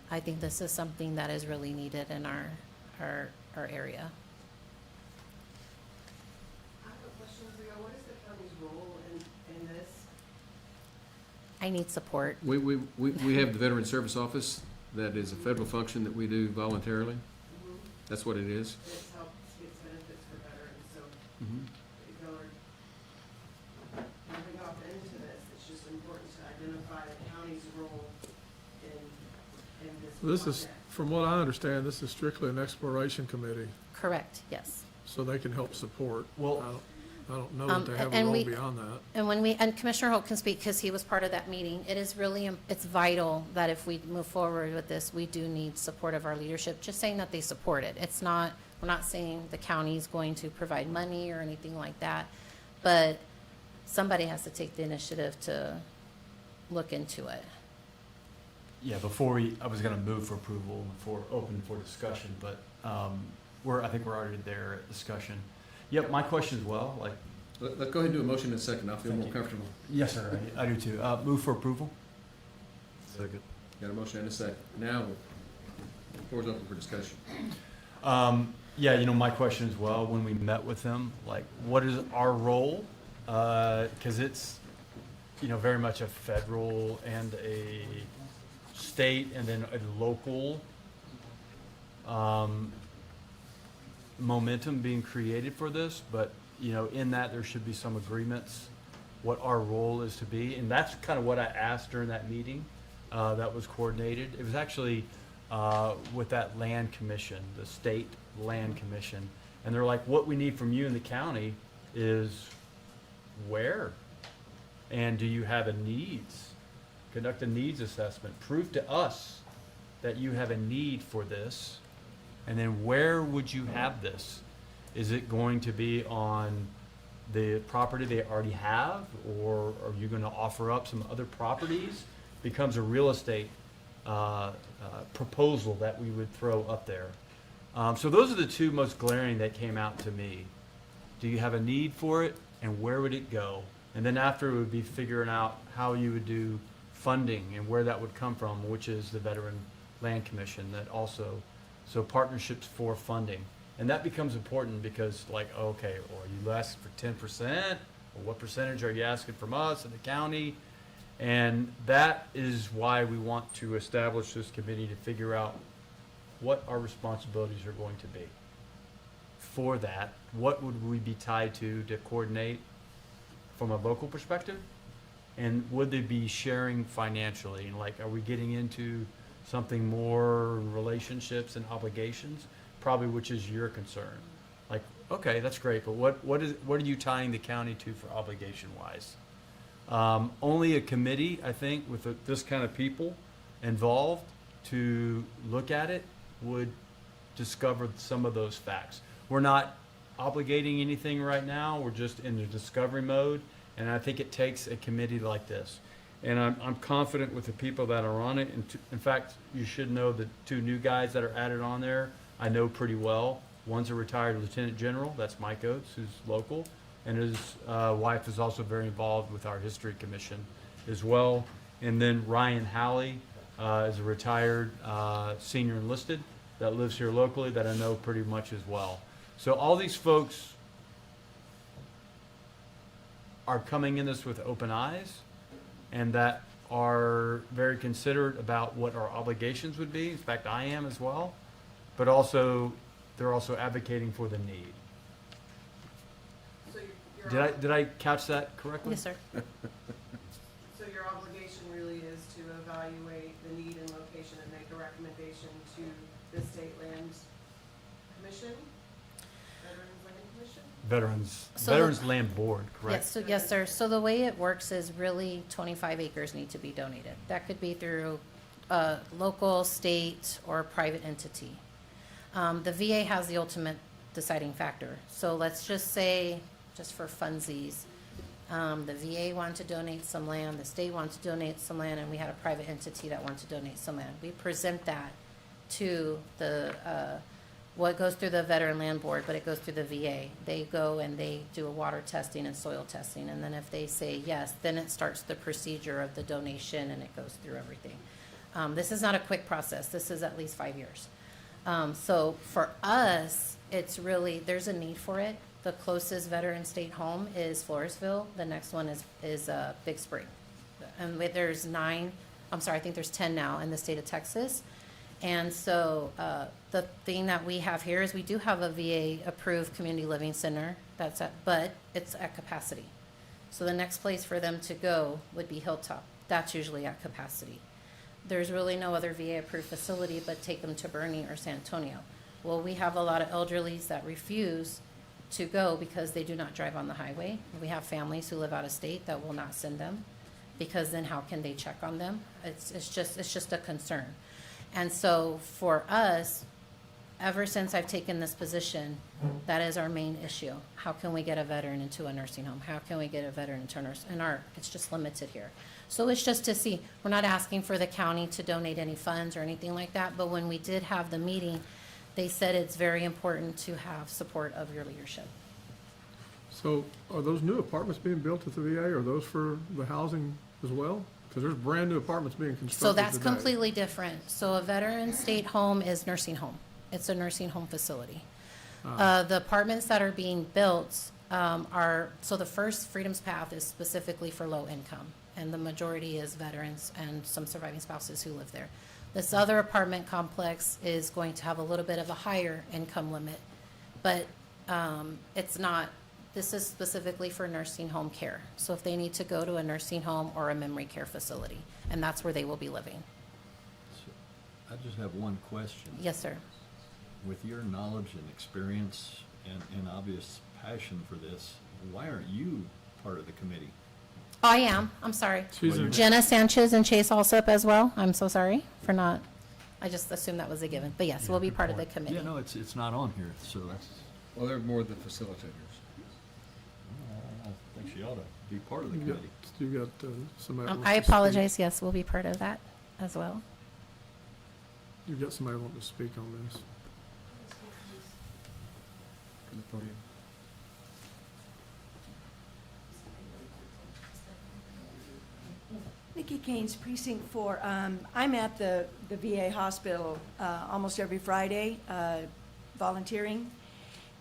I think this is something that is really needed in our area. I have a question for you. What is the county's role in this? I need support. We have the Veteran Service Office. That is a federal function that we do voluntarily. That's what it is. This helps, gets benefits for veterans, so Mhm. if y'all are moving off into this, it's just important to identify the county's role in this This is, project. from what I understand, this is strictly an exploration committee, Correct, yes. so they can help support. Well- I don't know that they have a and role we- beyond that. And Commissioner Holt can speak because he was part of that meeting. It is really, it's vital that if we move forward with this, we do need support of our leadership. Just saying that they support it. It's not, we're not saying the county's going to provide money or anything like that, but somebody has to take the initiative to look into it. Yeah, I was gonna move for approval for, open for discussion, but, I think we're already there at discussion. Yep, my question as well, like, Let's go ahead and do a motion in a second. I'll feel more comfortable. Yes, sir, I do too. Move for approval? Second. Got a motion and a second. Now, the floor's open for discussion. Yeah, my question as well, when we met with them, like, what is our role? Because it's, very much a federal and a state and then a local momentum being created for this, but, in that there should be some agreements what our role is to be. And that's kind of what I asked during that meeting that was coordinated. It was actually with that land commission, the state land commission. And they're like, what we need from you in the county is where? And do you have a needs? Conduct a needs assessment. Prove to us that you have a need for this. And then where would you have this? Is it going to be on the property they already have? Or are you going to offer up some other properties? Becomes a real estate proposal that we would throw up there. So those are the two most glaring that came out to me. Do you have a need for it, and where would it go? And then after, it would be figuring out how you would do funding and where that would come from, which is the Veteran Land Commission that also, so partnerships for funding. And that becomes important because, like, okay, or are you asking for 10%? Or what percentage are you asking from us in the county? And that is why we want to establish this committee to figure out what our responsibilities are going to be. For that, what would we be tied to coordinate from a local perspective? And would they be sharing financially? And like, are we getting into something more relationships and obligations? Probably, which is your concern. Like, okay, that's great, but what are you tying the county to for obligation wise? Only a committee, I think, with this kind of people involved to look at it would discover some of those facts. We're not obligating anything right now. We're just in the discovery mode. And I think it takes a committee like this. And I'm confident with the people that are on it. And in fact, you should know the two new guys that are added on there, I know pretty well. One's a retired lieutenant general, that's Mike Oates, who's local. And his wife is also very involved with our history commission as well. And then Ryan Halley is a retired senior enlisted that lives here locally that I know pretty much as well. So all these folks are coming in this with open eyes and that are very considerate about what our obligations would be. In fact, I am as well. But also, they're also advocating for the need. So your Did I catch that correctly? Yes, sir. So your obligation really is to evaluate the need and location and make a recommendation to the State Land Commission, Veterans Land Commission? Veterans Land Board, correct? Yes, sir. So the way it works is really 25 acres need to be donated. That could be through a local, state, or private entity. The VA has the ultimate deciding factor. So let's just say, just for funsies, the VA wanted to donate some land, the state wants to donate some land, and we had a private entity that wanted to donate some land. We present that to the, what goes through the Veteran Land Board, but it goes through the VA. They go and they do a water testing and soil testing, and then if they say yes, then it starts the procedure of the donation and it goes through everything. This is not a quick process. This is at least 5 years. So for us, it's really, there's a need for it. The closest veteran state home is Floresville. The next one is Big Spring. And there's 9, I'm sorry, I think there's 10 now in the state of Texas. And so the thing that we have here is we do have a VA-approved community living center, but it's at capacity. So the next place for them to go would be Hilltop. That's usually at capacity. There's really no other VA-approved facility but take them to Bernie or San Antonio. Well, we have a lot of elderlies that refuse to go because they do not drive on the highway. We have families who live out of state that will not send them because then how can they check on them? It's just a concern. And so for us, ever since I've taken this position, that is our main issue. How can we get a veteran into a nursing home? How can we get a veteran into a nurse? It's just limited here. So it's just to see, we're not asking for the county to donate any funds or anything like that, but when we did have the meeting, they said it's very important to have support of your leadership. So are those new apartments being built at the VA, or are those for the housing as well? Because there's brand-new apartments being constructed So that's today. completely different. So a veteran state home is nursing home. It's a nursing home facility. The apartments that are being built so the first Freedom's Path is specifically for low income, and the majority is veterans and some surviving spouses who live there. This other apartment complex is going to have a little bit of a higher income limit, but it's not, this is specifically for nursing home care. So if they need to go to a nursing home or a memory care facility, and that's where they will be living. I just have one question. Yes, sir. With your knowledge and experience and obvious passion for this, why aren't you part of the committee? Oh, I am. I'm sorry. She's a- Jenna Sanchez and Chase Alsop as well. I'm so sorry for not, I just assumed that was a given. But yes, we'll be part of the committee. Yeah, no, it's not on here, so that's, Well, they're more the facilitators. I think she ought to be part of the You got, committee. you got somebody. that wants I to speak. apologize. Yes, we'll be part of that as well. You've got somebody wanting to speak on this. Come to the podium. Nikki Kane's Precinct 4. I'm at the VA hospital almost every Friday, volunteering.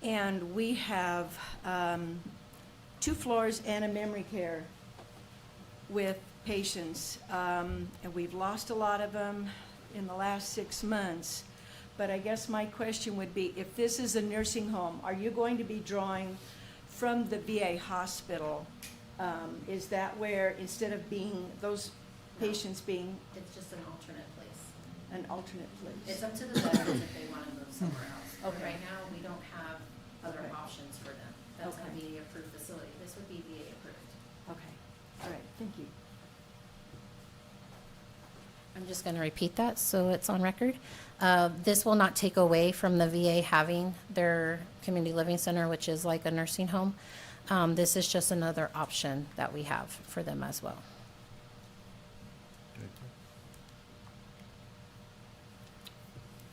And we have 2 floors and a memory care with patients. And we've lost a lot of them in the last 6 months. But I guess my question would be, if this is a nursing home, are you going to be drawing from the VA hospital? Is that where, instead of being, those patients being It's just an alternate place. an alternate place? It's up to the veterans if they want to move somewhere else. Okay. Right now, we don't have other Okay. options for them. That's a Okay. VA-approved facility. This would be VA-approved. Okay, all right, thank you. I'm just going to repeat that so it's on record. This will not take away from the VA having their community living center, which is like a nursing home. This is just another option that we have for them as well.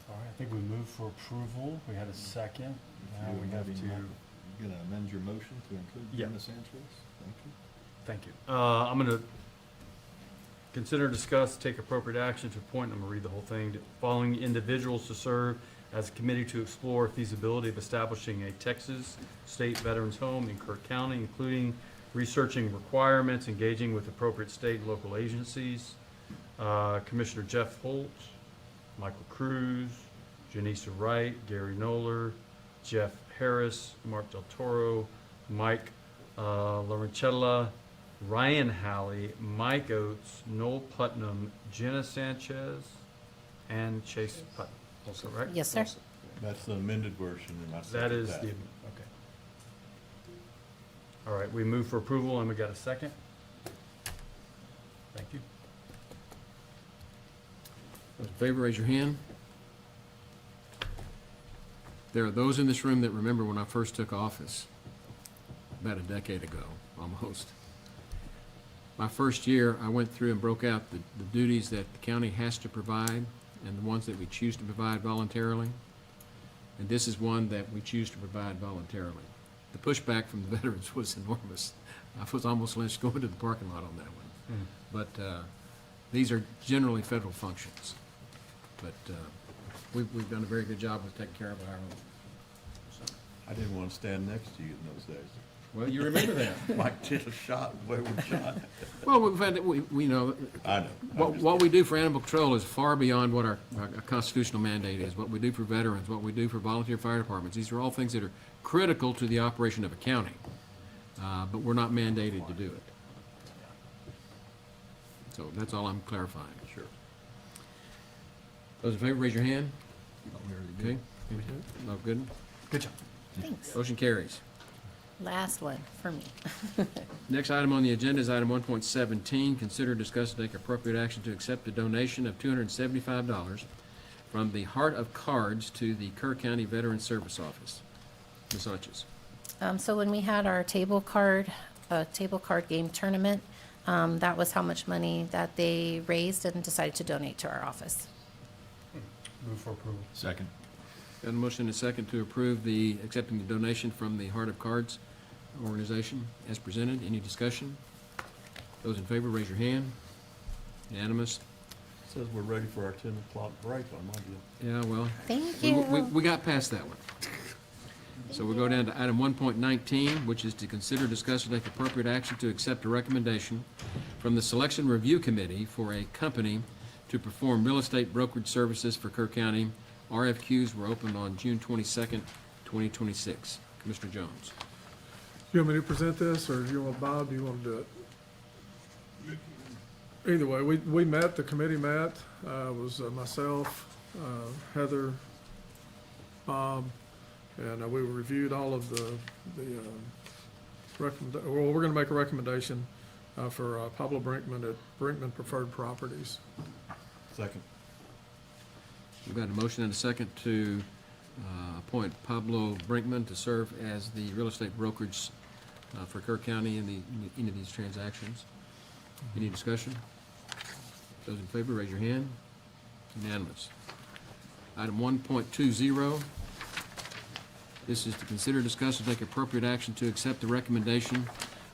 All right, I think we moved for approval. We had a second. Now we have to, You gonna amend your motion to include Yeah. Jenna Sanchez? Thank you. thank you. I'm going to consider, discuss, take appropriate action to appoint, I'm going to read the whole thing, following individuals to serve as a committee to explore feasibility of establishing a Texas State Veterans Home in Kerr County, including researching requirements, engaging with appropriate state and local agencies. Commissioner Jeff Holt, Michael Cruz, Janisa Wright, Gary Noller, Jeff Harris, Mark Del Toro, Mike Lorenzella, Ryan Halley, Mike Oates, Noel Putnam, Jenna Sanchez, and Chase Putnam. Also, right? Yes, sir. That's the amended version, and I That second is the, okay. All right, we move for approval, and we got a second. Thank you. Those in favor, raise your hand. There are those in this room that remember when I first took office, about a decade ago, almost. My first year, I went through and broke out the duties that the county has to provide and the ones that we choose to provide voluntarily. And this is one that we choose to provide voluntarily. The pushback from the veterans was enormous. I was almost lynched going to the parking lot on that one. But these are generally federal functions. But we've done a very good job of taking care of our own. So, I didn't want to stand next to you in those days. well, you remember that. Mike did a shot, wayward shot. Well, we've had, we know, I know. what we do for animal control is far beyond what our constitutional mandate is, what we do for veterans, what we do for volunteer fire departments. These are all things that are critical to the operation of a county, but we're not mandated to do it. So that's all I'm clarifying. Sure. Those in favor, raise your hand. Okay. No, good. Good job. Thanks. Motion carries. Last one for me. Next item on the agenda is item 1.17, consider, discuss, and take appropriate action to accept a donation of $275 from the Heart of Cards to the Kerr County Veterans Service Office. Ms. Hutchins. So when we had our table card game tournament, that was how much money that they raised and decided to donate to our office. Move for approval. Second. Got a motion and a second to approve accepting the donation from the Heart of Cards organization as presented. Any discussion? Those in favor, raise your hand. Unanimous. Says we're ready for our 10 o'clock break on my deal. Yeah, well. Thank we- you. We got past that one. So we'll go down to item 1.19, which is to consider, discuss, and take appropriate action to accept a recommendation from the Selection Review Committee for a company to perform real estate brokerage services for Kerr County. RFQs were opened on June 22nd, 2026. Commissioner Jones. You want me to present this, or do you want, Bob, do you want to do it? Either way, we met, the committee met, it was myself, Heather, Bob, and we reviewed all of the well, we're gonna make a recommendation for Pablo Brinkman at Brinkman Preferred Properties. Second. We've got a motion and a second to appoint Pablo Brinkman to serve as the real estate brokerage for Kerr County in any of these transactions. Any discussion? Those in favor, raise your hand. Unanimous. Item 1.20. This is to consider, discuss, and take appropriate action to accept the recommendation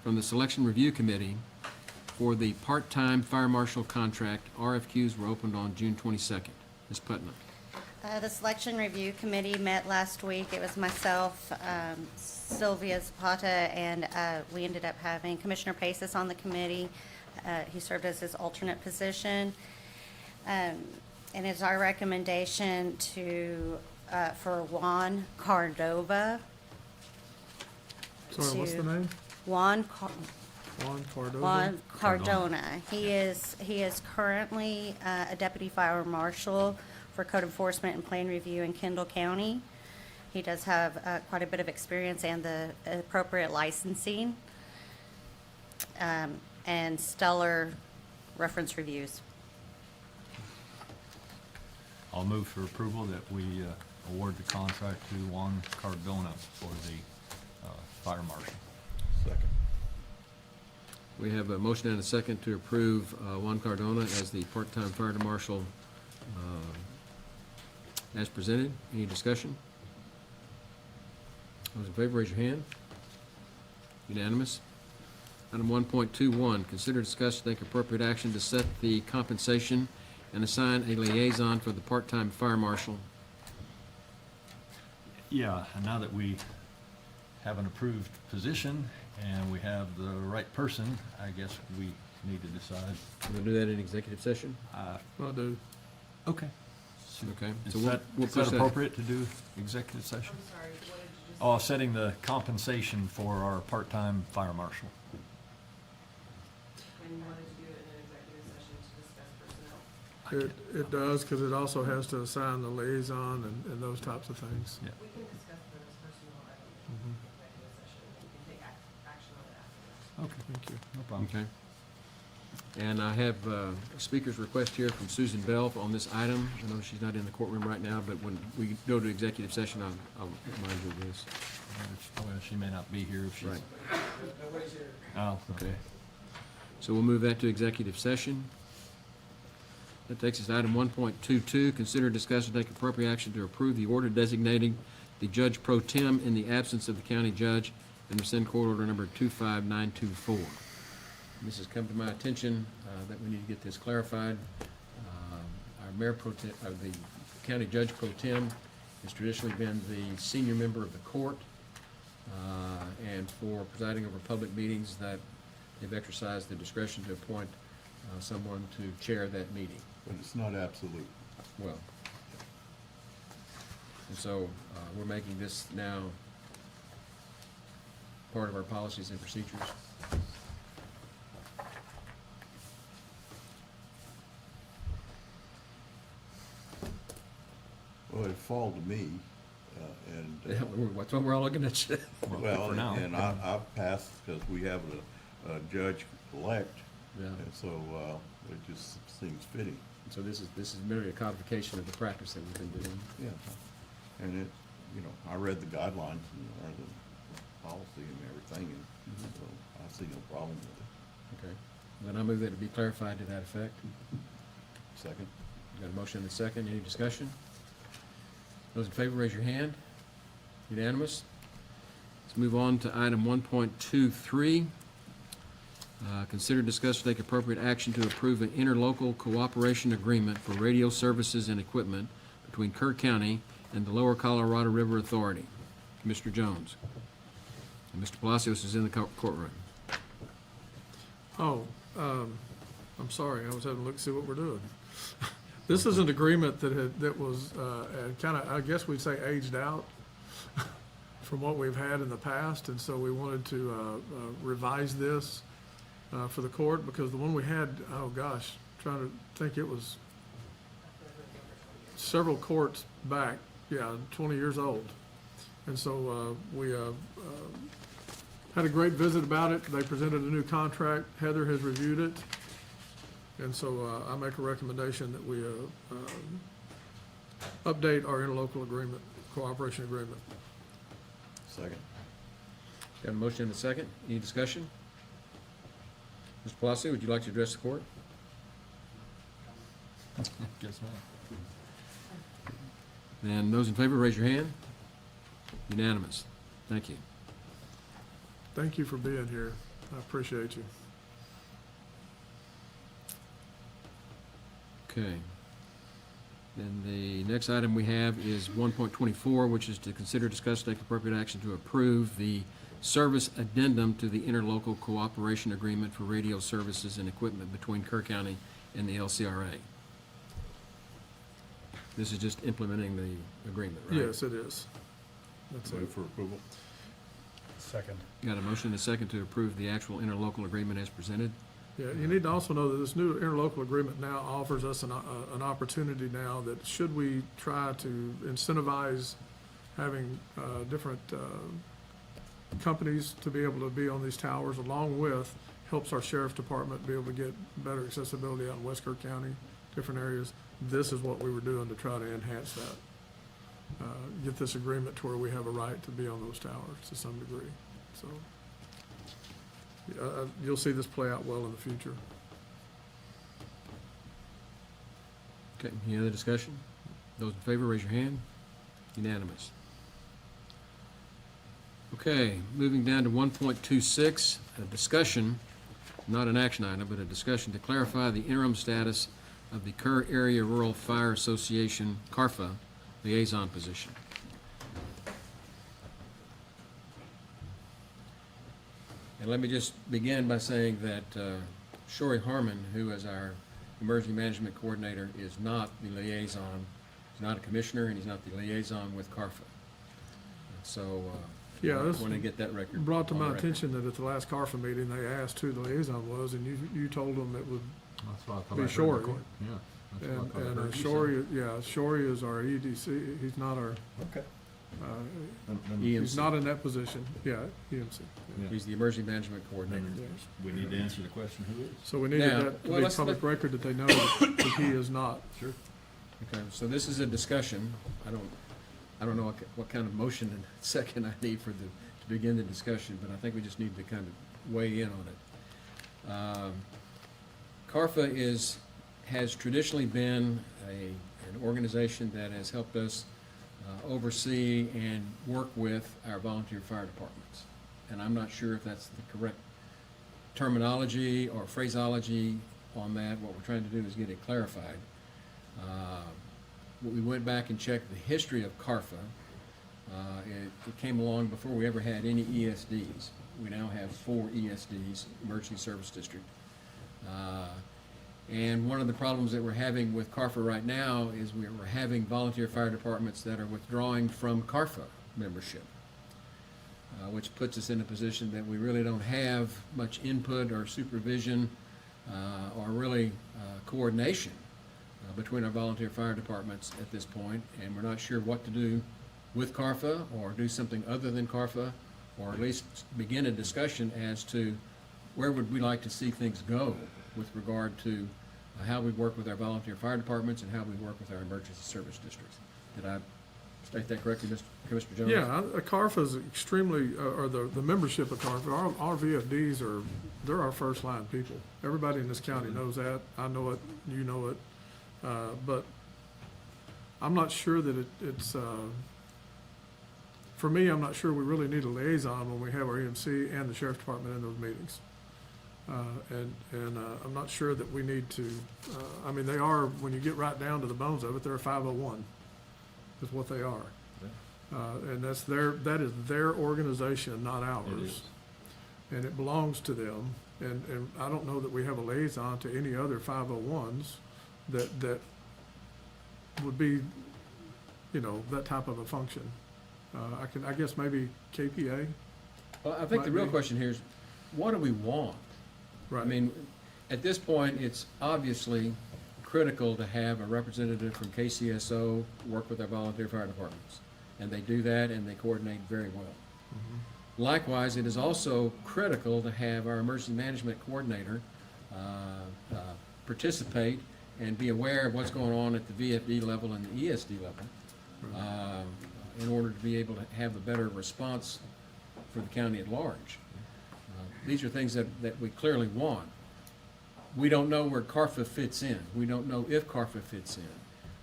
from the Selection Review Committee for the part-time fire marshal contract. RFQs were opened on June 22nd. Ms. Putnam. The Selection Review Committee met last week. It was myself, Sylvia Zapata, and we ended up having Commissioner Paces on the committee. He served as his alternate position. And it's our recommendation to, for Juan Cordova. Sorry, what's the name? Juan Cordova? Juan Cardona. He is currently a deputy fire marshal for code enforcement and plan review in Kendall County. He does have quite a bit of experience and the appropriate licensing and stellar reference reviews. I'll move for approval that we award the contract to Juan Cardona for the fire marshal. Second. We have a motion and a second to approve Juan Cardona as the part-time fire marshal as presented. Any discussion? Those in favor, raise your hand. Unanimous. Item 1.21, consider, discuss, and take appropriate action to set the compensation and assign a liaison for the part-time fire marshal. Yeah, and now that we have an approved position and we have the right person, I guess we need to decide. We'll do that in executive session? Will do. Okay. Okay. Is So that, we'll is that push that. appropriate to do executive session? I'm sorry, what did you just? Oh, setting the compensation for our part-time fire marshal. And you wanted to do it in an executive session to discuss personnel? It does, because it also has to assign the liaison and those types of things. Yeah. We can discuss those personnel items in executive session, and we can take action on it after. Okay, Thank you. no problem. Okay. And I have a speaker's request here from Susan Bell on this item. I know she's not in the courtroom right now, but when we go to executive session, I'll remind you of this. Well, she may not be here if she's. Right. Oh, okay. So we'll move that to executive session. That takes us to item 1.22, consider, discuss, and take appropriate action to approve the order designating the judge pro tem in the absence of the county judge and rescind court order number 25924. This has come to my attention that we need to get this clarified. Our mayor pro tem, the county judge pro tem has traditionally been the senior member of the court, and for presiding over public meetings, that they've exercised the discretion to appoint someone to chair that meeting. But it's not absolute. Well, and so we're making this now part of our policies and procedures. Well, it fall to me, and. Yeah, that's what we're all looking at. Well, for now. and I've passed because we have a judge-elect, Yeah. and so it just seems fitting. So this is merely a codification of the practice that we've been doing. Yeah. And it, I read the guidelines or the policy and everything, and so I see no problem with it. Okay. Then I move that it be clarified to that effect. Second. Got a motion and a second. Any discussion? Those in favor, raise your hand. Unanimous. move on to item 1.23. Consider, discuss, take appropriate action to approve an interlocal cooperation agreement for radio services and equipment between Kerr County and the Lower Colorado River Authority. Mr. Jones. And Mr. Palacios is in the courtroom. Oh, I'm sorry, I was having to look, see what we're doing. This is an agreement that was kind of, I guess we'd say, aged out from what we've had in the past, and so we wanted to revise this for the court, because the one we had, oh gosh, trying to think, it was several courts back, 20 years old. And so we had a great visit about it. They presented a new contract. Heather has reviewed it. And so I make a recommendation that we update our interlocal agreement, cooperation agreement. Second. Got a motion and a second. Any discussion? Mr. Palacio, would you like to address the court? Guess not. Then those in favor, raise your hand. Unanimous. Thank you. Thank you for being here. I appreciate you. Okay. Then the next item we have is 1.24, which is to consider, discuss, take appropriate action to approve the service addendum to the interlocal cooperation agreement for radio services and equipment between Kerr County and the LCRA. This is just implementing the agreement, right? Yes, it is. That's it. Move for approval. Second. Got a motion and a second to approve the actual interlocal agreement as presented. Yeah, you need to also know that this new interlocal agreement now offers us an opportunity now that, should we try to incentivize having different companies to be able to be on these towers, along with helps our sheriff's department be able to get better accessibility out in West Kerr County, different areas. This is what we were doing to try to enhance that. Get this agreement to where we have a right to be on those towers to some degree. So you'll see this play out well in the future. Okay, any other discussion? Those in favor, raise your hand. Unanimous. Okay, moving down to 1.26, a discussion, not an action item, but a discussion to clarify the interim status of the Kerr Area Rural Fire Association, CARFA, liaison position. And let me just begin by saying that Shory Harmon, who is our emergency management coordinator, is not the liaison. He's not a commissioner, and he's not the liaison with CARFA. So Yeah, I this want to get that record. brought to on my record. attention that at the last CARFA meeting, they asked who the liaison was, and you told them it would That's what I thought be I heard in Shory. court. Yeah. That's what I And, thought I and heard you say. Shory, Shory is our EDC. He's not our, Okay. Then- he's not in that position. Yeah, EMC. Yeah. He's the emergency management coordinator. Then we need to answer the question, who is? So we needed Now, that to well, be let's- public record that they know that he is not. Sure. Okay, so this is a discussion. I don't know what kind of motion and second I need to begin the discussion, but I think we just need to kind of weigh in on it. CARFA has traditionally been an organization that has helped us oversee and work with our volunteer fire departments. And I'm not sure if that's the correct terminology or phraseology on that. What we're trying to do is get it clarified. We went back and checked the history of CARFA. It came along before we ever had any ESDs. We now have 4 ESDs, Emergency Service District. And one of the problems that we're having with CARFA right now is we're having volunteer fire departments that are withdrawing from CARFA membership, which puts us in a position that we really don't have much input or supervision or really coordination between our volunteer fire departments at this point, and we're not sure what to do with CARFA or do something other than CARFA, or at least begin a discussion as to where would we like to see things go with regard to how we work with our volunteer fire departments and how we work with our emergency service districts. Did I state that correctly, Commissioner Jones? Yeah, CARFA is extremely, or the membership of CARFA, our VFDs they're our first line people. Everybody in this county knows that. I know it, you know it. But I'm not sure that it's for me, I'm not sure we really need a liaison when we have our EMC and the sheriff's department in those meetings. I'm not sure that we need to, I mean, they are, when you get right down to the bones of it, they're a 501, is what they are. And that is their organization, not ours. It is. And it belongs to them. And I don't know that we have a liaison to any other 501s that would be, you know, that type of a function. I guess maybe KPA. Well, I think the Might real be. question here is, what do we want? Right. I mean, at this point, it's obviously critical to have a representative from KCSO work with our volunteer fire departments. And they do that and they coordinate very well. Likewise, it is also critical to have our emergency management coordinator participate and be aware of what's going on at the VFD level and the ESD level in order to be able to have a better response for the county at large. These are things that we clearly want. We don't know where CARFA fits in. We don't know if CARFA fits in.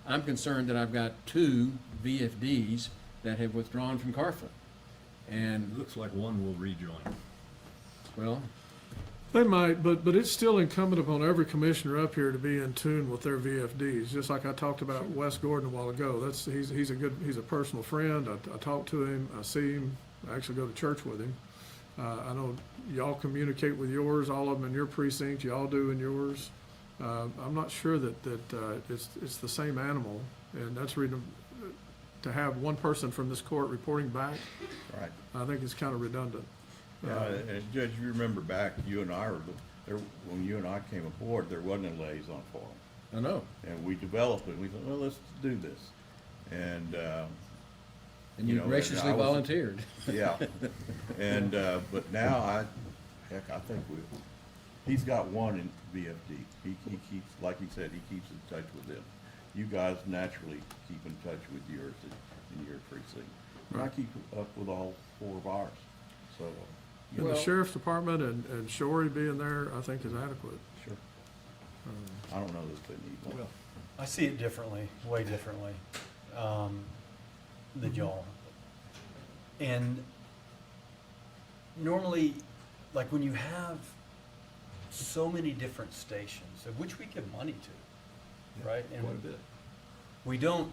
I'm concerned that I've got 2 VFDs that have withdrawn from CARFA. And It looks like one will rejoin. well, They might, but it's still incumbent upon every commissioner up here to be in tune with their VFDs, just like I talked about Wes Gordon a while ago. He's a personal friend. I talk to him, I see him, I actually go to church with him. I know y'all communicate with yours, all of them in your precinct, y'all do in yours. I'm not sure that it's the same animal, and that's reason to have one person from this court reporting back, Right. I think is kind of redundant. Yeah, and Judge, you remember back, you and I were, when you and I came aboard, there wasn't a liaison for them. I know. And we developed it, we thought, well, let's do this. And, And you know, graciously I was- volunteered. Yeah, and, but now I think he's got one in VFD. He keeps, like he said, he keeps in touch with them. You guys naturally keep in touch with yours in your precinct. And I keep up with all 4 of ours, so. And the sheriff's department and Shorey being there, I think is adequate. Sure. I don't know that they need one. I see it differently, way differently, than y'all. And normally, like when you have so many different stations, of which we give money to, right? And Quite a bit. we don't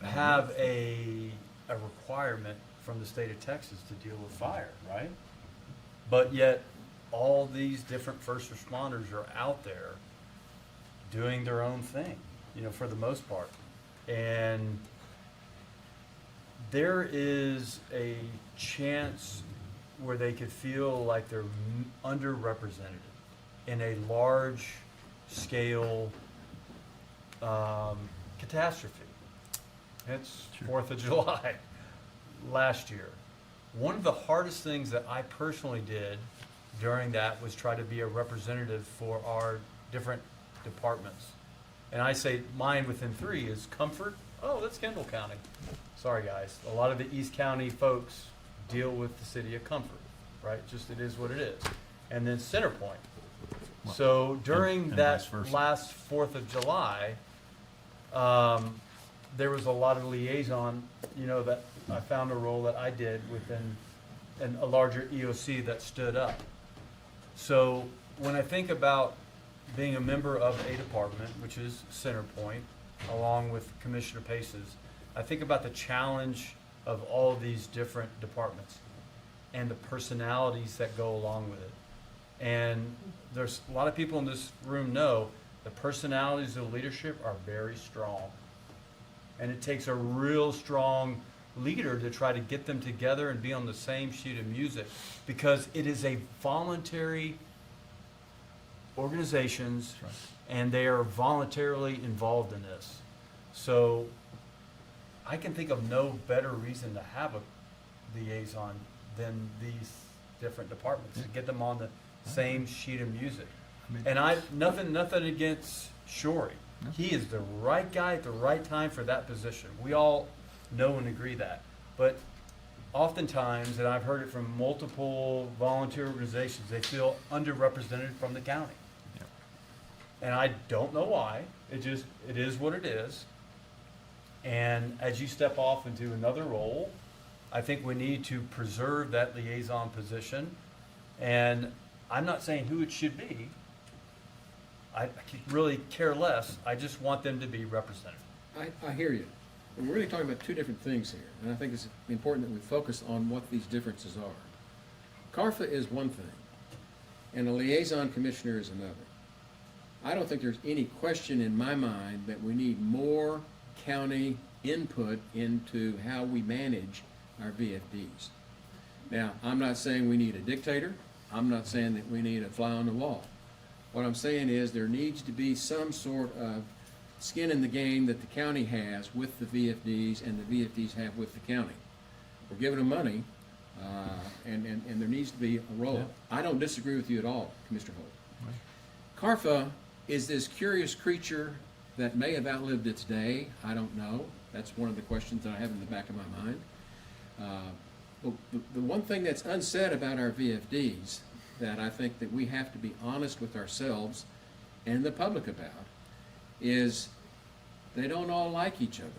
have a requirement from the state of Texas to deal with fire, right? But yet, all these different first responders are out there doing their own thing, you know, for the most part. And there is a chance where they could feel like they're underrepresented in a large scale catastrophe. It's 4th of July last year. One of the hardest things that I personally did during that was try to be a representative for our different departments. And I say mine within 3 is Comfort. Oh, that's Kendall County. Sorry, guys. A lot of the East County folks deal with the city of Comfort, right? Just it is what it is. And then Centerpoint. So during and that vice versa. last 4th of July, there was a lot of liaison, you know, that I found a role that I did within a larger EOC that stood up. So when I think about being a member of a department, which is Centerpoint, along with Commissioner Pace's, I think about the challenge of all of these different departments and the personalities that go along with it. And there's a lot of people in this room know the personalities of leadership are very strong. And it takes a real strong leader to try to get them together and be on the same sheet of music, because it is a voluntary organizations and they are voluntarily involved in this. So I can think of no better reason to have a liaison than these different departments, to get them on the same sheet of music. And nothing against Shorey. He is the right guy at the right time for that position. We all know and agree that. But oftentimes, and I've heard it from multiple volunteer organizations, they feel underrepresented from the county. And I don't know why. It is what it is. And as you step off into another role, I think we need to preserve that liaison position. And I'm not saying who it should be. I could really care less. I just want them to be represented. I hear you. We're really talking about two different things here, and I think it's important that we focus on what these differences are. CARFA is one thing, and a liaison commissioner is another. I don't think there's any question in my mind that we need more county input into how we manage our VFDs. Now, I'm not saying we need a dictator. I'm not saying that we need a fly on the wall. What I'm saying is there needs to be some sort of skin in the game that the county has with the VFDs and the VFDs have with the county. We're giving them money, and there needs to be a role. I don't disagree with you at all, Commissioner Holt. CARFA is this curious creature that may have outlived its day. I don't know. That's one of the questions that I have in the back of my mind. The one thing that's unsaid about our VFDs that I think that we have to be honest with ourselves and the public about is they don't all like each other.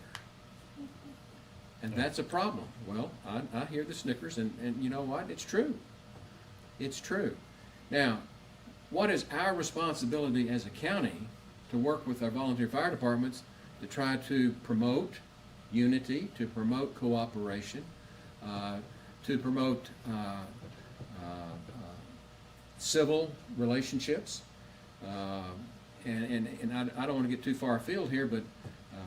And that's a problem. Well, I hear the snickers, and you know what? It's true. It's true. Now, what is our responsibility as a county to work with our volunteer fire departments to try to promote unity, to promote cooperation, to promote civil relationships? And I don't want to get too far afield here, but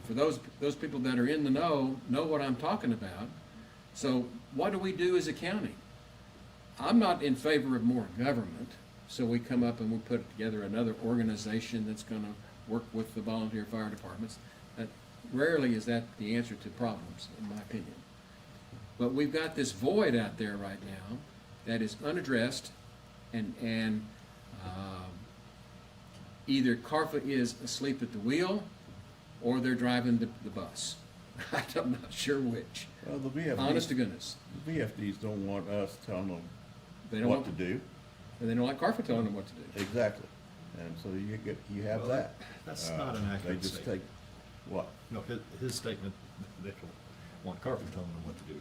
for those people that are in the know what I'm talking about. So what do we do as a county? I'm not in favor of more government, so we come up and we put together another organization that's going to work with the volunteer fire departments. That rarely is that the answer to problems, in my opinion. But we've got this void out there right now that is unaddressed, and either CARFA is asleep at the wheel or they're driving the bus. I'm not sure which. Well, the VFDs, honest to goodness. The VFDs don't want us telling them They don't what want to do. And they don't like CARFA telling them what to do. Exactly. And so you have Well, that. that's not an accurate They just statement. take, what? No, his statement, they don't want Carver telling them what to do.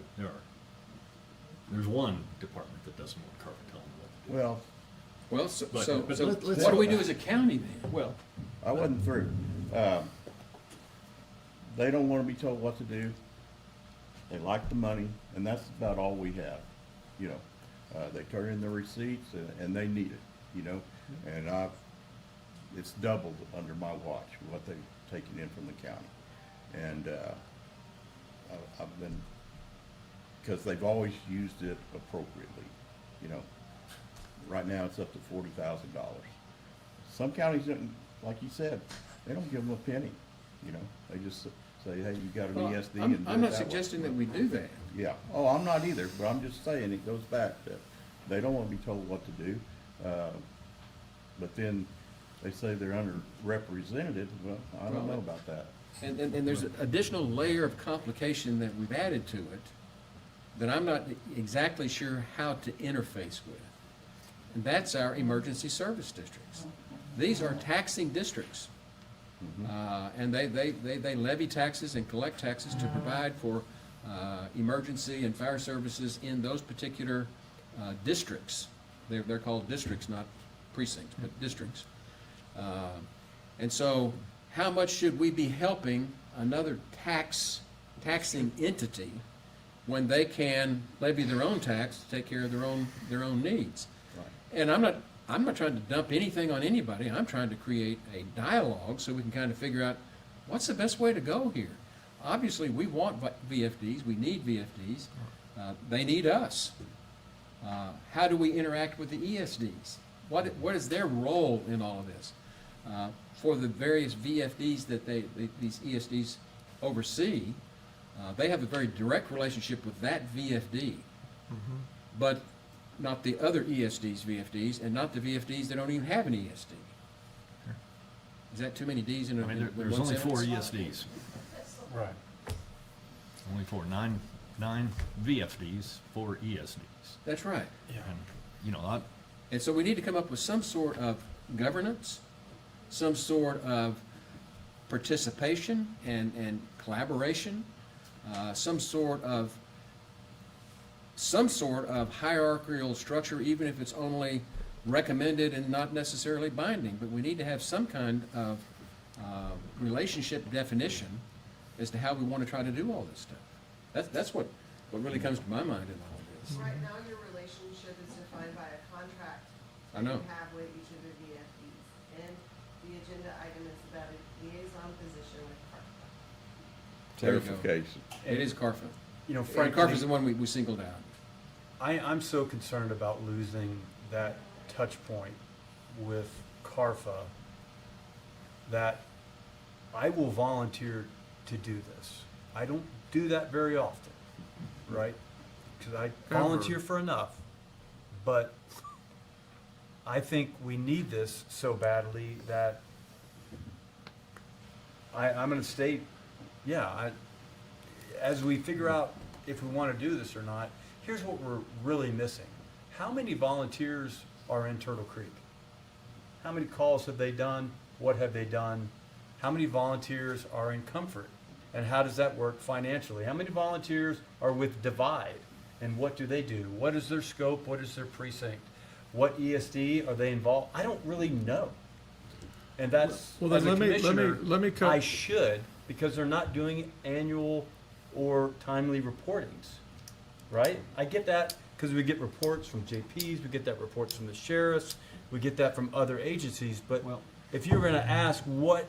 There's one department that doesn't want Carver telling them what to do. Well, so let's what do go we do back. as a county then? Well, I wasn't through. They don't want to be told what to do. They like the money, and that's about all we have. You know, they turn in their receipts, and they need it. You know, and it's doubled under my watch what they've taken in from the county, and I've been, because they've always used it appropriately. You know, right now it's up to $40,000. Some counties don't, like you said, they don't give them a penny. You know, they just say, hey, you got an Well, ESD. I'm and do not it that way. suggesting that we do that. Yeah. Oh, I'm not either, but I'm just saying it goes back that they don't want to be told what to do. But then they say they're underrepresented. Well, I don't know about that. And there's an additional layer of complication that we've added to it that I'm not exactly sure how to interface with. And that's our emergency service districts. These are taxing districts. And they levy taxes and collect taxes to provide for emergency and fire services in those particular districts. They're called districts, not precincts, but districts. And so how much should we be helping another taxing entity when they can levy their own tax to take care of their own needs? And I'm not trying to dump anything on anybody. I'm trying to create a dialogue so we can kind of figure out what's the best way to go here. Obviously, we want VFDs. We need VFDs. They need us. How do we interact with the ESDs? What is their role in all of this? For the various VFDs that these ESDs oversee, they have a very direct relationship with that VFD. But not the other ESDs, VFDs, and not the VFDs that don't even have an ESD. Is that too many Ds in a I mean, in there's one only sentence? 4 ESDs. Right. Only 4, nine VFDs, 4 ESDs. That's right. And, you know, And so we need to come up with some sort of governance, some sort of participation and collaboration, some sort of some sort of hierarchical structure, even if it's only recommended and not necessarily binding. But we need to have some kind of relationship definition as to how we want to try to do all this stuff. That's what really comes to my mind in all this. Right now, your relationship is defined by a contract I that know. you have with each of the VFDs. And the agenda item is about a liaison position with CARFA. There you go. Clarification. It is CARFA. You know, And frankly, CARFA's the one we singled out. I'm so concerned about losing that touch point with CARFA that I will volunteer to do this. I don't do that very often, right? Because I volunteer for enough, but I think we need this so badly that I'm going to state, as we figure out if we want to do this or not, here's what we're really missing. How many volunteers are in Turtle Creek? How many calls have they done? What have they done? How many volunteers are in Comfort? And how does that work financially? How many volunteers are with Divide? And what do they do? What is their scope? What is their precinct? What ESD are they involved? I don't really know. And that's, Well, as then a let me commissioner, cut. I should, because they're not doing annual or timely reportings, right? I get that because we get reports from JPs, we get that reports from the sheriffs, we get that from other agencies, but if you're gonna ask what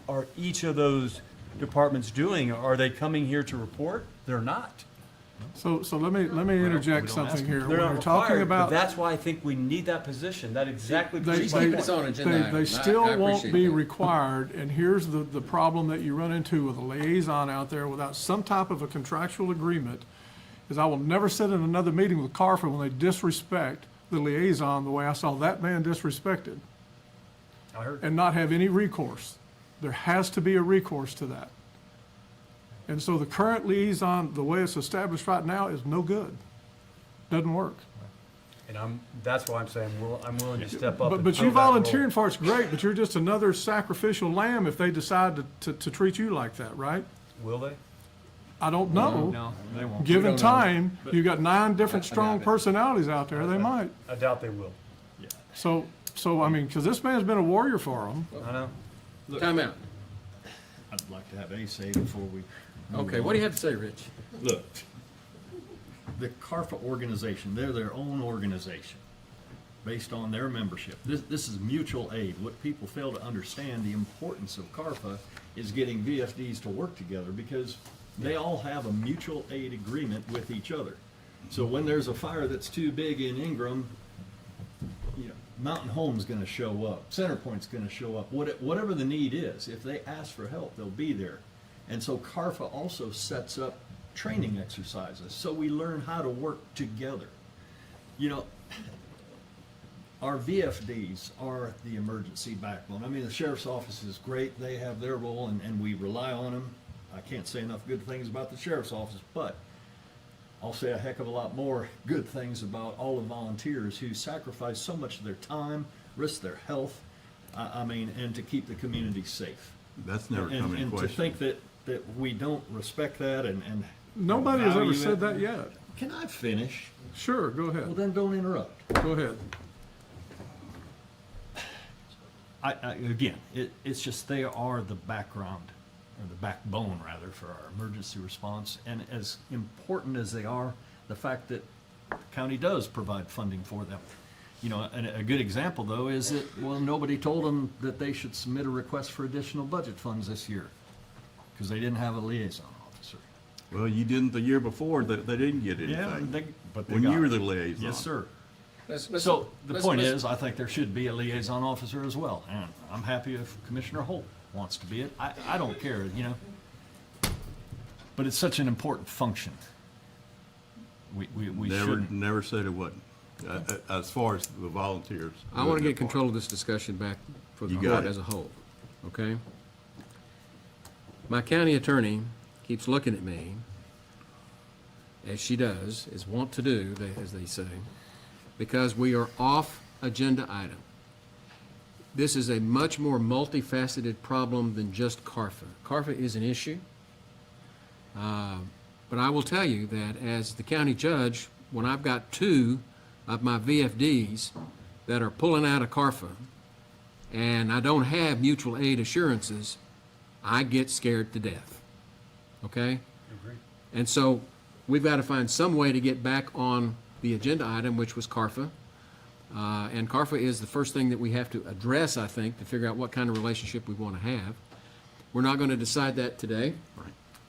are each of those departments doing, are they coming here to report? They're not. So let me interject We don't ask something them. here. They're When not you're talking required, but about, that's why I think we need that position, that exactly. they, proves Keep my it point. on agenda item. they I still won't appreciate be that. required, and here's the problem that you run into with a liaison out there without some type of a contractual agreement, is I will never sit in another meeting with CARFA when they disrespect the liaison the way I saw that man disrespected, I heard. and not have any recourse. There has to be a recourse to that. And so the current liaison, the way it's established right now, is no good. Doesn't work. And that's why I'm saying, I'm willing to step up. But and you fill that volunteering role. for it's great, but you're just another sacrificial lamb if they decide to treat you like that, right? Will they? I don't know. No, they won't. Given We don't know. time, you've got 9 different I strong doubt it. personalities out there, they might. I doubt they will. So, I mean, because this man's been a warrior for them. I know. Time out. I'd like to have a say before we move Okay, on. what do you have to say, Rich? Look, the CARFA organization, they're their own organization based on their membership. This is mutual aid. What people fail to understand, the importance of CARFA is getting VFDs to work together because they all have a mutual aid agreement with each other. So when there's a fire that's too big in Ingram, you know, Mountain Home's gonna show up, Centerpoint's gonna show up, whatever the need is. If they ask for help, they'll be there. And so CARFA also sets up training exercises, so we learn how to work together. You know, our VFDs are the emergency backbone. I mean, the sheriff's office is great, they have their role, and we rely on them. I can't say enough good things about the sheriff's office, but I'll say a heck of a lot more good things about all the volunteers who sacrifice so much of their time, risk their health, I mean, and to keep the community safe. That's never come in And to question. think that we don't respect that and Nobody has ever value said it. that yet. Can I finish? Sure, go Well, ahead. then don't interrupt. Go ahead. Again, it's just they are the background, or the backbone rather, for our emergency response. And as important as they are, the fact that the county does provide funding for them. You know, and a good example though is that, well, nobody told them that they should submit a request for additional budget funds this year because they didn't have a liaison officer. Well, you didn't the year before, that they didn't get anything. But they When got you were it. the liaison. Yes, sir. Let's- So the let's- point let's- is, I think there should be a liaison officer as well, and I'm happy if Commissioner Holt wants to be it. I don't care, you know. But it's such an important function. We shouldn't. Never said it wasn't. As far as the volunteers. I want to get control of this discussion back for the You got court it. as a whole, okay? My county attorney keeps looking at me, as she does, is wont to do, as they say, because we are off agenda item. This is a much more multifaceted problem than just CARFA. CARFA is an issue, but I will tell you that as the county judge, when I've got two of my VFDs that are pulling out of CARFA, and I don't have mutual aid assurances, I get scared to death. Okay? And so we've got to find some way to get back on the agenda item, which was CARFA. And CARFA is the first thing that we have to address, I think, to figure out what kind of relationship we want to have. We're not going to decide that today,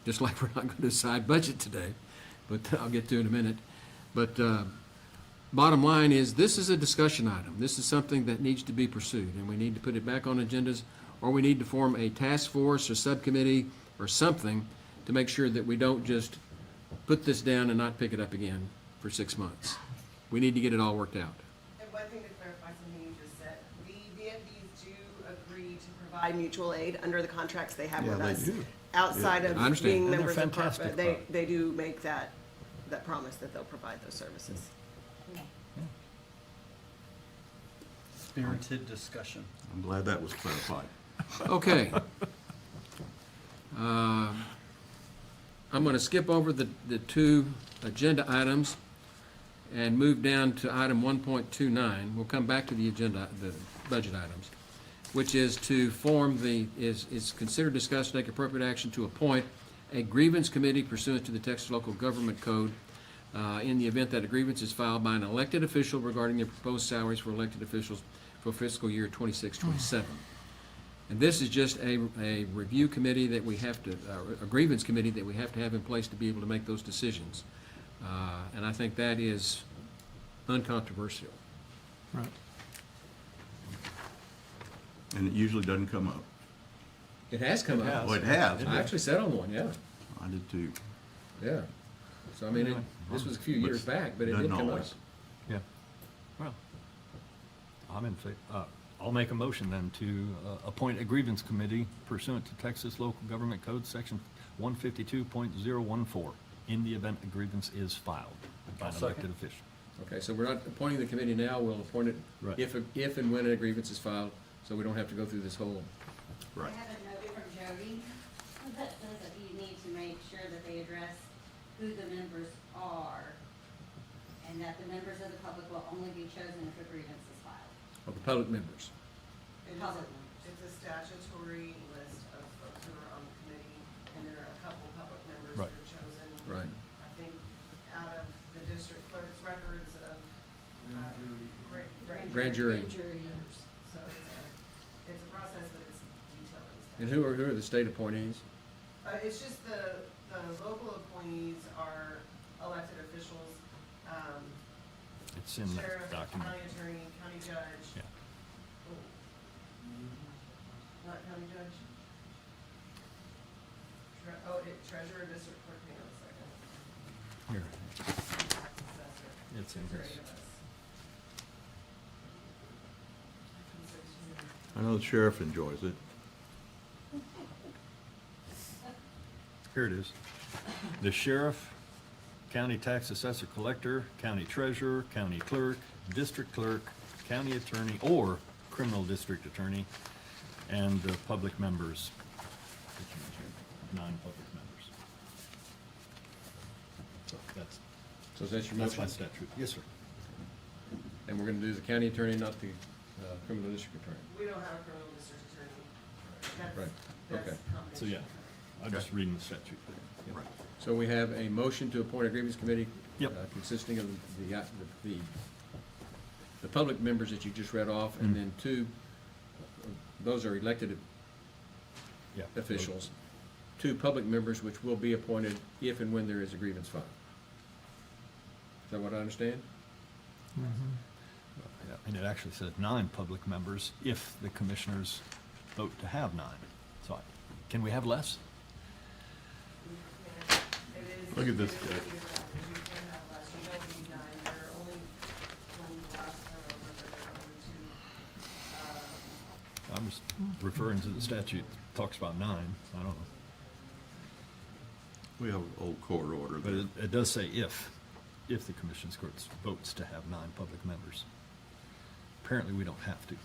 just like we're not going to decide budget today, but I'll get to it in a minute. But bottom line is, this is a discussion item. This is something that needs to be pursued, and we need to put it back on agendas, or we need to form a task force or subcommittee or something to make sure that we don't just put this down and not pick it up again for 6 months. We need to get it all worked out. And one thing to clarify something you just said, the VFDs do agree to provide mutual aid under the contracts they have with us. Outside I of understand. being And they're members of fantastic CARFA, about they do make that promise that they'll provide those services. Spirited discussion. I'm glad that was clarified. Okay. I'm going to skip over the two agenda items and move down to item 1.29. We'll come back to the agenda, the budget items, which is to form is consider, discuss, take appropriate action to appoint a grievance committee pursuant to the Texas Local Government Code in the event that a grievance is filed by an elected official regarding the proposed salaries for elected officials for fiscal year 26-27. And this is just a review committee that we have to, a grievance committee that we have to have in place to be able to make those decisions. And I think that is uncontroversial. Right. And it usually doesn't come up. It has come up. Well, it has. I actually sat on one, yeah, I did too. yeah. So I mean, this was a few years back, but it did Doesn't come up. always. Yeah. Well, I'm in favor. I'll make a motion then to appoint a grievance committee pursuant to Texas Local Government Code, Section 152.014, in the event a grievance is filed by an elected official. Okay, so we're not appointing the committee now, we'll appoint it Right. if and when a grievance is filed, so we don't have to go through this whole. Right. I have a note from Jody that says that you need to make sure that they address who the members are, and that the members of the public will only be chosen if a grievance is filed. Of the public members. Public It's a statutory list of folks who are on the committee, and there are a couple public members Right. who are chosen. Right. I think out of the district clerk's records of Grand jury. members. So it's a process, but it's detailed. And who are the state appointees? It's just the local appointees are elected officials, It's in that sheriff, document. county attorney, county judge. Yeah. Not county judge? Treasurer, district clerk, hang on a second. Here, Tax assessor. it's in There's here. 8 of us. I know the sheriff enjoys it. Here it is. The sheriff, county tax assessor collector, county treasurer, county clerk, district clerk, county attorney, or criminal district attorney, and the public members. 9 public members. So that's, So is that your that's my motion? statute. Yes, sir. And we're gonna do the county attorney, not the criminal district attorney. We don't have a criminal district attorney. That's- Right. that's Okay. So, yeah, I'm just reading the statute. Right. So we have a motion to appoint a grievance committee. Yep. Consisting of the public members that you just read off, and then 2, those are elected Yeah. officials. 2 public members, which will be appointed if and when there is a grievance filed. Is that what I understand? Yeah, and it actually says 9 public members if the commissioners vote to have 9. So can we have less? Look at this You guy. can have less, you don't need 9, there are only 20 last turnover, but there are only 2. I'm just referring to the statute, that talks about 9, I don't know. We have an old court order But there. it does say if the commission's court votes to have 9 public members. Apparently, we don't have to.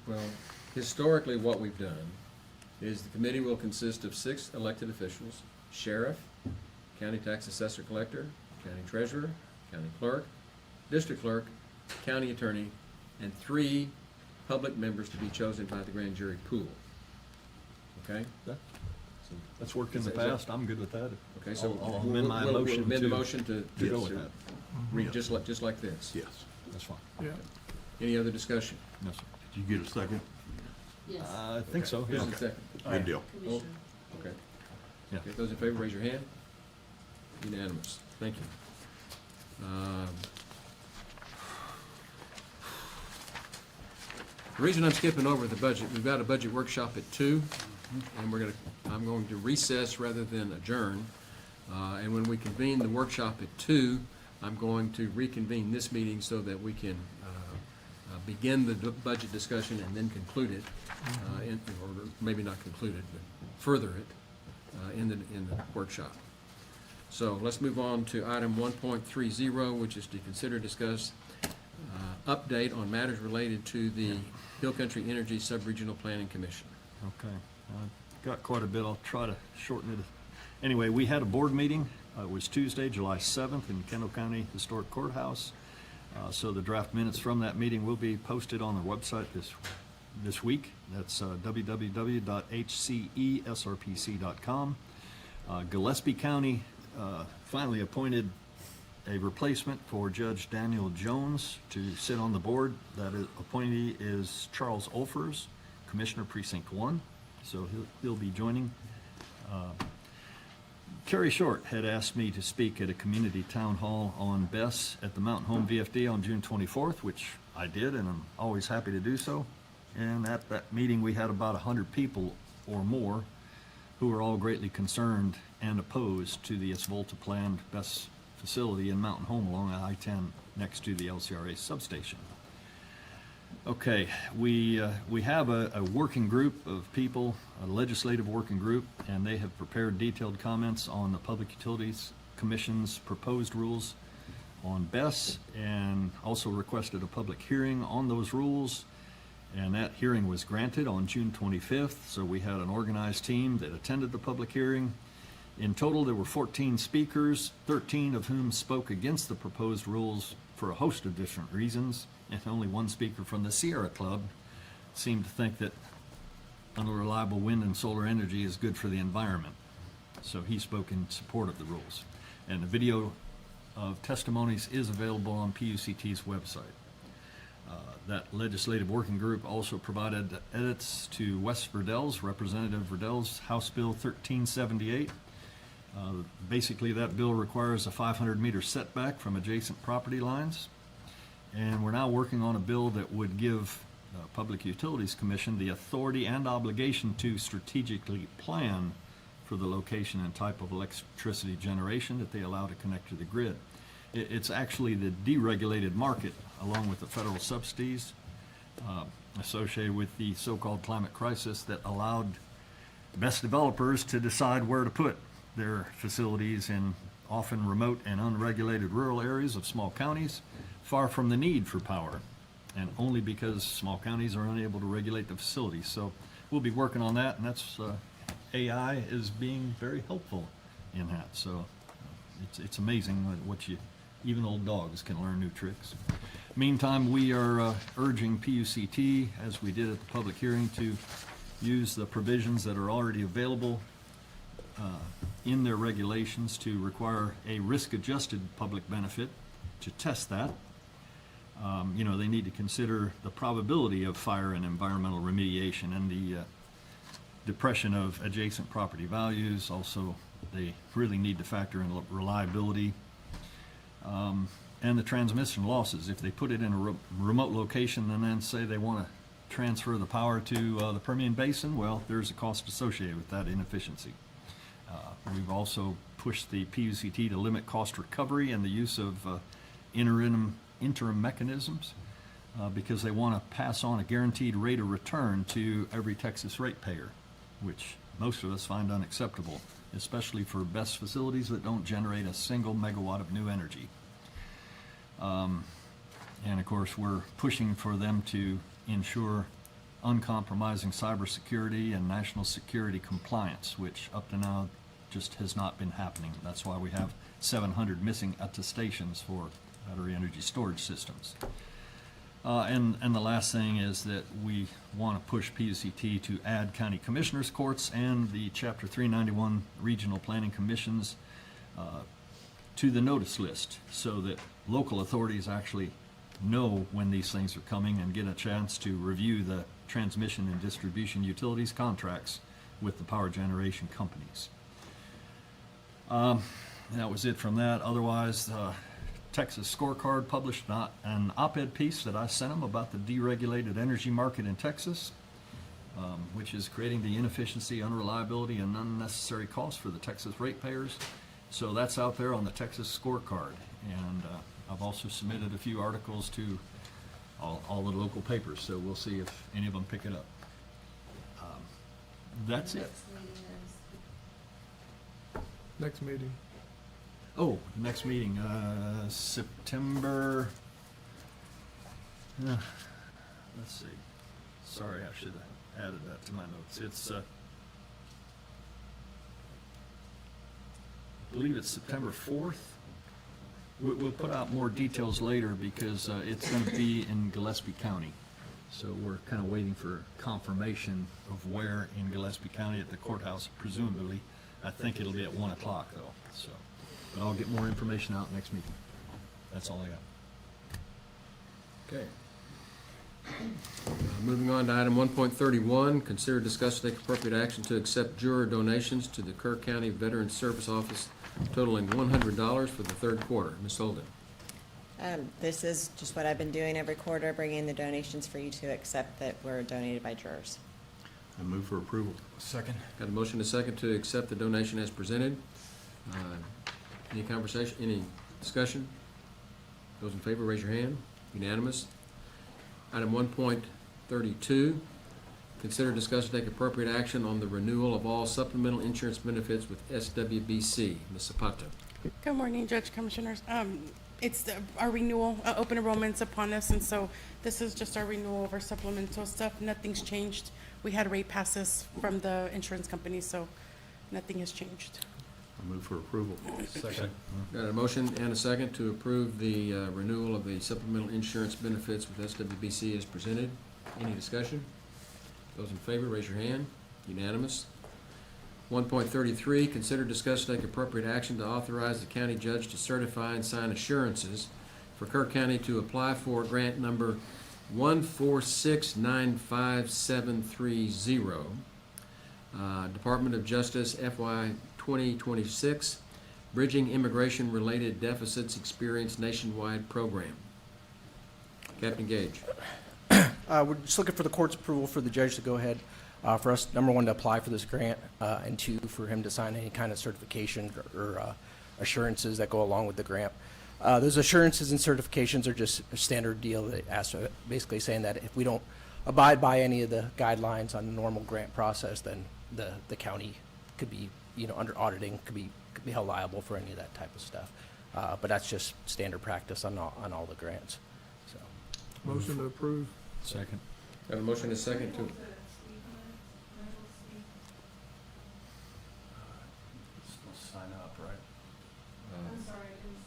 Well, historically, what we've done is the committee will consist of 6 elected officials: sheriff, county tax assessor collector, county treasurer, county clerk, district clerk, county attorney, and 3 public members to be chosen by the grand jury pool. Okay? That's worked in the Is that- past. I'm good with that. Okay, so I'll amend my we'll motion amend the to motion to go with that. read just like this. Yes, that's fine. Yeah. Any other discussion? Yes, sir. Did you get a second? I think so, Who's yeah. in second? Good deal. Oh, okay. Yeah. Okay, those in favor, raise your hand. Unanimous. Thank you. The reason I'm skipping over the budget, we've got a budget workshop at 2, and I'm going to recess rather than adjourn. And when we convene the workshop at 2, I'm going to reconvene this meeting so that we can begin the budget discussion and then conclude it, or maybe not conclude it, but further it in the workshop. So let's move on to item 1.30, which is to consider, discuss, update on matters related to the Hill Country Energy Subregional Planning Commission. Okay, got quite a bit. I'll try to shorten it. Anyway, we had a board meeting. It was Tuesday, July 7th in Kendall County Historic Courthouse. So the draft minutes from that meeting will be posted on the website this week. That's www.hcesrpc.com. Gillespie County finally appointed a replacement for Judge Daniel Jones to sit on the board. That appointee is Charles Olfers, Commissioner Precinct 1. So he'll be joining. Kerry Short had asked me to speak at a community town hall on BESS at the Mountain Home VFD on June 24th, which I did, and I'm always happy to do so. And at that meeting, we had about 100 people or more who were all greatly concerned and opposed to the Isvolta planned BESS facility in Mountain Home along I-10 next to the LCRA substation. Okay, we have a working group of people, a legislative working group, and they have prepared detailed comments on the Public Utilities Commission's proposed rules on BESS, and also requested a public hearing on those rules. And that hearing was granted on June 25th, so we had an organized team that attended the public hearing. In total, there were 14 speakers, 13 of whom spoke against the proposed rules for a host of different reasons, and only one speaker from the Sierra Club seemed to think that unreliable wind and solar energy is good for the environment. So he spoke in support of the rules. And the video of testimonies is available on PUCT's website. That legislative working group also provided edits to Wes Verdell's, Representative Verdell's House Bill 1378. Basically, that bill requires a 500-meter setback from adjacent property lines. And we're now working on a bill that would give the Public Utilities Commission the authority and obligation to strategically plan for the location and type of electricity generation that they allow to connect to the grid. It's actually the deregulated market, along with the federal subsidies associated with the so-called climate crisis, that allowed best developers to decide where to put their facilities in often remote and unregulated rural areas of small counties, far from the need for power, and only because small counties are unable to regulate the facilities. So we'll be working on that, and that's AI is being very helpful in that. So it's amazing what even old dogs can learn new tricks. Meantime, we are urging PUCT, as we did at the public hearing, to use the provisions that are already available in their regulations to require a risk-adjusted public benefit to test that. They need to consider the probability of fire and environmental remediation and the depression of adjacent property values. Also, they really need to factor in reliability and the transmission losses. If they put it in a remote location and then say they want to transfer the power to the Permian Basin, well, there's a cost associated with that inefficiency. We've also pushed the PUCT to limit cost recovery and the use of interim mechanisms because they want to pass on a guaranteed rate of return to every Texas ratepayer, which most of us find unacceptable, especially for BESS facilities that don't generate a single megawatt of new energy. And of course, we're pushing for them to ensure uncompromising cybersecurity and national security compliance, which up to now just has not been happening. That's why we have 700 missing attestations for battery energy storage systems. And the last thing is that we want to push PUCT to add county commissioners' courts and the Chapter 391 regional planning commissions to the notice list, so that local authorities actually know when these things are coming and get a chance to review the transmission and distribution utilities contracts with the power generation companies. That was it from that. Otherwise, Texas Scorecard published an op-ed piece that I sent them about the deregulated energy market in Texas, which is creating the inefficiency, unreliability, and unnecessary costs for the Texas ratepayers. So that's out there on the Texas Scorecard. And I've also submitted a few articles to all the local papers, so we'll see if any of them pick it up. That's it. Next meeting. Oh, next meeting, September, let's see. Sorry, I should have added that to my notes. It's, I believe it's September 4th. We'll put out more details later because it's going to be in Gillespie County. So we're kind of waiting for confirmation of where in Gillespie County at the courthouse, presumably. I think it'll be at 1 o'clock though, so. But I'll get more information out next meeting. That's all I got. Okay. Moving on to item 1.31, consider, discuss, take appropriate action to accept juror donations to the Kerr County Veterans Service Office totaling $100 for the third quarter. Ms. Holden. This is just what I've been doing every quarter, bringing in the donations for you to accept that were donated by jurors. I move for approval. Second. Got a motion and a second to accept the donation as presented. Any conversation, any discussion? Those in favor, raise your hand. Unanimous. Item 1.32, consider, discuss, and take appropriate action on the renewal of all supplemental insurance benefits with SWBC. Ms. Zapata. Good morning, Judge Commissioners. It's our renewal, open enrollment's upon us, and so this is just our renewal of our supplemental stuff. Nothing's changed. We had rate passes from the insurance company, so nothing has changed. I move for approval. Second. Got a motion and a second to approve the renewal of the supplemental insurance benefits with SWBC as presented. Any discussion? Those in favor, raise your hand. Unanimous. 1.33, consider, discuss, take appropriate action to authorize the county judge to certify and sign assurances for Kerr County to apply for grant number 1469570, Department of Justice FY 2026, Bridging Immigration-Related Deficits Experience Nationwide Program. Captain Gage. We're just looking for the court's approval for the judge to go ahead, for us, number one, to apply for this grant, and two, for him to sign any kind of certification or assurances that go along with the grant. Those assurances and certifications are just a standard deal that asks, basically saying that if we don't abide by any of the guidelines on the normal grant process, then the county could be, under auditing, could be held liable for any of that type of stuff. But that's just standard practice on all the grants. So. Motion to approve. Second. Got a motion and a second to. Sign up, right? I'm sorry, I didn't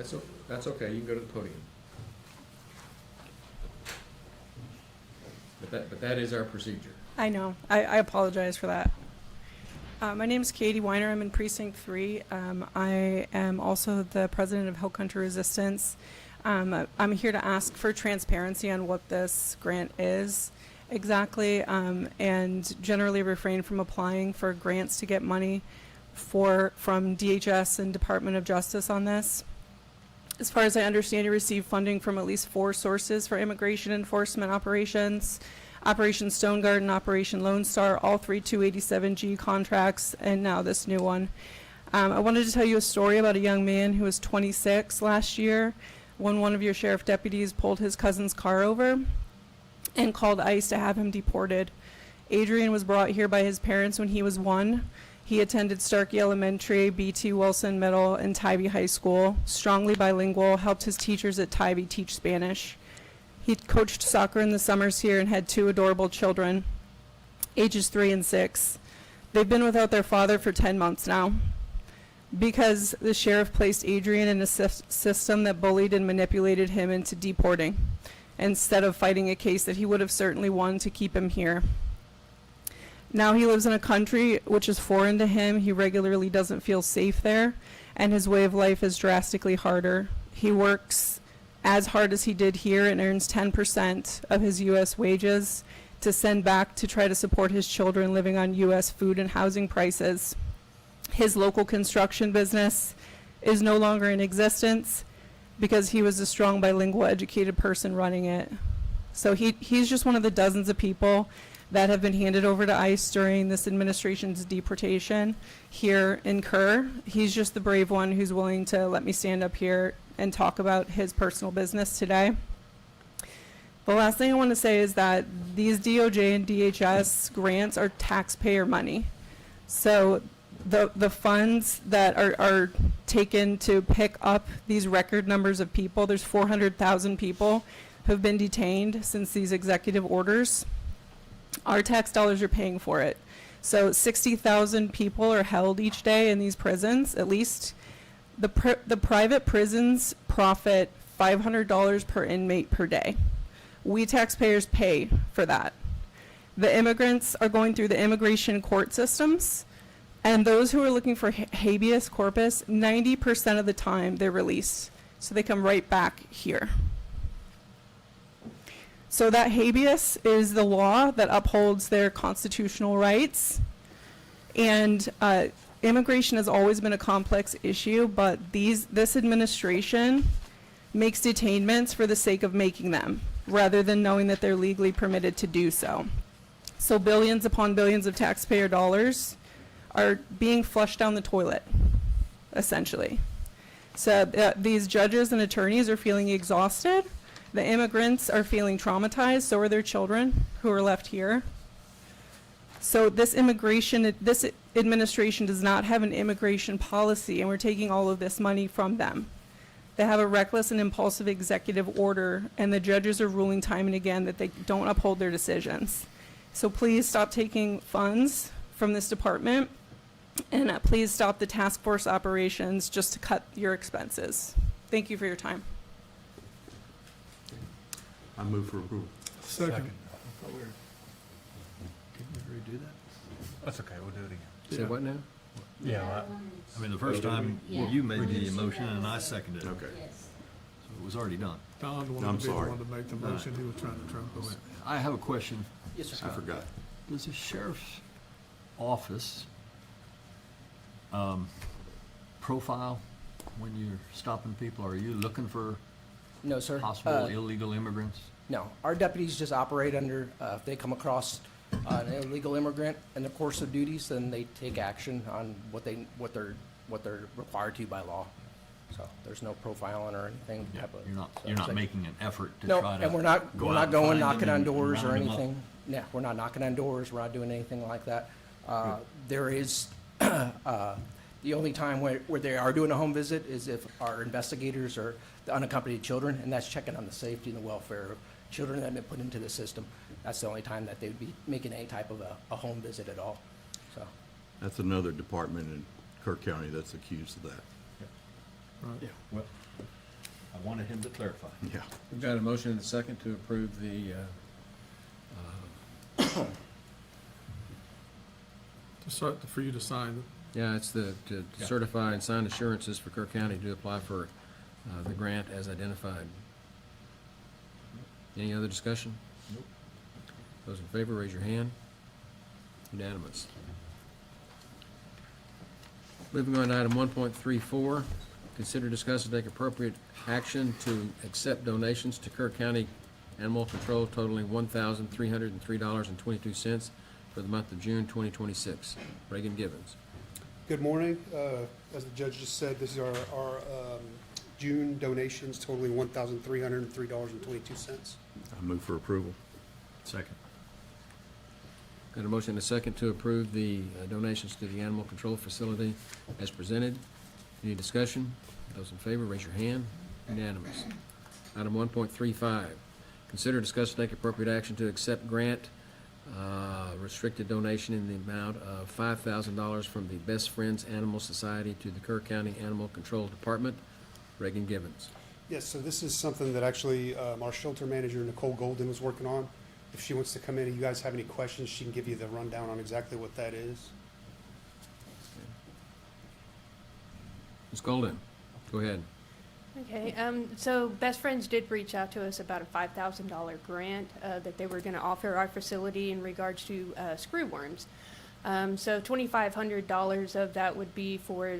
sign. That's okay, you can go to the podium. But that is our procedure. I know. I apologize for that. My name is Katie Weiner. I'm in Precinct 3. I am also the president of Hill Country Resistance. I'm here to ask for transparency on what this grant is exactly, and generally refrain from applying for grants to get money from DHS and Department of Justice on this. As far as I understand, you receive funding from at least 4 sources for immigration enforcement operations: Operation Stone Garden, Operation Lone Star, all 3 287G contracts, and now this new one. I wanted to tell you a story about a young man who was 26 last year when one of your sheriff deputies pulled his cousin's car over and called ICE to have him deported. Adrian was brought here by his parents when he was 1. He attended Starkey Elementary, B.T. Wilson Middle, and Tybee High School. Strongly bilingual, helped his teachers at Tybee teach Spanish. He coached soccer in the summers here and had 2 adorable children, ages 3 and 6. They've been without their father for 10 months now because the sheriff placed Adrian in a system that bullied and manipulated him into deporting instead of fighting a case that he would have certainly won to keep him here. Now he lives in a country which is foreign to him. He regularly doesn't feel safe there, and his way of life is drastically harder. He works as hard as he did here and earns 10% of his U.S. wages to send back to try to support his children living on U.S. food and housing prices. His local construction business is no longer in existence because he was a strong bilingual educated person running it. So he's just one of the dozens of people that have been handed over to ICE during this administration's deportation here in Kerr. He's just the brave one who's willing to let me stand up here and talk about his personal business today. The last thing I want to say is that these DOJ and DHS grants are taxpayer money. So the funds that are taken to pick up these record numbers of people, there's 400,000 people who have been detained since these executive orders. Our tax dollars are paying for it. So 60,000 people are held each day in these prisons, at least. The private prisons profit $500 per inmate per day. We taxpayers pay for that. The immigrants are going through the immigration court systems, and those who are looking for habeas corpus, 90% of the time they're released. So they come right back here. So that habeas is the law that upholds their constitutional rights. And immigration has always been a complex issue, but this administration makes detainments for the sake of making them, rather than knowing that they're legally permitted to do so. So billions upon billions of taxpayer dollars are being flushed down the toilet, essentially. So these judges and attorneys are feeling exhausted. The immigrants are feeling traumatized, so are their children who are left here. So this administration does not have an immigration policy, and we're taking all of this money from them. They have a reckless and impulsive executive order, and the judges are ruling time and again that they don't uphold their decisions. So please stop taking funds from this department, and please stop the task force operations just to cut your expenses. Thank you for your time. I move for approval. Second. Didn't we already do that? That's okay, we'll do it again. Say what now? Yeah. I mean, the first time you made the motion and I seconded it. Okay. So it was already done. Don I'm wanted to be the sorry. one to make the motion. He was trying to trump us. I have a question. Yes, sir. I forgot. Does the sheriff's office profile when you're stopping people? Are you looking for No, sir. possible illegal immigrants? No, our deputies just operate under, if they come across an illegal immigrant in the course of duties, then they take action on what they're required to by law. So there's no profiling or anything. You're not making an effort to No, try to and we're not go out and going find them knocking on and doors or round them up? anything. Yeah, we're not knocking on doors. We're not doing anything like that. There is, the only time where they are doing a home visit is if our investigators are the unaccompanied children, and that's checking on the safety and the welfare of children that have been put into the system. That's the only time that they would be making any type of a home visit at all, so. That's another department in Kerr County that's accused of that. Yeah, well, I wanted him to clarify. Yeah. We've got a motion and a second to approve the, For you to sign. yeah, it's to certify and sign assurances for Kerr County to apply for the grant as identified. Any other discussion? Nope. Those in favor, raise your hand. Unanimous. Moving on to item 1.34, consider, discuss, and take appropriate action to accept donations to Kerr County Animal Control totaling $1,303.22 for the month of June 2026. Reagan Givens. Good morning. As the judge just said, this is our June donations totaling $1,303.22. I move for approval. Second. Got a motion and a second to approve the donations to the animal control facility as presented. Any discussion? Those in favor, raise your hand. Unanimous. Item 1.35, Consider, discuss, and take appropriate action to accept grant restricted donation in the amount of $5,000 from the Best Friends Animal Society to the Kerr County Animal Control Department. Reagan Givens. Yes, so this is something that actually our shelter manager, Nicole Golden, was working on. If she wants to come in and you guys have any questions, she can give you the rundown on exactly what that is. Ms. Golden, go ahead. Okay, so Best Friends did reach out to us about a $5,000 grant that they were going to offer our facility in regards to screwworms. So $2,500 of that would be for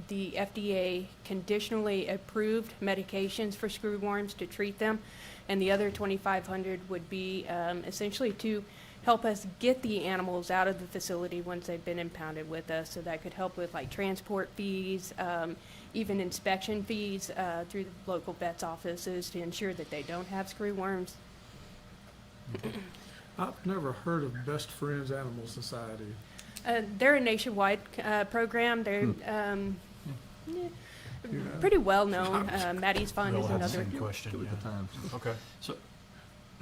the FDA conditionally approved medications for screwworms to treat them, and the other $2,500 would be essentially to help us get the animals out of the facility once they've been impounded with us. So that could help with like transport fees, even inspection fees through the local vet's offices to ensure that they don't have screwworms. I've never heard of Best Friends Animal Society. They're a nationwide program. They're pretty well known. Maddie's Fund is another. Two at the time. Okay. So,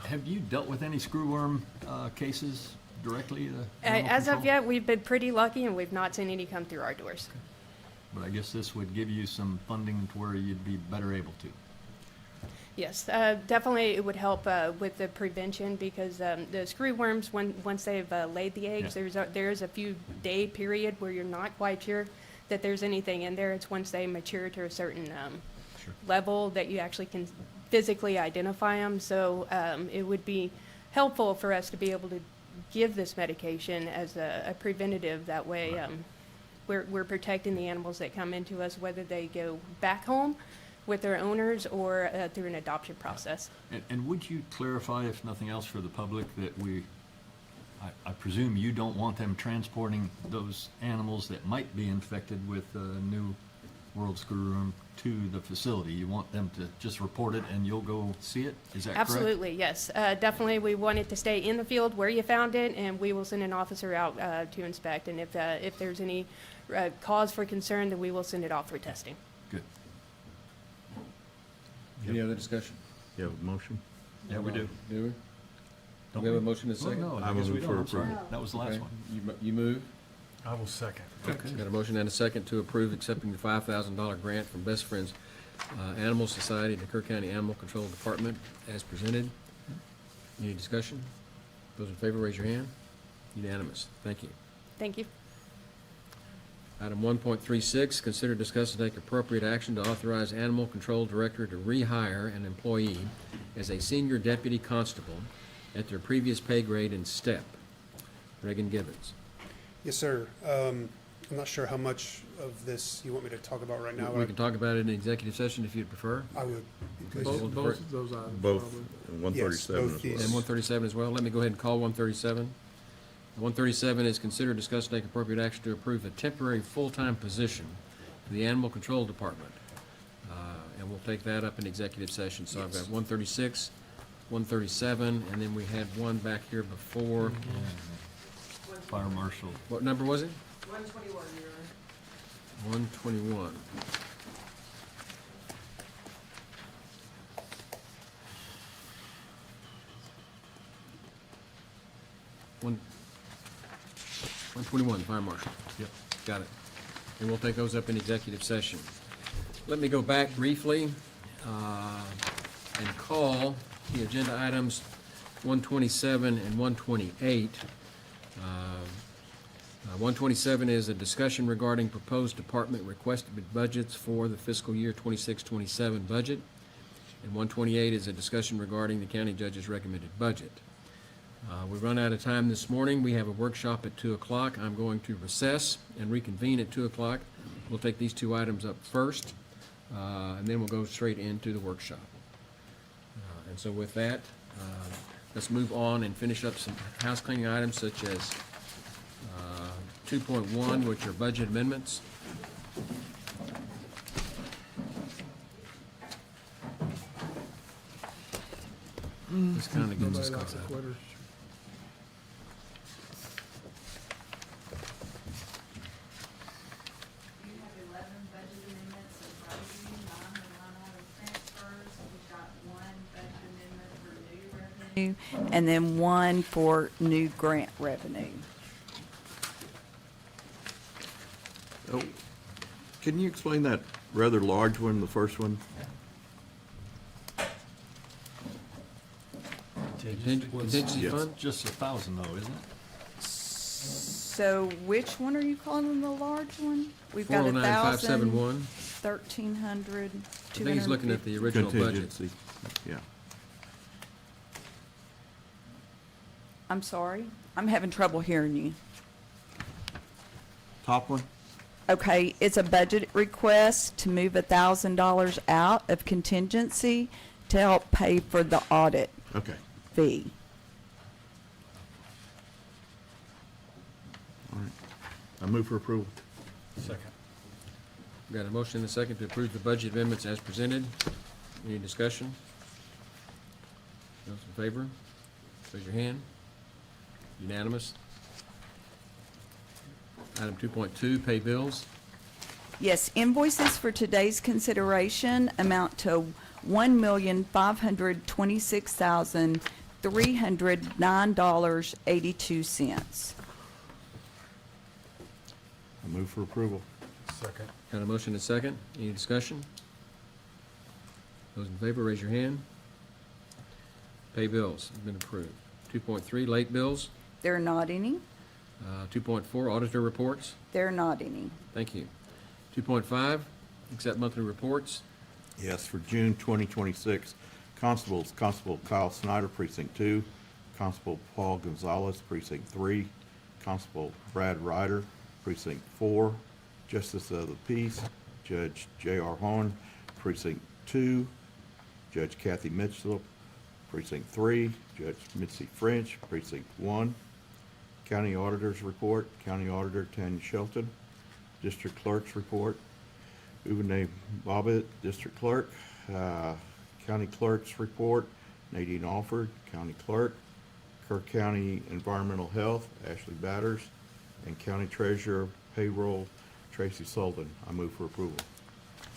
have you dealt with any screwworm cases directly? As of yet, we've been pretty lucky, and we've not seen any come through our doors. But I guess this would give you some funding to where you'd be better able to. Yes, definitely it would help with the prevention because the screwworms, once they've laid the eggs, there's a few day period where you're not quite sure that there's anything in there. It's once they mature to a certain level that you actually can physically identify them. So it would be helpful for us to be able to give this medication as a preventative. That way we're protecting the animals that come into us, whether they go back home with their owners or through an adoption process. And would you clarify, if nothing else for the public, that I presume you don't want them transporting those animals that might be infected with New World Screwworm to the facility? You want them to just report it and you'll go see it? Is that correct? Absolutely, yes. Definitely, we want it to stay in the field where you found it, and we will send an officer out to inspect. And if there's any cause for concern, then we will send it off for testing. Good. Any other discussion? You have a motion? Yeah, we do. Do we? Do we have a motion in a second? No, I I guess move we for don't. I'm sorry. approval. That was the last Okay. one. You move? I will second. Okay. Got a motion and a second to approve accepting the $5,000 grant from Best Friends Animal Society to Kerr County Animal Control Department as presented. Any discussion? Those in favor, raise your hand. Unanimous. Thank you. Thank you. Item 1.36, consider, discuss, and take appropriate action to authorize Animal Control Director to rehire an employee as a senior deputy constable at their previous pay grade and step. Reagan Givens. Yes, sir. I'm not sure how much of this you want me to talk about right now. We can talk about it in executive session if you'd prefer. I would. Okay, Both we'll defer- both of those items. Both, probably. and 137 both as these. well. And 137 as well. Let me go ahead and call 137. 137 is consider, discuss, and take appropriate action to approve a temporary full-time position for the Animal Control Department. And we'll take that up in executive session. So I've got 136, 137, and then we had one back here before. Fire marshal. What number was it? 121, Your Honor. 121. One, 121, fire marshal. Yep, got it. And we'll take those up in executive session. Let me go back briefly and call the agenda items 127 and 128. 127 is a discussion regarding proposed department requested budgets for the fiscal year 26-27 budget. And 128 is a discussion regarding the county judge's recommended budget. We've run out of time this morning. We have a workshop at 2 o'clock. I'm going to recess and reconvene at 2 o'clock. We'll take these two items up first, and then we'll go straight into the workshop. And so with that, let's move on and finish up some house cleaning items such as 2.1, which are budget amendments. This kind of gives us Nobody likes cause the out. quitters. You have 11 budget amendments advisory, 9 are line item transfers. We've got one budget amendment for and then one for new grant revenue. Oh, can you explain that rather large one, the first one? Contingency Yes. fund? Just 1,000 though, isn't it? So which one are you calling the large one? We've got 409,571. 1,300, I think he's looking at the original budget. Contingency, yeah. I'm sorry, I'm having trouble hearing you. Top one? Okay, it's a budget request to move $1,000 out of contingency to help pay for the audit Okay. fee. All right. I move for approval. Second. We got a motion and a second to approve the budget amendments as presented. Any discussion? Those in favor, raise your hand. Unanimous. Item 2.2, pay bills. Yes, invoices for today's consideration amount to $1,526,309.82. I move for approval. Second. Got a motion and a second. Any discussion? Those in favor, raise your hand. Pay bills have been approved. 2.3, late bills. There are not any. 2.4, auditor reports. There are not any. Thank you. 2.5, accept monthly reports. Yes, for June 2026, constables, Constable Kyle Snyder, Precinct 2, Constable Paul Gonzalez, Precinct 3, Constable Brad Ryder, Precinct 4, Justice of the Peace, Judge J.R. Horn, Precinct 2, Judge Kathy Mitchell, Precinct 3, Judge Mitzi French, Precinct 1, County Auditor's Report, County Auditor Tanya Shelton, District Clerk's Report, Uwe Bobbitt, District Clerk, County Clerk's Report, Nadine Alford, County Clerk, Kerr County Environmental Health, Ashley Batters, and County Treasurer Payroll, Tracy Sullivan. I move for approval.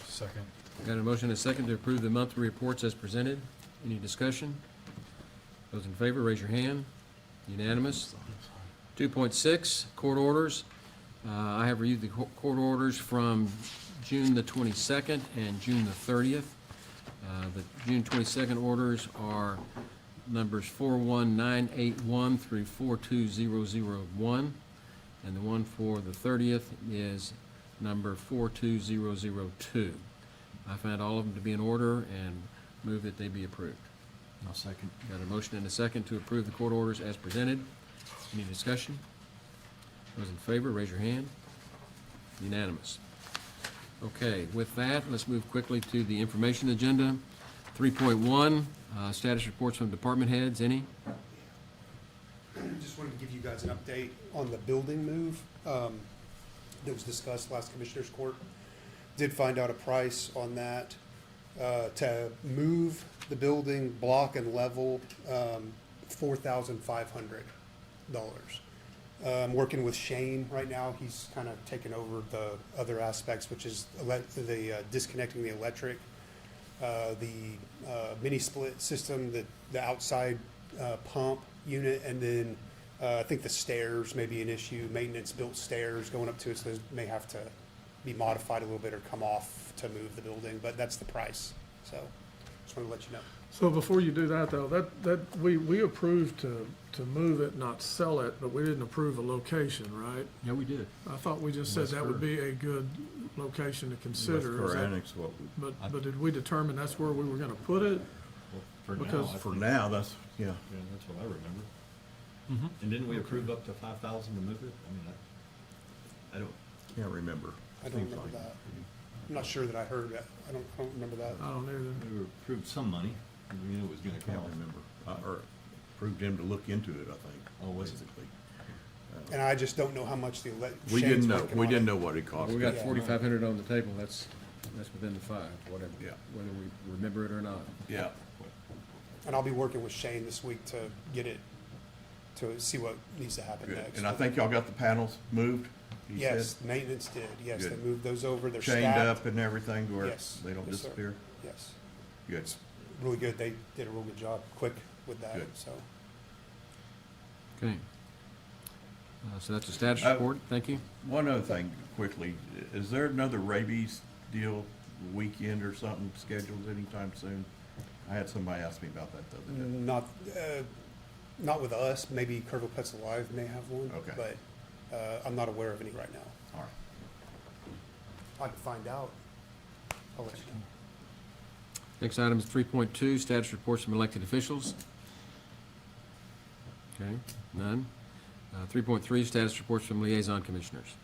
Second. Got a motion and a second to approve the monthly reports as presented. Any discussion? Those in favor, raise your hand. Unanimous. 2.6, court orders. I have reviewed the court orders from June the 22nd and June the 30th. The June 22nd orders are numbers 41981 through 42001, and the one for the 30th is number 42002. I found all of them to be in order and move that they be approved. I'll second. Got a motion and a second to approve the court orders as presented. Any discussion? Those in favor, raise your hand. Unanimous. Okay, with that, let's move quickly to the information agenda. 3.1, status reports from department heads. Any? Just wanted to give you guys an update on the building move that was discussed last Commissioners Court. Did find out a price on that to move the building block and level, $4,500. I'm working with Shane right now. He's kind of taken over the other aspects, which is the disconnecting the electric, the mini split system, the outside pump unit, and then I think the stairs may be an issue. Maintenance built stairs going up to it, so those may have to be modified a little bit or come off to move the building, but that's the price. So just want to let you know. So before you do that, though, we approved to move it, not sell it, but we didn't approve a location, right? Yeah, we did. I thought we just said West that Kerr. would be a good location to consider. Is Kerr that- Annex, what we, But did we determine that's where we were gonna put it? For Because- now, for now, that's, yeah. Yeah, that's what I remember. And didn't we approve up to 5,000 to move it? I mean, I don't. Can't remember. I don't Seems remember like- that. I'm not sure that I heard that. I don't remember that. I don't either. We approved some money. We knew it was gonna I can't cost. remember. Or approved him to look into it, I think. Oh, was it? basically. And I just don't know how much the We didn't Shane's know, working we on didn't it. know what it cost. We got Yeah. 4,500 on the table. That's within the five, whatever. Yeah. Whether we remember it or not. Yeah. And I'll be working with Shane this week to get it, to see what needs to happen Good. next. And I think y'all got the panels moved? you Yes, said? maintenance did. Yes, they Good. moved those over. They're Chained stacked. up and everything where Yes. they don't Yes, sir. disappear? Yes. Good. Really good. They did a real good job. Quick with that, Good. so. Okay. So that's a status Uh, report. Thank you. One other thing, quickly, is there another rabies deal, weekend or something scheduled anytime soon? I had somebody ask me about that the other day. Not with us, maybe Kerrville Pets Alive may have one. Okay. But, I'm not aware of any right now. All right. I can find out. I'll let you know. Next item is 3.2, status reports from elected officials. Okay, none. 3.3, status reports from liaison commissioners.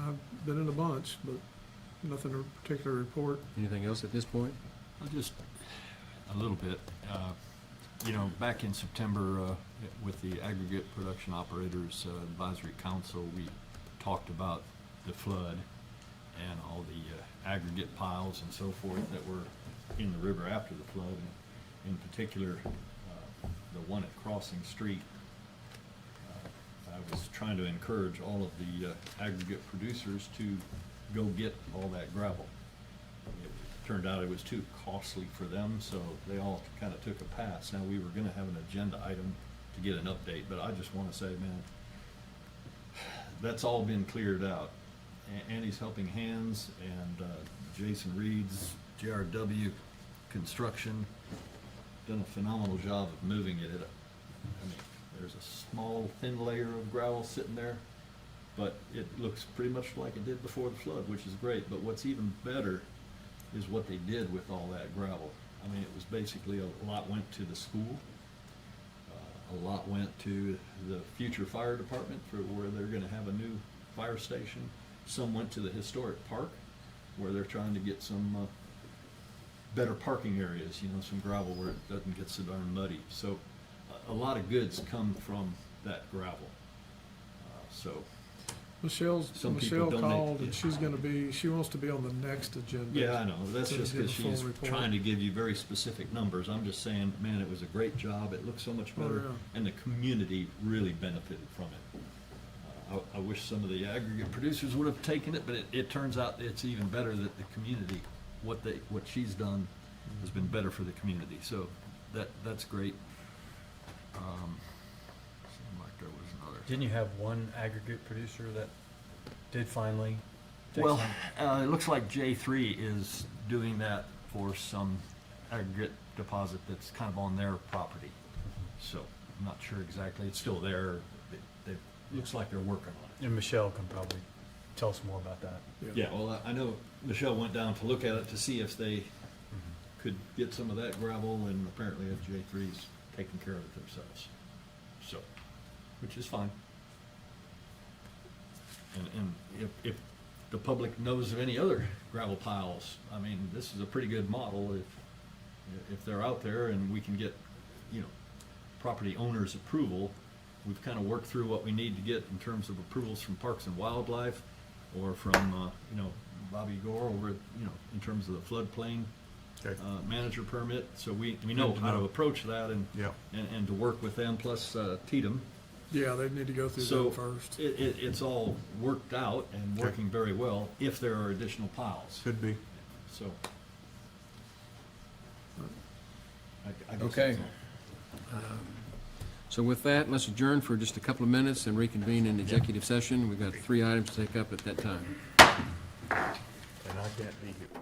I've been in a bunch, but nothing to particular report. Anything else at this point? Just a little bit. You know, back in September, with the Aggregate Production Operators Advisory Council, we talked about the flood and all the aggregate piles and so forth that were in the river after the flood. In particular, the one at Crossing Street. I was trying to encourage all of the aggregate producers to go get all that gravel. It turned out it was too costly for them, so they all kind of took a pass. Now, we were gonna have an agenda item to get an update, but I just wanna say, man, that's all been cleared out. Annie's Helping Hands and Jason Reed's JRW Construction done a phenomenal job of moving it. I mean, there's a small, thin layer of gravel sitting there, but it looks pretty much like it did before the flood, which is great. But what's even better is what they did with all that gravel. I mean, it was basically a lot went to the school. A lot went to the future fire department for where they're gonna have a new fire station. Some went to the historic park where they're trying to get some better parking areas, you know, some gravel where it doesn't get so darn muddy. So a lot of goods come from that gravel. So Michelle some people donate, called yeah. and she wants to be on the next agenda. Yeah, I know. That's to just give because a full she's report. trying to give you very specific numbers. I'm just saying, man, it was a great job. It looks so much Oh, better, yeah. and the community really benefited from it. I wish some of the aggregate producers would have taken it, but it turns out it's even better that the community, what she's done has been better for the community. So that's great. Seemed like there was another. Didn't you have one aggregate producer that did finally take Well, some? it looks like J3 is doing that for some aggregate deposit that's kind of on their property. So I'm not sure exactly. It's still there. It looks like they're working on it. And Michelle can probably tell us more about that. Yeah, well, I know Michelle went down to look at it to see if they could get some of that gravel, and apparently J3's taking care of it themselves. So, which is fine. And if the public knows of any other gravel piles, I mean, this is a pretty good model if they're out there and we can get, you know, property owners' approval. We've kind of worked through what we need to get in terms of approvals from Parks and Wildlife or from, you know, Bobby Gore over, you know, in terms of the floodplain manager permit. So we know how to approach that and to work with them, plus Tatum. Yeah, they need to go through So that first. it's all worked out and working very well if there are additional piles. Could be. So. I guess Okay. that's all. So with that, let's adjourn for just a couple of minutes and reconvene in executive session. We've got 3 items to take up at that time. And I can't be here.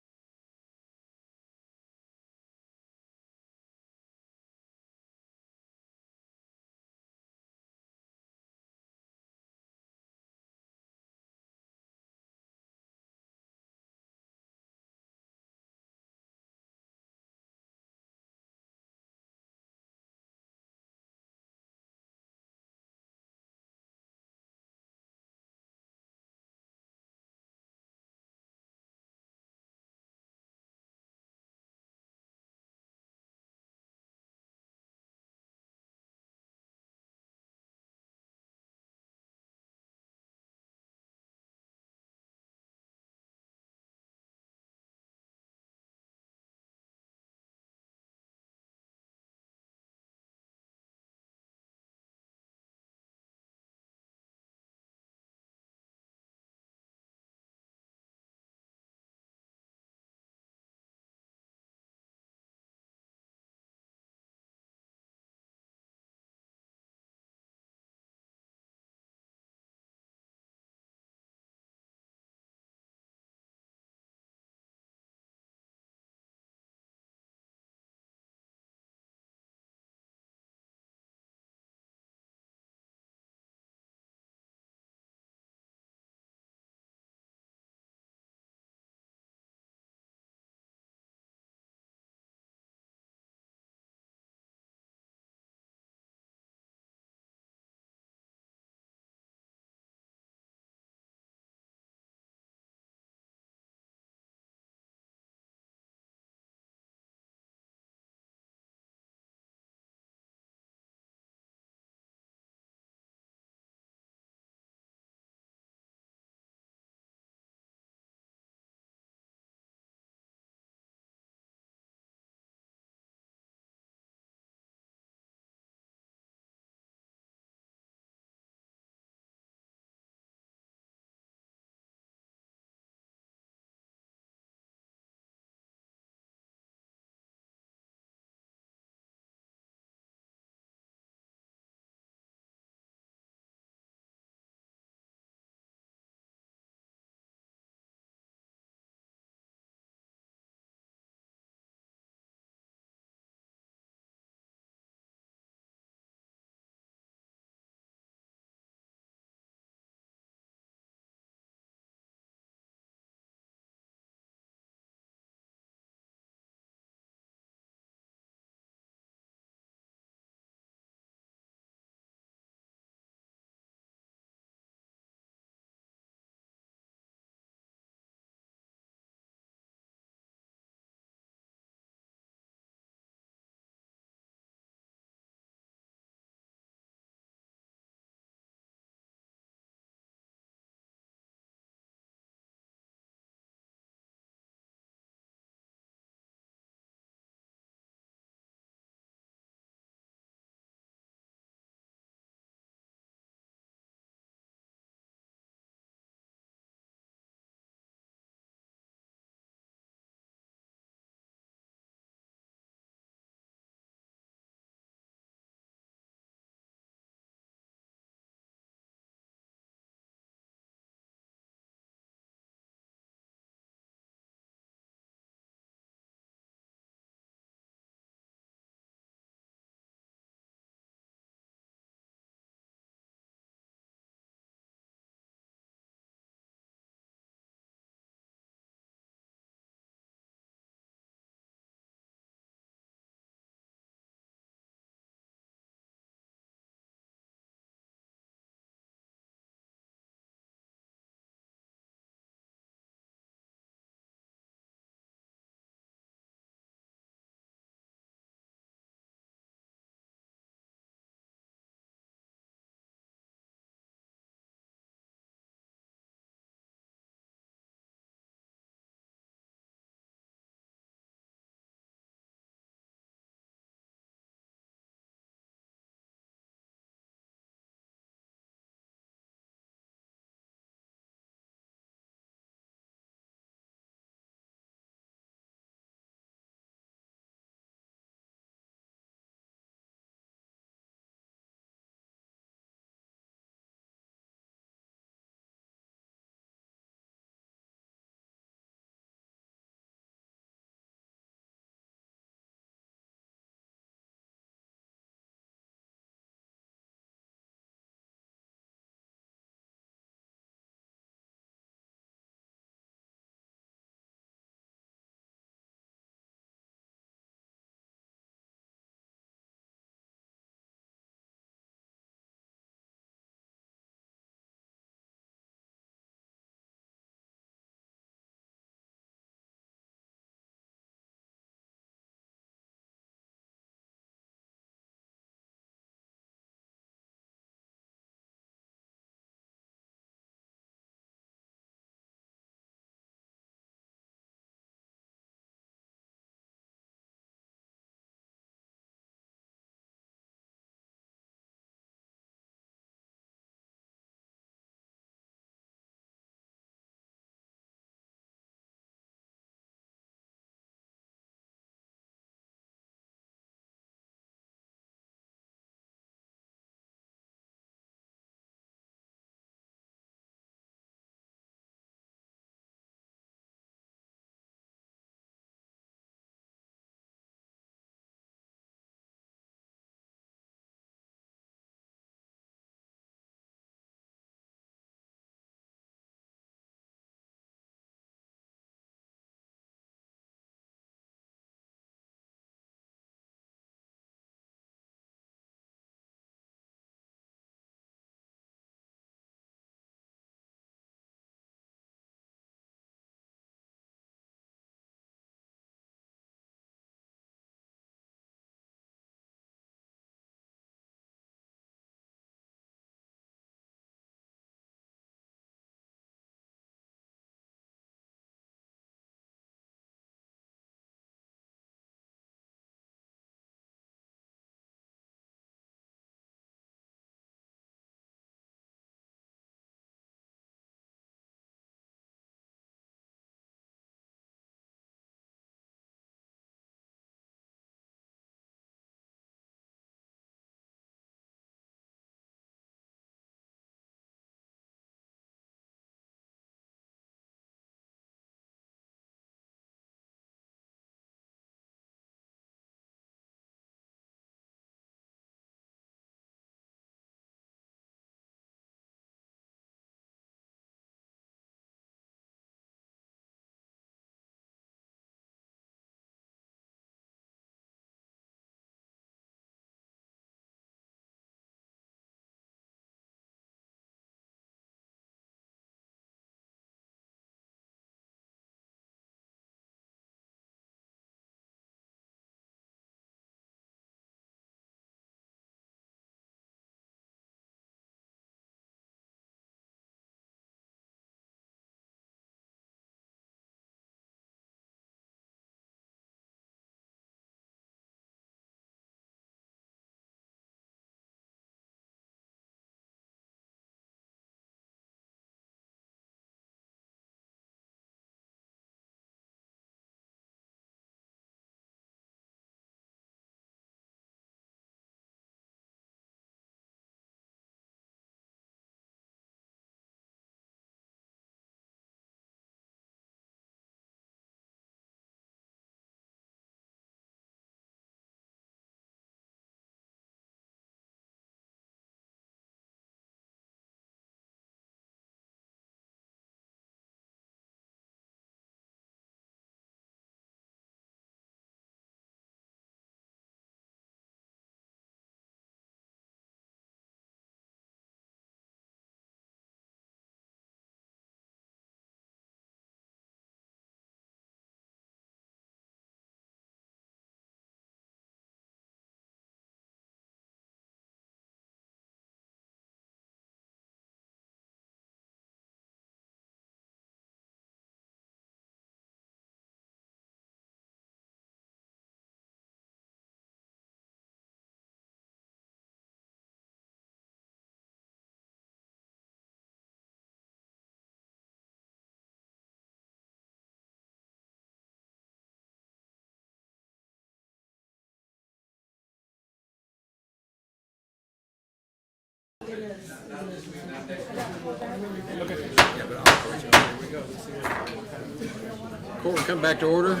Court will come back to order.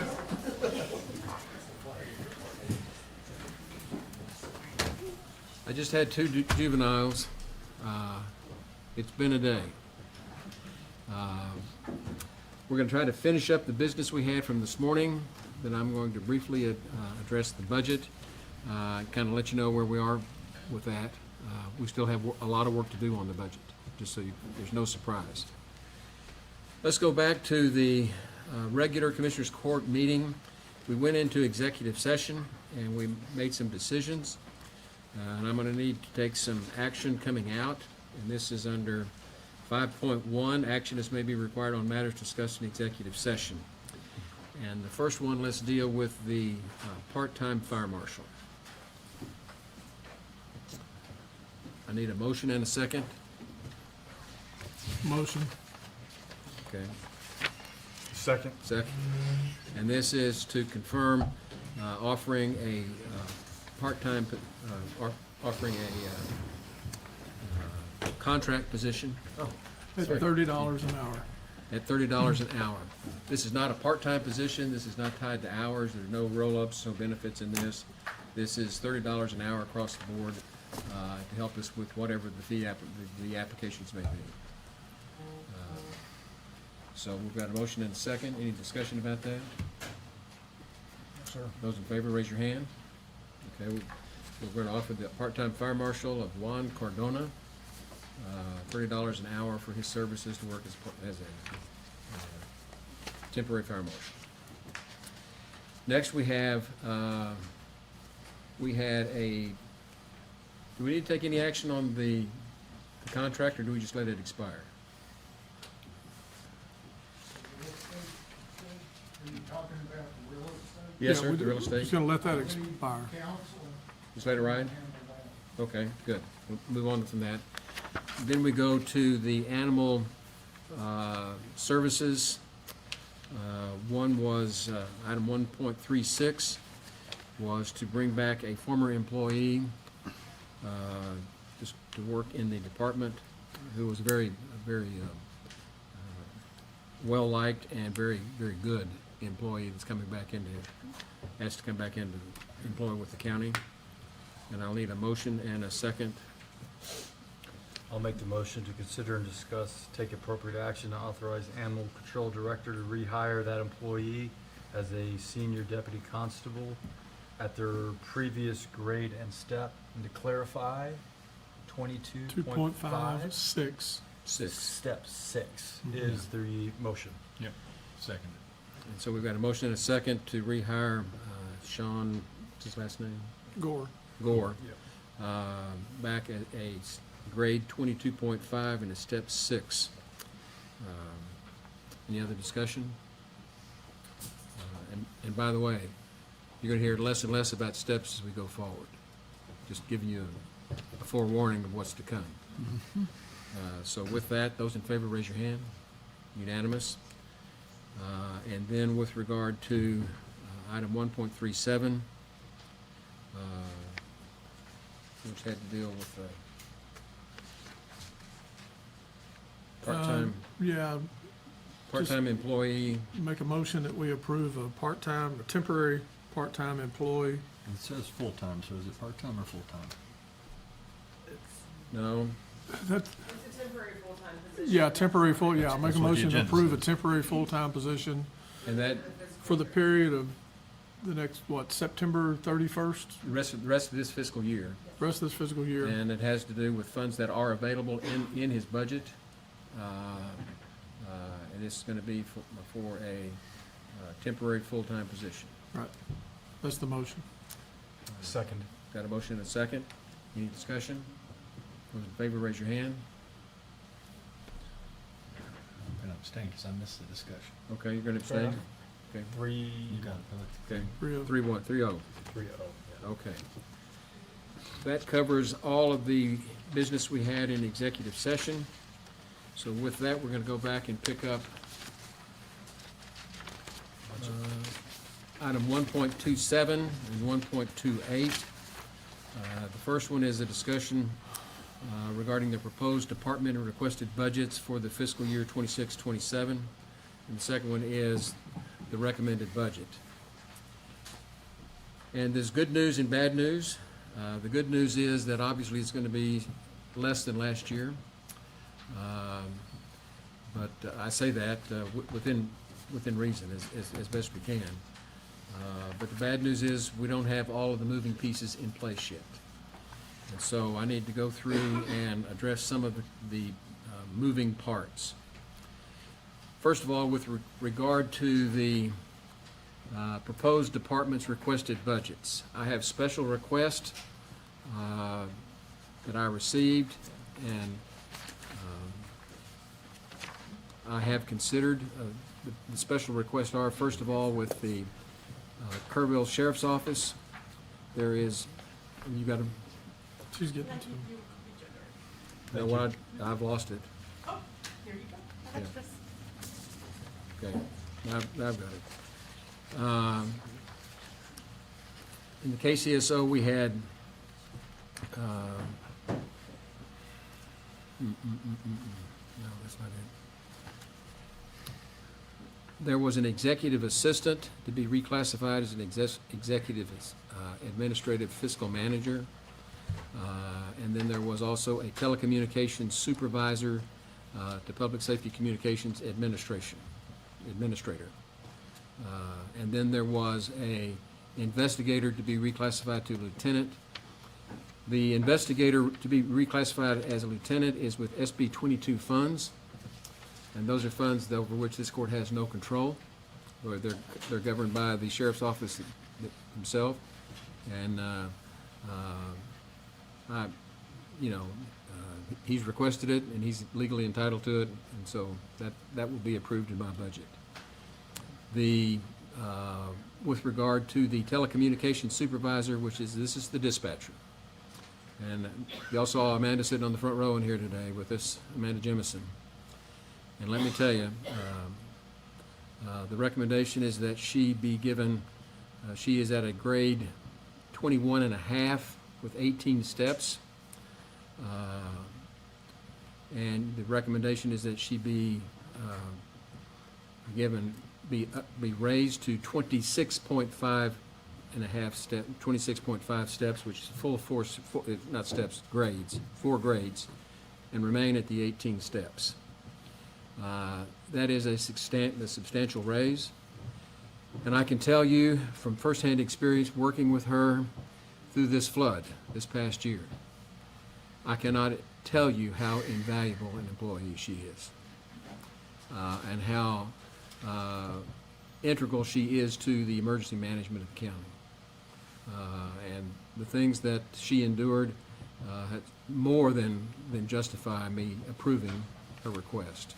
I just had two juveniles. It's been a day. We're going to try to finish up the business we had from this morning. Then I'm going to briefly address the budget, kind of let you know where we are with that. We still have a lot of work to do on the budget, just so there's no surprise. Let's go back to the regular Commissioners Court meeting. We went into executive session and we made some decisions. And I'm going to need to take some action coming out. And this is under 5.1, action as may be required on matters discussed in executive session. And the first one, let's deal with the part-time fire marshal. I need a motion and a second. Motion. Okay. Second. Second. And this is to confirm offering a part-time, offering a contract position. At $30 an hour. At $30 an hour. This is not a part-time position. This is not tied to hours. There's no roll-ups, no benefits in this. This is $30 an hour across the board to help us with whatever the fee the applications may be. So we've got a motion and a second. Any discussion about that? Sir. Those in favor, raise your hand. Okay, we're going to offer the part-time fire marshal of Juan Cardona $30 an hour for his services to work as a temporary fire marshal. Next, we have do we need to take any action on the contract, or do we just let it expire? Yes, sir, the real estate. Just gonna let that expire. Just let it ride? Okay, good. We'll move on from that. Then we go to the animal services. One was, item 1.36 was to bring back a former employee just to work in the department who was very well-liked and very good employee that's coming back into, has to come back into employment with the county. And I'll need a motion and a second. I'll make the motion to consider and discuss, take appropriate action to authorize Animal Control Director to rehire that employee as a senior deputy constable at their previous grade and step. And to clarify, 22.5. 2.56. Step 6 is the motion. Yep, seconded. And so we've got a motion and a second to rehire Sean, what's his last name? Gore. Gore. Back at a grade 22.5 and a step 6. Any other discussion? And by the way, you're going to hear less and less about steps as we go forward. Just giving you a forewarning of what's to come. So with that, those in favor, raise your hand. Unanimous. And then with regard to item 1.37, which had to deal with part-time Yeah, part-time employee. make a motion that we approve a temporary part-time employee. It says full-time, so is it part-time or full-time? No, That's, It's a temporary full-time position. yeah, temporary full, yeah, I'll make a That's what the motion to agenda approve a says. temporary full-time position and that, for the period of the next, September 31st, the rest of this fiscal year. rest of this fiscal year. And it has to do with funds that are available in his budget. And this is going to be for a temporary full-time position. Right, that's the motion. Second. Got a motion and a second. Any discussion? Those in favor, raise your hand. I'm going to abstain because I missed the discussion. Okay, you're going to Fair abstain? enough. Okay, 3. You got it, Billy. okay. 3-0. 3-1, 3-0. 3-0. Okay. That covers all of the business we had in executive session. So with that, we're going to go back and pick up item 1.27 and 1.28. The first one is a discussion regarding the proposed department and requested budgets for the fiscal year 26-27. And the second one is the recommended budget. And there's good news and bad news. The good news is that obviously it's going to be less than last year. But I say that within reason, as best we can. But the bad news is we don't have all of the moving pieces in place yet. And so I need to go through and address some of the moving parts. First of all, with regard to the proposed departments' requested budgets, I have special requests that I received, and I have considered. The special requests are, first of all, with the Kerrville Sheriff's Office. There is, you got to. She's getting to him. No, what I've lost it. Oh, here you go. Yeah. Extras. Okay, now I've got it. In the KCSO, we had no, that's not it. There was an executive assistant to be reclassified as an executive administrative fiscal manager. And then there was also a telecommunications supervisor to public safety communications administrator. And then there was a investigator to be reclassified to lieutenant. The investigator to be reclassified as a lieutenant is with SB 22 funds, and those are funds over which this court has no control, or they're governed by the sheriff's office himself. And he's requested it, and he's legally entitled to it, and so that will be approved in my budget. With regard to the telecommunications supervisor, this is the dispatcher. And y'all saw Amanda sitting on the front row in here today with us, Amanda Jemison. And let me tell you, the recommendation is that she be given, she is at a grade 21.5 with 18 steps. And the recommendation is that she be raised to 26.5 steps, which is full force, not steps, grades, 4 grades, and remain at the 18 steps. That is a substantial raise. And I can tell you from firsthand experience working with her through this flood this past year, I cannot tell you how invaluable an employee she is, and how integral she is to the emergency management of the county. And the things that she endured more than justify me approving her request.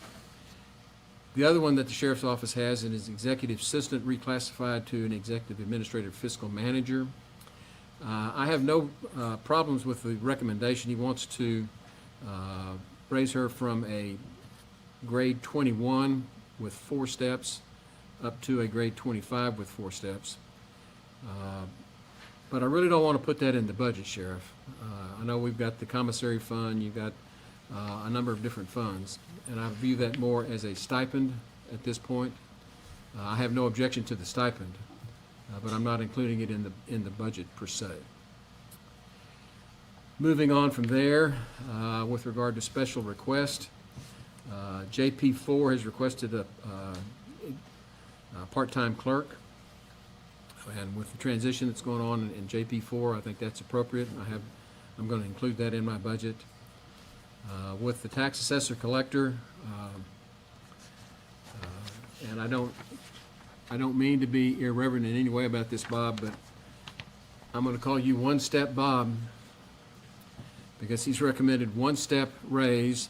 The other one that the sheriff's office has is executive assistant reclassified to an executive administrative fiscal manager. I have no problems with the recommendation. He wants to raise her from a grade 21 with 4 steps up to a grade 25 with 4 steps. But I really don't want to put that in the budget, Sheriff. I know we've got the commissary fund, you've got a number of different funds, and I view that more as a stipend at this point. I have no objection to the stipend, but I'm not including it in the budget per se. Moving on from there, with regard to special request, JP4 has requested a part-time clerk. And with the transition that's going on in JP4, I think that's appropriate. I'm going to include that in my budget. With the tax assessor collector, and I don't mean to be irreverent in any way about this, Bob, but I'm going to call you One Step Bob, because he's recommended 1 step raise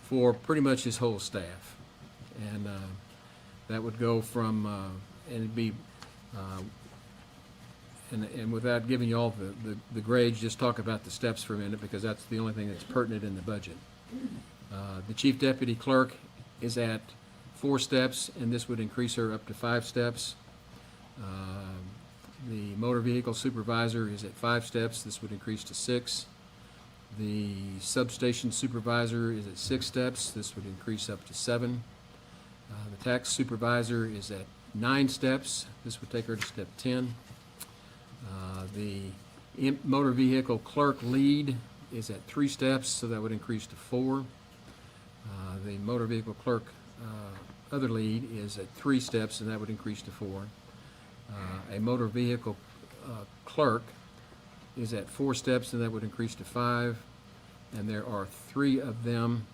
for pretty much his whole staff. And that would go from, and it'd be, and without giving you all the grades, just talk about the steps for a minute, because that's the only thing that's pertinent in the budget. The chief deputy clerk is at 4 steps, and this would increase her up to 5 steps. The motor vehicle supervisor is at 5 steps. This would increase to 6. The substation supervisor is at 6 steps. This would increase up to 7. The tax supervisor is at 9 steps. This would take her to step 10. The motor vehicle clerk lead is at 3 steps, so that would increase to 4. The motor vehicle clerk other lead is at 3 steps, and that would increase to 4. A motor vehicle clerk is at 4 steps, and that would increase to 5. And there are 3 of them.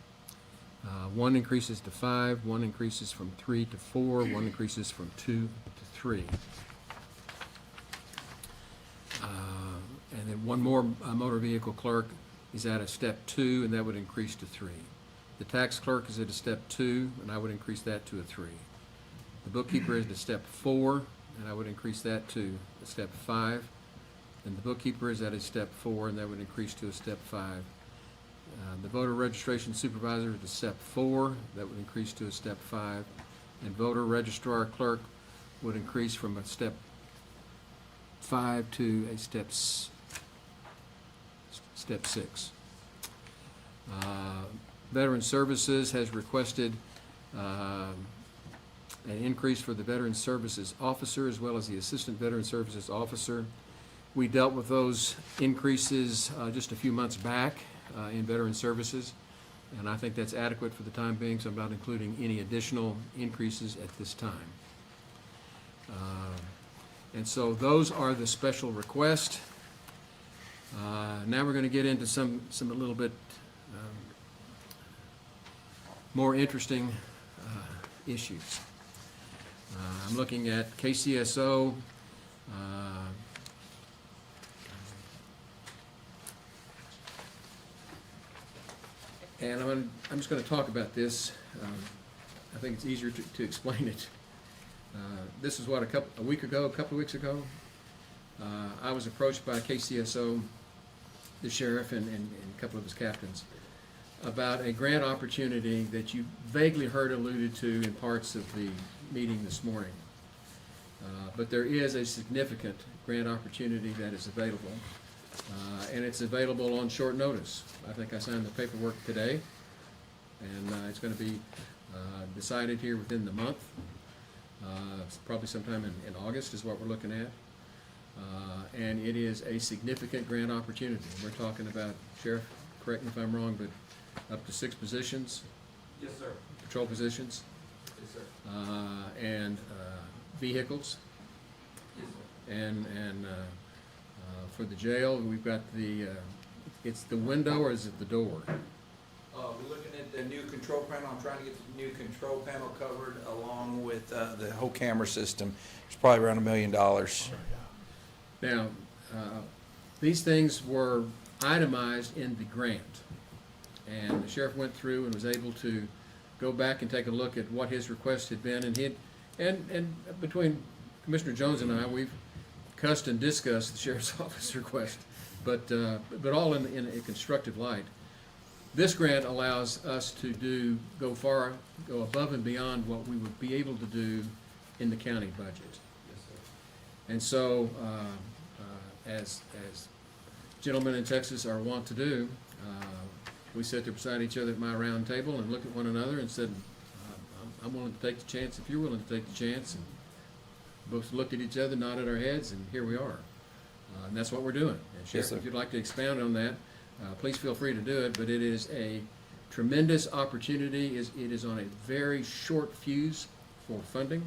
1 increases to 5, 1 increases from 3 to 4, 1 increases from 2 to 3. And then 1 more motor vehicle clerk is at a step 2, and that would increase to 3. The tax clerk is at a step 2, and I would increase that to a 3. The bookkeeper is at a step 4, and I would increase that to a step 5. And the bookkeeper is at a step 4, and that would increase to a step 5. The voter registration supervisor is at step 4, that would increase to a step 5. And voter registrar clerk would increase from a step 5 to a step 6. Veteran Services has requested an increase for the Veteran Services Officer as well as the Assistant Veteran Services Officer. We dealt with those increases just a few months back in Veteran Services, and I think that's adequate for the time being, so I'm not including any additional increases at this time. And so those are the special requests. Now we're going to get into some a little bit more interesting issues. I'm looking at KCSO. And I'm just going to talk about this. I think it's easier to explain it. This is what, a couple of weeks ago, I was approached by KCSO, the sheriff and a couple of his captains, about a grant opportunity that you vaguely heard alluded to in parts of the meeting this morning. But there is a significant grant opportunity that is available, and it's available on short notice. I think I signed the paperwork today, and it's going to be decided here within the month. Probably sometime in August is what we're looking at. And it is a significant grant opportunity. We're talking about, Sheriff, correct me if I'm wrong, but up to 6 positions? Yes, sir. Patrol positions? Yes, sir. And vehicles? Yes, sir. And for the jail, we've got it's the window, or is it the door? We're looking at the new control panel. I'm trying to get the new control panel covered along with the whole camera system. It's probably around $1 million. Now, these things were itemized in the grant, and the sheriff went through and was able to go back and take a look at what his request had been, and between Commissioner Jones and I, we've cussed and discussed the sheriff's office request, but all in a constructive light. This grant allows us to go above and beyond what we would be able to do in the county budget. And so, as gentlemen in Texas are wont to do, we sat there beside each other at my round table and looked at one another and said, I'm willing to take the chance if you're willing to take the chance. And both looked at each other, nodded our heads, and here we are. And that's what we're doing. And Sheriff, if you'd like to expound on that, please feel free to do it, but it is a tremendous opportunity. It is on a very short fuse for funding.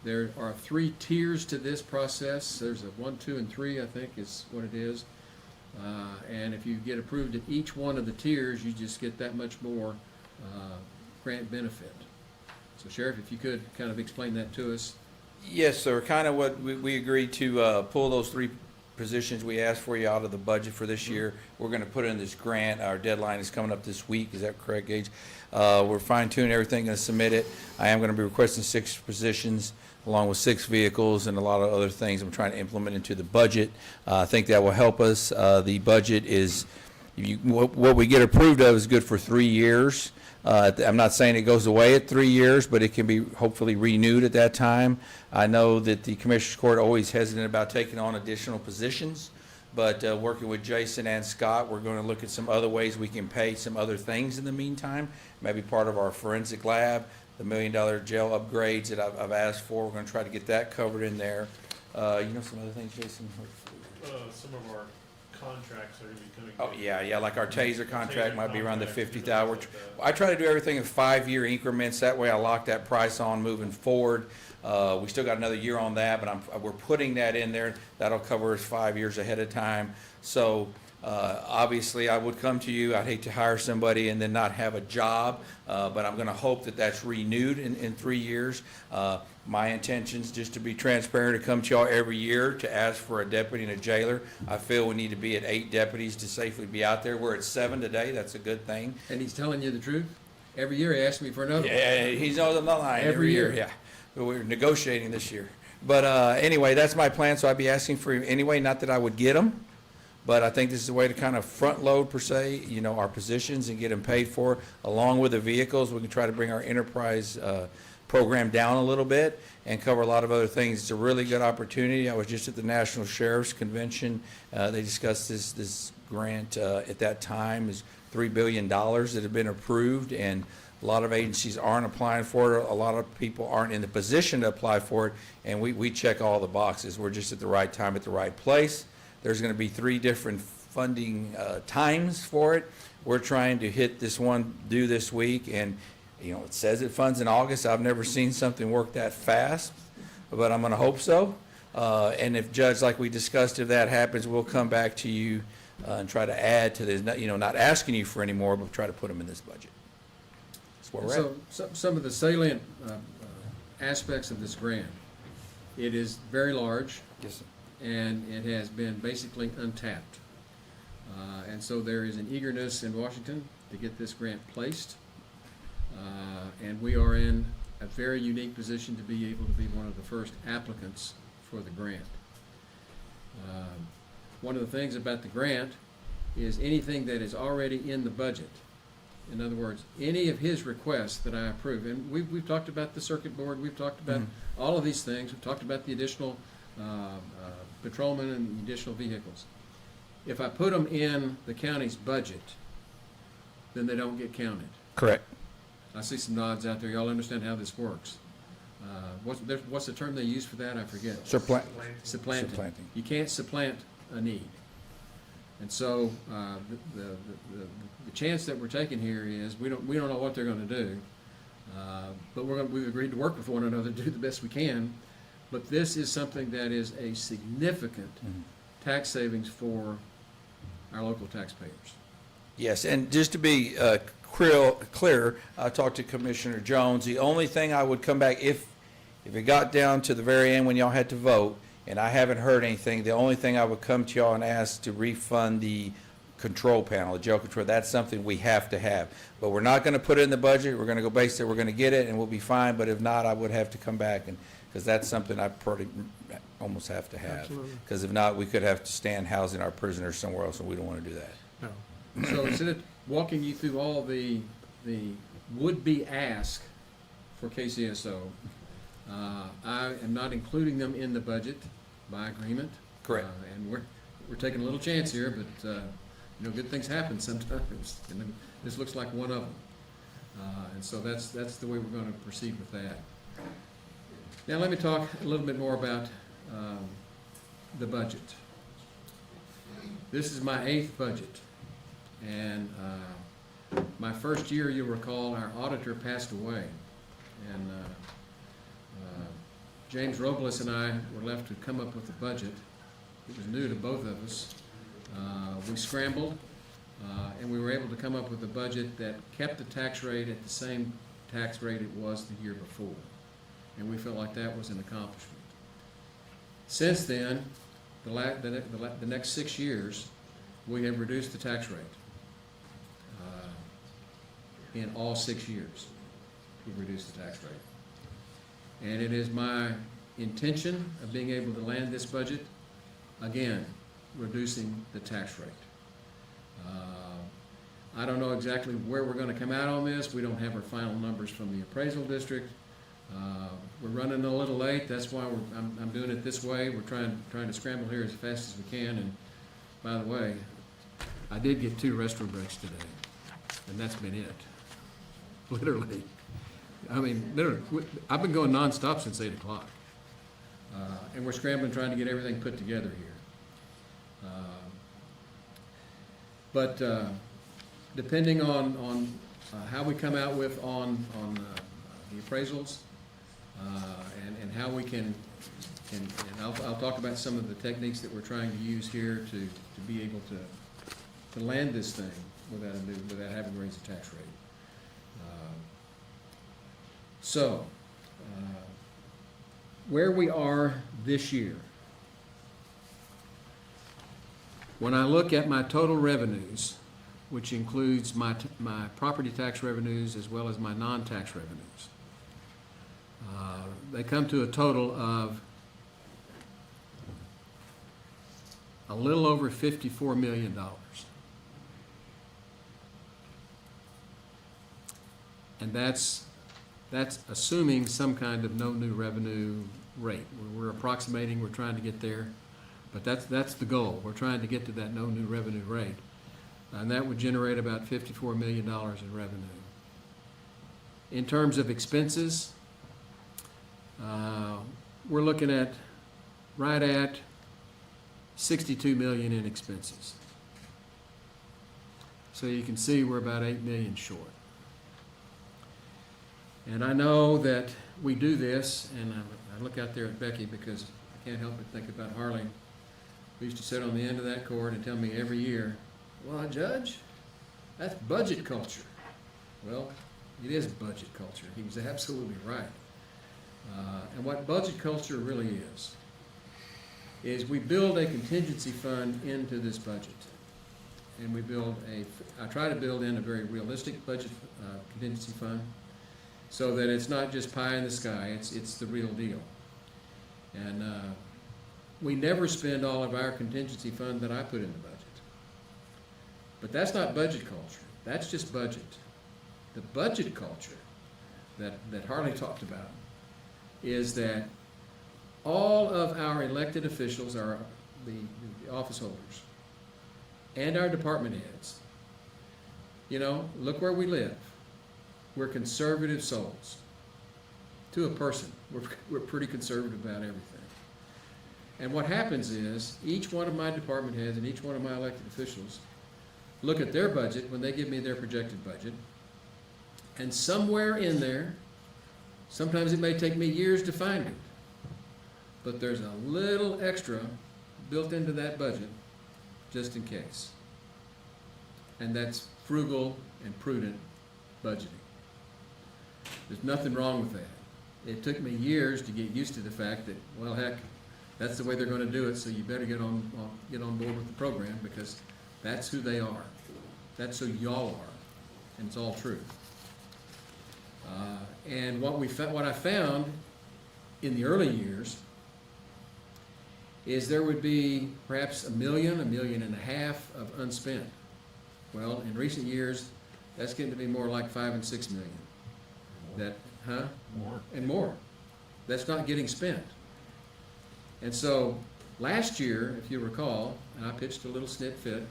There are 3 tiers to this process. There's a 1, 2, and 3, I think is what it is. And if you get approved at each one of the tiers, you just get that much more grant benefit. So Sheriff, if you could kind of explain that to us. Yes, sir. Kind of what we agreed to pull those 3 positions we asked for you out of the budget for this year. We're going to put in this grant. Our deadline is coming up this week. Is that correct, Gage? We're fine-tuning everything, going to submit it. I am going to be requesting 6 positions along with 6 vehicles and a lot of other things I'm trying to implement into the budget. I think that will help us. The budget is, what we get approved of is good for 3 years. I'm not saying it goes away at 3 years, but it can be hopefully renewed at that time. I know that the Commissioners Court always hesitant about taking on additional positions. But working with Jason and Scott, we're going to look at some other ways we can pay some other things in the meantime. Maybe part of our forensic lab, the $1 million jail upgrades that I've asked for. We're going to try to get that covered in there. You know some other things, Jason? Some of our contracts are going to be coming. Oh, yeah, like our taser contract might be around the contract, 50,000. like that. I try to do everything in 5-year increments. That way I lock that price on moving forward. We still got another year on that, but we're putting that in there. That'll cover us 5 years ahead of time. So obviously, I would come to you. I'd hate to hire somebody and then not have a job, but I'm going to hope that that's renewed in 3 years. My intention is just to be transparent, to come to y'all every year to ask for a deputy and a jailer. I feel we need to be at 8 deputies to safely be out there. We're at 7 today. That's a good thing. And he's telling you the truth? Every year he asks me for another one. Yeah, he knows I'm not lying. Every year. Yeah. But we're negotiating this year. But anyway, that's my plan, so I'd be asking for him anyway, not that I would get them, but I think this is a way to kind of front load, per se, you know, our positions and get them paid for. Along with the vehicles, we can try to bring our enterprise program down a little bit and cover a lot of other things. It's a really good opportunity. I was just at the National Sheriff's Convention. They discussed this grant at that time is $3 billion that have been approved, and a lot of agencies aren't applying for it. A lot of people aren't in the position to apply for it, and we check all the boxes. We're just at the right time, at the right place. There's going to be 3 different funding times for it. We're trying to hit this one due this week, and you know, it says it funds in August. I've never seen something work that fast, but I'm going to hope so. And if, Judge, like we discussed, if that happens, we'll come back to you and try to add to this, you know, not asking you for any more, but try to put them in this budget. That's where we're at. Some of the salient aspects of this grant, it is very large. Yes, sir. And it has been basically untapped. And so there is an eagerness in Washington to get this grant placed. And we are in a very unique position to be able to be one of the first applicants for the grant. One of the things about the grant is anything that is already in the budget. In other words, any of his requests that I approve, and we've talked about the circuit board, we've talked about all of these things, we've talked about the additional patrolmen and additional vehicles. If I put them in the county's budget, then they don't get counted. Correct. I see some nods out there. Y'all understand how this works. What's the term they use for that? I forget. Supplanting. You can't supplant a need. And so the chance that we're taking here is we don't know what they're going to do, but we've agreed to work with one another to do the best we can. But this is something that is a significant tax savings for our local taxpayers. Yes, and just to be clear, I talked to Commissioner Jones. The only thing I would come back, if it got down to the very end when y'all had to vote, and I haven't heard anything, the only thing I would come to y'all and ask to refund the control panel, the jail control. That's something we have to have. But we're not going to put it in the budget. We're going to go base it. We're going to get it, and we'll be fine. But if not, I would have to come back, and because that's something I probably almost have to have. Absolutely. Because if not, we could have to stand housing our prisoners somewhere else, and we don't want to do that. No. So instead of walking you through all the would-be ask for KCSO, I am not including them in the budget by agreement. Correct. And we're taking a little chance here, but you know, good things happen sometimes, and this looks like one of them. And so that's the way we're going to proceed with that. Now let me talk a little bit more about the budget. This is my 8th budget, and my first year, you'll recall, our auditor passed away, and James Robles and I were left to come up with a budget. It was new to both of us. We scrambled, and we were able to come up with a budget that kept the tax rate at the same tax rate it was the year before, and we felt like that was an accomplishment. Since then, the next 6 years, we have reduced the tax rate. In all 6 years, we've reduced the tax rate. And it is my intention of being able to land this budget, again, reducing the tax rate. I don't know exactly where we're going to come out on this. We don't have our final numbers from the appraisal district. We're running a little late. That's why I'm doing it this way. We're trying to scramble here as fast as we can, and by the way, I did get 2 restroom breaks today, and that's been it. Literally. I mean, literally, I've been going nonstop since 8 o'clock. And we're scrambling, trying to get everything put together here. But depending on how we come out with on the appraisals, and how we can, and I'll talk about some of the techniques that we're trying to use here to be able to land this thing without having to raise the tax rate. So, where we are this year, when I look at my total revenues, which includes my property tax revenues as well as my non-tax revenues, they come to a total of a little over $54 million. And that's assuming some kind of no new revenue rate. We're approximating, we're trying to get there, but that's the goal. We're trying to get to that no new revenue rate. And that would generate about $54 million in revenue. In terms of expenses, we're looking at right at $62 million in expenses. So you can see we're about $8 million short. And I know that we do this, and I look out there at Becky because I can't help but think about Harley, who used to sit on the end of that cord and tell me every year, well, Judge, that's budget culture. Well, it is budget culture. He was absolutely right. And what budget culture really is we build a contingency fund into this budget. And I try to build in a very realistic budget contingency fund so that it's not just pie in the sky, it's the real deal. And we never spend all of our contingency fund that I put in the budget. But that's not budget culture. That's just budget. The budget culture that Harley talked about is that all of our elected officials, are the office holders, and our department heads, look where we live. We're conservative souls. To a person, we're pretty conservative about everything. And what happens is, each one of my department heads and each one of my elected officials look at their budget when they give me their projected budget, and somewhere in there, sometimes it may take me years to find it, but there's a little extra built into that budget just in case. And that's frugal and prudent budgeting. There's nothing wrong with that. It took me years to get used to the fact that, well, heck, that's the way they're going to do it, so you better get on board with the program, because that's who they are. That's who y'all are, and it's all true. And what I found in the early years is there would be perhaps $1 million, $1.5 million of unspent. Well, in recent years, that's getting to be more like $5 and $6 million. More. And more. That's not getting spent. And so last year, if you recall, and I pitched a little snippet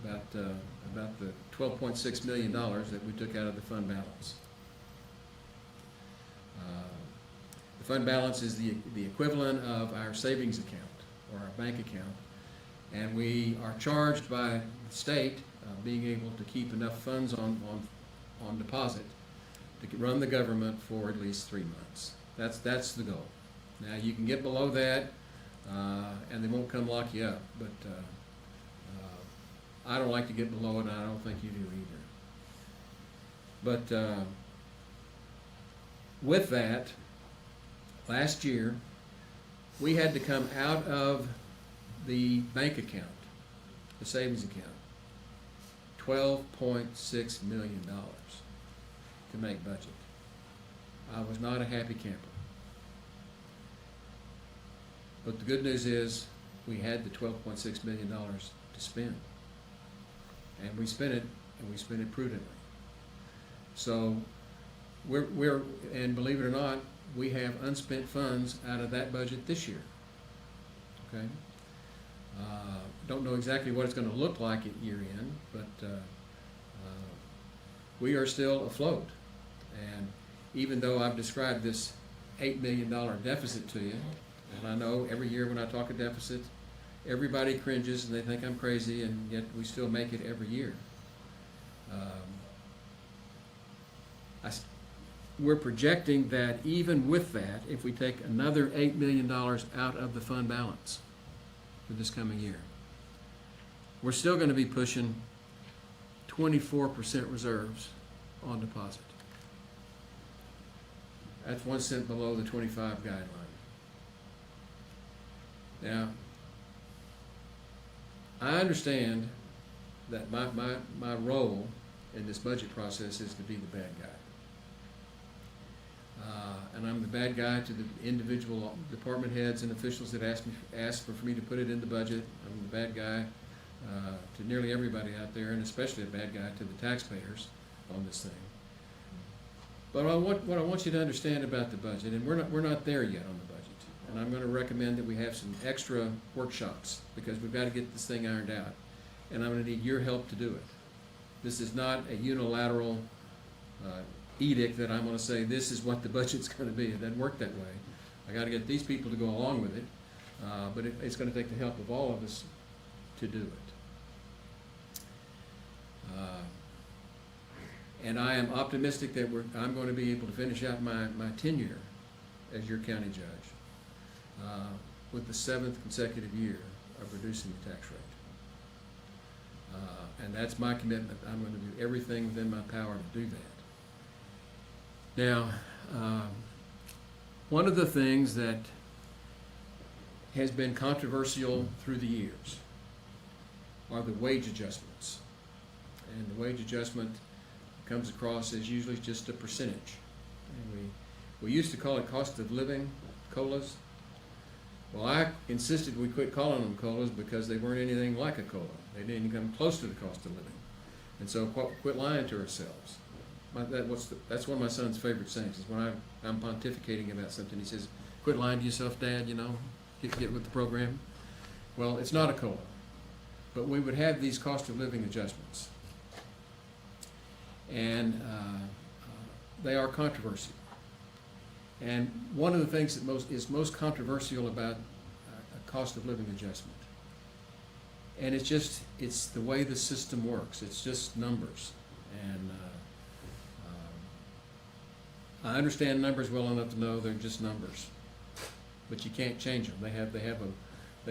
about the $12.6 million that we took out of the fund balance. The fund balance is the equivalent of our savings account or our bank account, and we are charged by the state being able to keep enough funds on deposit to run the government for at least 3 months. That's the goal. Now you can get below that, and they won't come lock you up, but I don't like to get below it, and I don't think you do either. But with that, last year, we had to come out of the bank account, the savings account, $12.6 million to make budget. I was not a happy camper. But the good news is we had the $12.6 million to spend. And we spent it, and we spent it prudently. So and believe it or not, we have unspent funds out of that budget this year. Okay? Don't know exactly what it's going to look like at year end, but we are still afloat. And even though I've described this $8 million deficit to you, and I know every year when I talk a deficit, everybody cringes and they think I'm crazy, and yet we still make it every year. We're projecting that even with that, if we take another $8 million out of the fund balance for this coming year, we're still going to be pushing 24% reserves on deposit. That's 1 cent below the 25 guideline. Now, I understand that my role in this budget process is to be the bad guy. And I'm the bad guy to the individual department heads and officials that ask for me to put it in the budget. I'm the bad guy to nearly everybody out there, and especially a bad guy to the taxpayers on this thing. But what I want you to understand about the budget, and we're not there yet on the budget, and I'm going to recommend that we have some extra workshops because we've got to get this thing ironed out, and I'm going to need your help to do it. This is not a unilateral edict that I'm going to say this is what the budget's going to be. It doesn't work that way. I got to get these people to go along with it, but it's going to take the help of all of us to do it. And I am optimistic that I'm going to be able to finish out my tenure as your county judge with the 7th consecutive year of reducing the tax rate. And that's my commitment. I'm going to do everything within my power to do that. Now, one of the things that has been controversial through the years are the wage adjustments. And the wage adjustment comes across as usually just a percentage. And we used to call it cost of living, COLAs. Well, I insisted we quit calling them COLAs because they weren't anything like a COLA. They didn't come close to the cost of living. And so quit lying to ourselves. That's one of my son's favorite sayings, is when I'm pontificating about something, he says, quit lying to yourself, Dad, you know, get with the program. Well, it's not a COLA, but we would have these cost of living adjustments. And they are controversial. And one of the things that is most controversial about a cost of living adjustment, and it's the way the system works. It's just numbers. And I understand numbers well enough to know they're just numbers, but you can't change them. They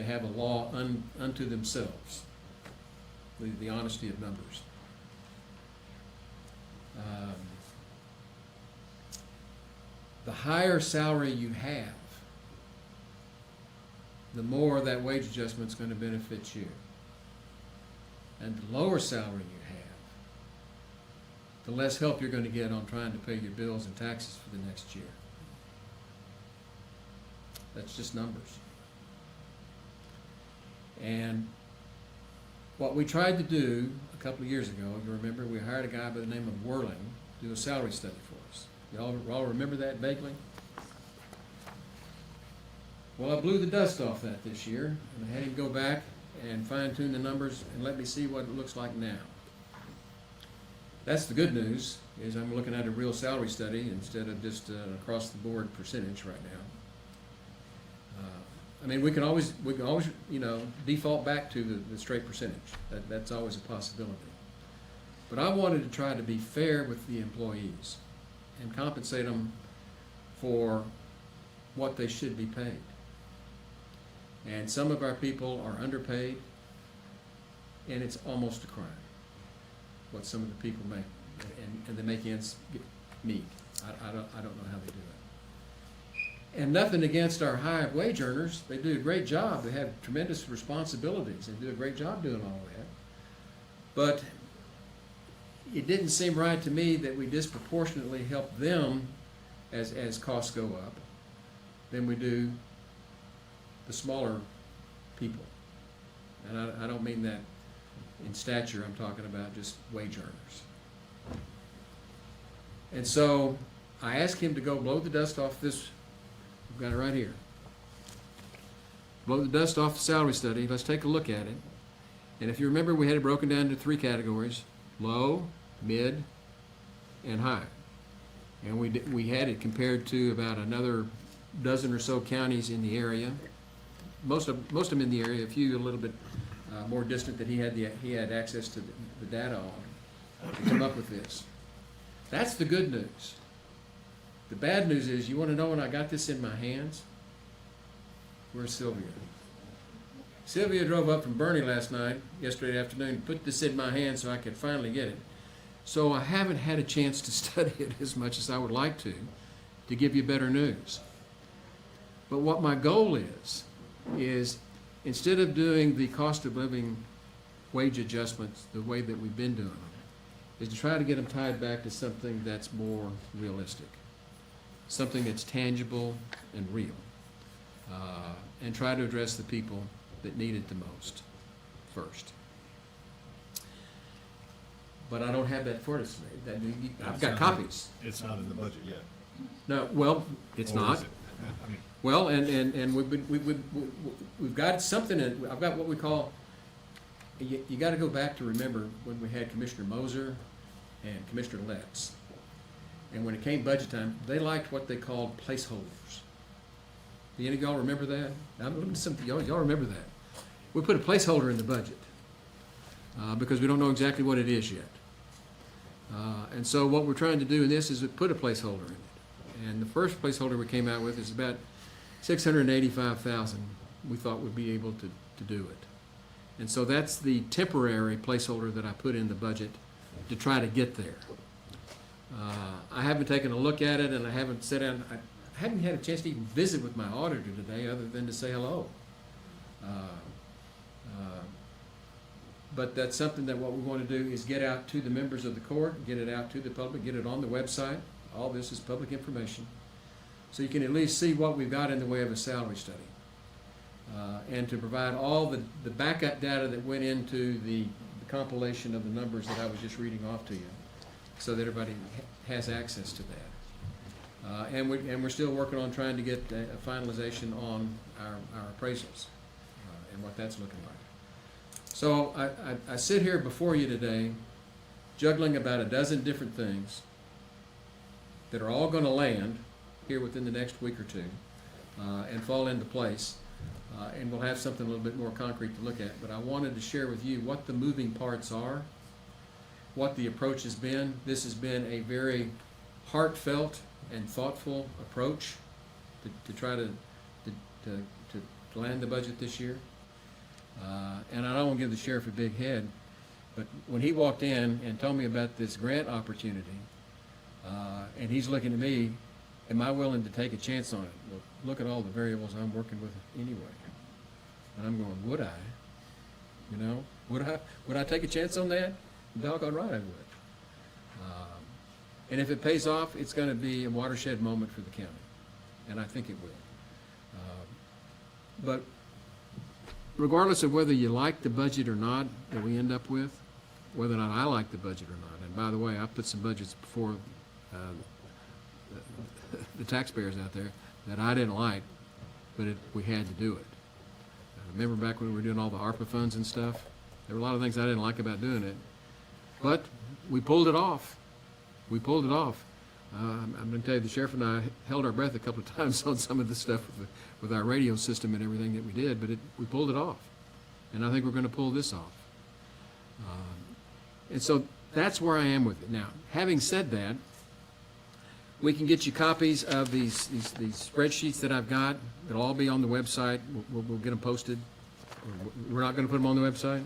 have a law unto themselves. The honesty of numbers. The higher salary you have, the more that wage adjustment is going to benefit you. And the lower salary you have, the less help you're going to get on trying to pay your bills and taxes for the next year. That's just numbers. And what we tried to do a couple of years ago, you remember, we hired a guy by the name of Whirling to do a salary study for us. Y'all remember that vaguely? Well, I blew the dust off that this year, and I had him go back and fine-tune the numbers and let me see what it looks like now. That's the good news, is I'm looking at a real salary study instead of just an across-the-board percentage right now. I mean, we can always, you know, default back to the straight percentage. That's always a possibility. But I wanted to try to be fair with the employees and compensate them for what they should be paid. And some of our people are underpaid, and it's almost a crime what some of the people make, and they make ends meet. I don't know how they do it. And nothing against our high wage earners. They do a great job. They have tremendous responsibilities. They do a great job doing all that. But it didn't seem right to me that we disproportionately help them as costs go up than we do the smaller people. And I don't mean that in stature. I'm talking about just wage earners. And so I asked him to go blow the dust off this. We've got it right here. blow the dust off the salary study, let's take a look at it. And if you remember, we had it broken down into 3 categories: low, mid, and high. And we had it compared to about another dozen or so counties in the area. Most of them in the area, a few a little bit more distant that he had access to the data on to come up with this. That's the good news. The bad news is, you want to know when I got this in my hands? Where's Sylvia? Sylvia drove up from Bernie yesterday afternoon, put this in my hand so I could finally get it. So I haven't had a chance to study it as much as I would like to give you better news. But what my goal is instead of doing the cost of living wage adjustments the way that we've been doing them, is to try to get them tied back to something that's more realistic, something that's tangible and real, and try to address the people that need it the most first. But I don't have that for us today. I've got copies. It's not in the budget yet. No, well, it's Or not. is it? I mean, Well, and we've got something, I've got what we call, you got to go back to remember when we had Commissioner Moser and Commissioner Letts. And when it came budget time, they liked what they called placeholders. Do any of y'all remember that? I'm looking at something, y'all remember that. We put a placeholder in the budget because we don't know exactly what it is yet. And so what we're trying to do in this is put a placeholder in it. And the first placeholder we came out with is about $685,000 we thought would be able to do it. And so that's the temporary placeholder that I put in the budget to try to get there. I haven't taken a look at it, and I haven't sat down, I haven't had a chance to even visit with my auditor today other than to say hello. But that's something that what we want to do is get out to the members of the court, get it out to the public, get it on the website. All this is public information. So you can at least see what we've got in the way of a salary study. And to provide all the backup data that went into the compilation of the numbers that I was just reading off to you, so that everybody has access to that. And we're still working on trying to get a finalization on our appraisals and what that's looking like. So I sit here before you today juggling about a dozen different things that are all going to land here within the next week or two and fall into place. And we'll have something a little bit more concrete to look at. But I wanted to share with you what the moving parts are, what the approach has been. This has been a very heartfelt and thoughtful approach to try to land the budget this year. And I don't want to give the sheriff a big head, but when he walked in and told me about this grant opportunity, and he's looking at me, am I willing to take a chance on it? Well, look at all the variables I'm working with anyway. And I'm going, would I? You know, would I take a chance on that? Doggone right I would. And if it pays off, it's going to be a watershed moment for the county, and I think it will. But regardless of whether you like the budget or not that we end up with, whether or not I like the budget or not, and by the way, I put some budgets before the taxpayers out there that I didn't like, but we had to do it. Remember back when we were doing all the ARPA funds and stuff? There were a lot of things I didn't like about doing it, but we pulled it off. We pulled it off. I'm going to tell you, the sheriff and I held our breath a couple of times on some of the stuff with our radio system and everything that we did, but we pulled it off. And I think we're going to pull this off. And so that's where I am with it. Now, having said that, we can get you copies of these spreadsheets that I've got. They'll all be on the website. We'll get them posted. We're not going to put them on the website?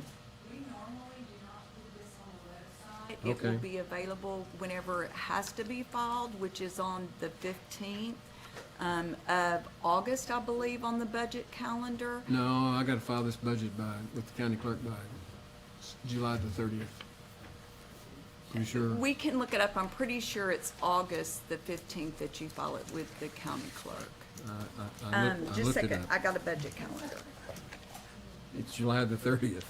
We normally do not put this on the website. It Okay. will be available whenever it has to be filed, which is on the 15th of August, I believe, on the budget calendar. No, I got to file this budget with the county clerk by July the 30th. You sure? We can look it up. I'm pretty sure it's August the 15th that you file it with the county clerk. I Just a looked it second, up. I got a budget calendar. It's July the 30th.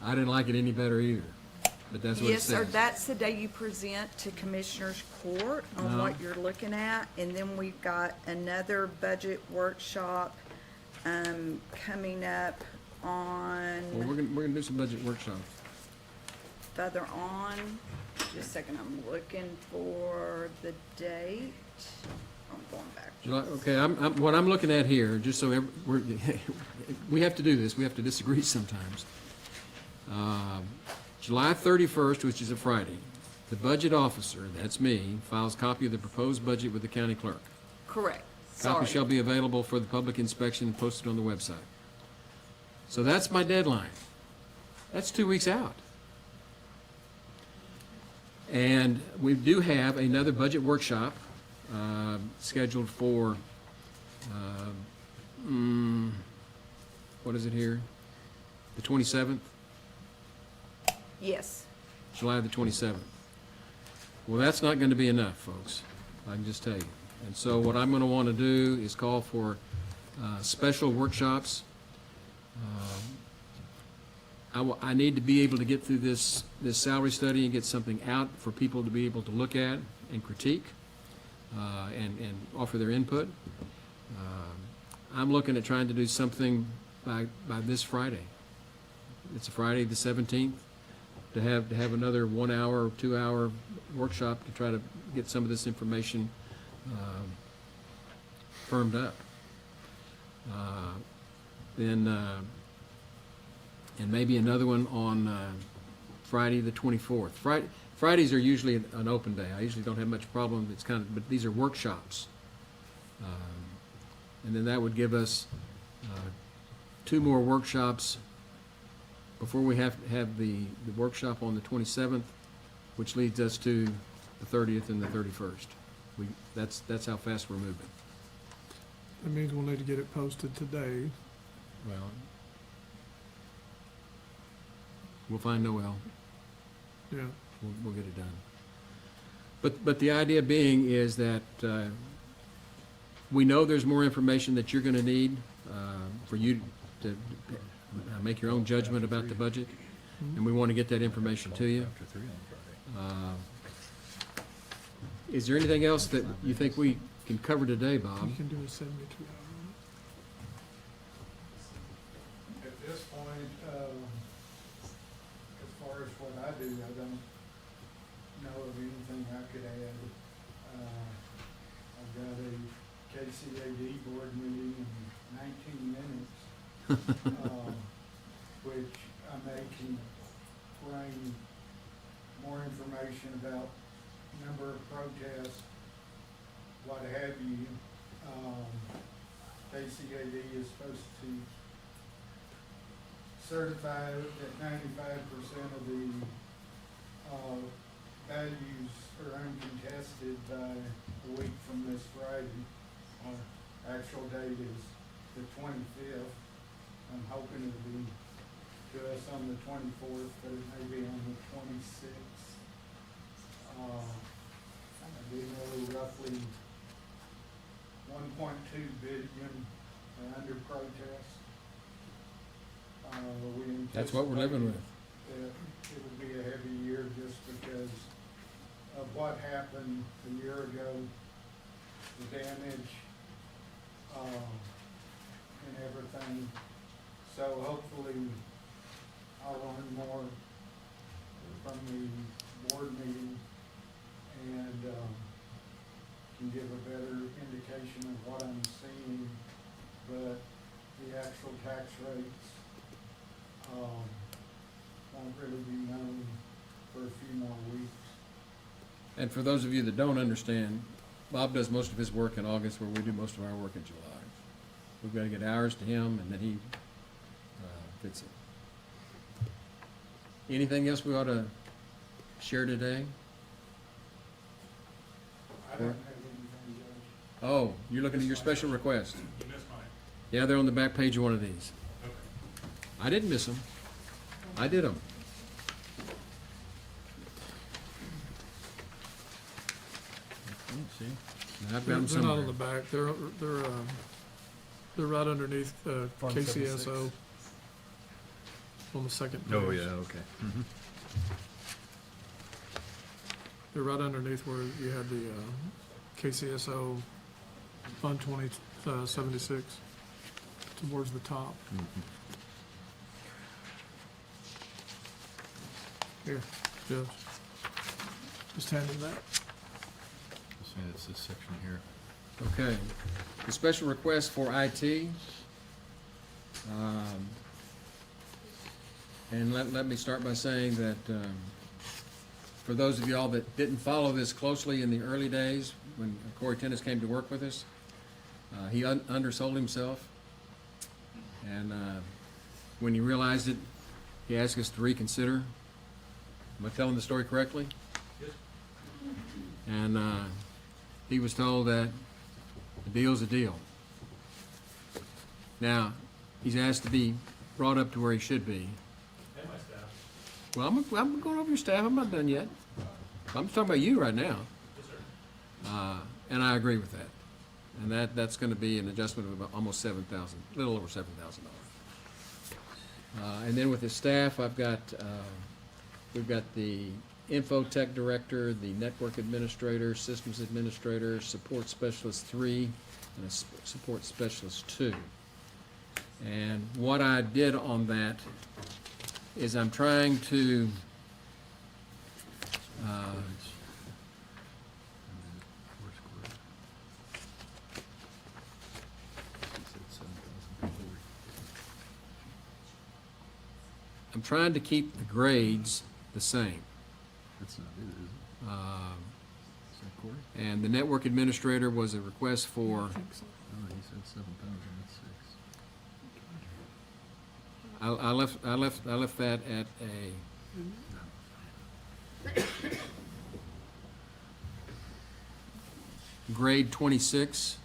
I didn't like it any better either, but that's what it Yes, says. sir, that's the day you present to Commissioners Court on No. what you're looking at. And then we've got another budget workshop coming up Well, on, we're gonna do some budget workshops. further on, just a second, I'm looking for the date. I'm going back. July, okay, what I'm looking at here, just so we have to do this, we have to disagree sometimes. July 31st, which is a Friday, the budget officer, that's me, files copy of the proposed budget with the county clerk. Correct, Copy sorry. shall be available for the public inspection and posted on the website. So that's my deadline. That's 2 weeks out. And we do have another budget workshop scheduled for, what is it here? The 27th? Yes, July the 27th. Well, that's not going to be enough, folks. I can just tell you. And so what I'm going to want to do is call for special workshops. I need to be able to get through this salary study and get something out for people to be able to look at and critique and offer their input. I'm looking at trying to do something by this Friday. It's a Friday, the 17th, to have another 1 hour or 2 hour workshop to try to get some of this information firmed up. And maybe another one on Friday the 24th. Fridays are usually an open day. I usually don't have much problem. It's kind of, but these are workshops. And then that would give us 2 more workshops before we have to have the workshop on the 27th, which leads us to the 30th and the 31st. That's how fast we're moving. That means we'll need to get it posted today. Well, we'll find Noel. Yeah. We'll get it done. But the idea being is that we know there's more information that you're going to need for you to make your own judgment about the budget, and we want to get that information to you. Is there anything else that you think we can cover today, Bob? You can do a 72 hour. At this point, as far as what I do, I don't know of anything I could add. I've got a KCAD board meeting in 19 minutes, which I may can bring more information about number of protests, what have you. KCAD is supposed to certify that 95% of the values are uncontested by a week from this Friday. Our actual date is the 25th. I'm hoping it'll be to us on the 24th, but it may be on the 26th. I do know roughly 1.2 billion are under protest. That's what we're living with. It will be a heavy year just because of what happened a year ago, the damage, and everything. So hopefully I'll learn more from the board meeting and can give a better indication of what I'm seeing, but the actual tax rates won't really be known for a few more weeks. And for those of you that don't understand, Bob does most of his work in August, where we do most of our work in July. We've got to get hours to him, and then he fits it. Anything else we ought to share today? I don't have anything, Judge. Oh, you're looking at your special request. You missed mine. Yeah, they're on the back page of one of these. Okay. I didn't miss them. I did them. And I've got them They're not on the somewhere. back. They're right underneath Form KCSO 76. on the second page. Oh, yeah, okay. They're right underneath where you had the KCSO Fund 2076. towards the top. Here, Judge. Just hand him that. It's this section here. Okay. The special request for IT. And let me start by saying that for those of y'all that didn't follow this closely in the early days, when Corey Tennis came to work with us, he undersold himself. And when he realized it, he asked us to reconsider. Am I telling the story correctly? Yes. And he was told that a deal's a deal. Now, he's asked to be brought up to where he should be. And my staff. Well, I'm going over your staff. I'm not done yet. I'm talking about you right now. Yes, sir. And I agree with that. And that's going to be an adjustment of about almost $7,000, a little over $7,000. And then with his staff, we've got the Infotech Director, the Network Administrator, Systems Administrator, Support Specialist 3, and a Support Specialist 2. And what I did on that is I'm trying to keep the grades the same. That's not it, is it? Is that Corey? And the Network Administrator was a request for, Oh, he said 7,000, that's 6. I left that at a grade 26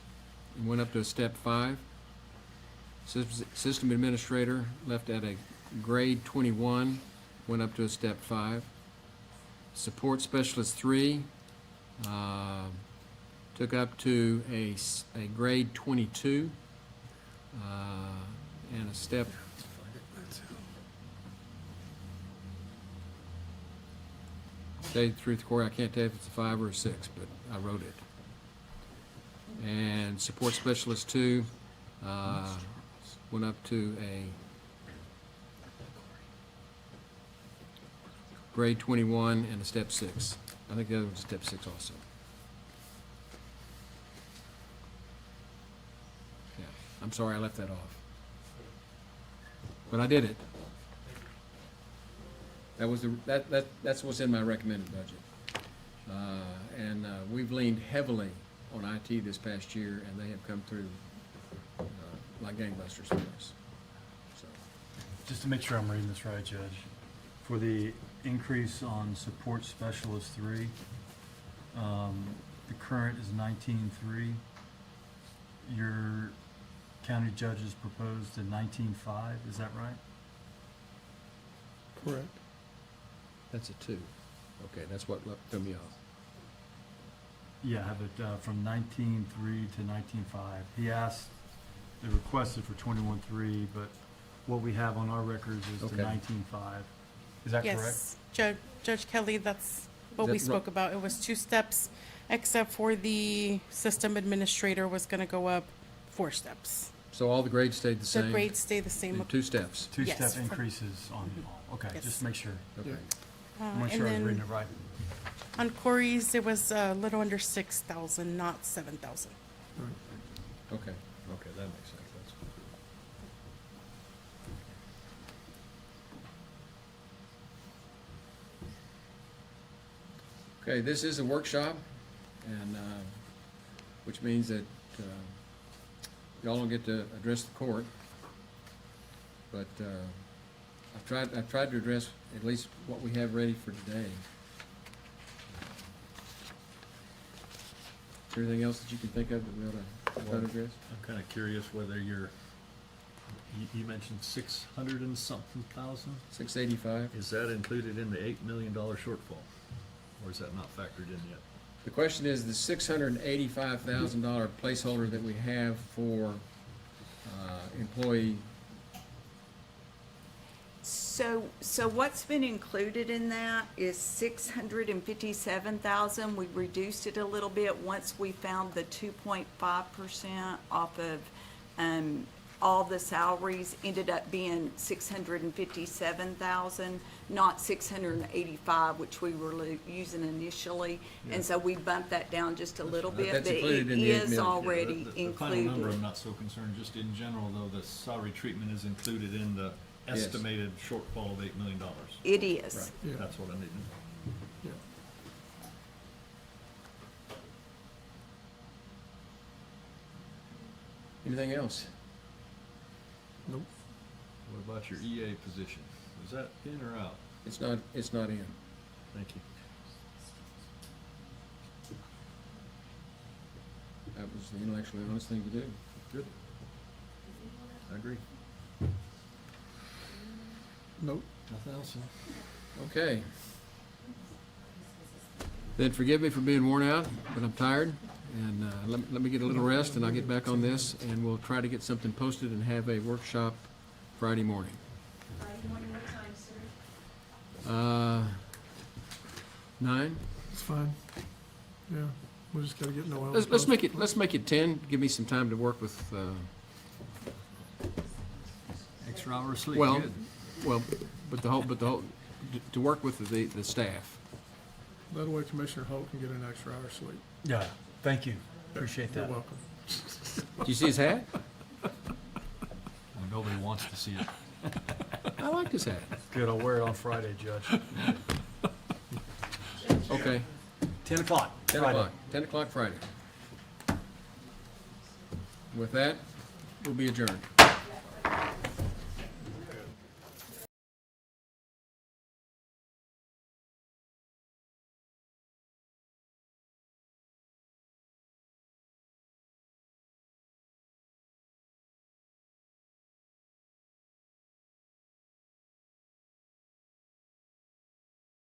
and went up to a step 5. System Administrator left at a grade 21, went up to a step 5. Support Specialist 3 took up to a grade 22 and a step. Tell you the truth, Corey, I can't tell if it's a 5 or a 6, but I wrote it. And Support Specialist 2 went up to a grade 21 and a step 6. I think the other one's a step 6 also. Yeah, I'm sorry I left that off. But I did it. That was that's what's in my recommended budget. And we've leaned heavily on IT this past year, and they have come through like gangbusters for us. So. Just to make sure I'm reading this right, Judge, for the increase on Support Specialist 3, the current is 19.3. Your county judges proposed a 19.5, is that right? Correct. That's a 2. Okay, that's what threw me off. Yeah, I have it from 19.3 to 19.5. He asked, they requested for 21.3, but what we have on our records is Okay. the 19.5. Is that correct? Yes, Judge Kelly, that's what Is we that spoke about. It was 2 steps, except for the system administrator was gonna go up 4 steps. So all the grades stayed the The same? grades stay the same. In 2 steps? Two-step Yes, from- increases on all. Okay, Yes. just make sure. Okay. I'm not And sure I was then reading it right. on Corey's, it was a little under 6,000, not 7,000. Okay, that makes sense. That's okay, this is a workshop, and, which means that y'all don't get to address the court. But I've tried to address at least what we have ready for today. Is there anything else that you can think of that we ought to try to address? I'm kind of curious whether you mentioned 600 and something thousand? 685. Is that included in the $8 million shortfall? Or is that not factored in yet? The question is the $685,000 placeholder that we have for employee. So what's been included in that is 657,000. We reduced it a little bit once we found the 2.5% off of all the salaries ended up being 657,000, not 685, which we were using initially. And so we bumped that down just a little bit, That's but it included in the 8 is million. already The final number, I'm included. not so concerned, just in general, though, the salary treatment is included in the Yes. estimated shortfall of $8 million. It is. Right, Yeah. that's what I need to know. Yeah. Anything else? Nope. What about your EA position? Is that in or out? It's not in. Thank you. That was the intellectually honest thing to do. Good. I agree. Nope. Nothing else, huh? Okay. Then forgive me for being worn out, but I'm tired. And let me get a little rest, and I'll get back on this, and we'll try to get something posted and have a workshop Friday morning. Friday morning, what time, sir? 9? It's fine. Yeah, we just gotta get Noel. Let's make it 10. Give me some time to work with, Extra hour of sleep, well, good. to work with the staff. That way Commissioner Holt can get an extra hour's sleep. Yeah, thank you. Appreciate You're that. welcome. Do you see his hat? Well, nobody wants to see it. I like his hat. Good, I'll wear it on Friday, Judge. Okay, 10 o'clock. 10 Friday. o'clock, 10 o'clock Friday. With that, we'll be adjourned.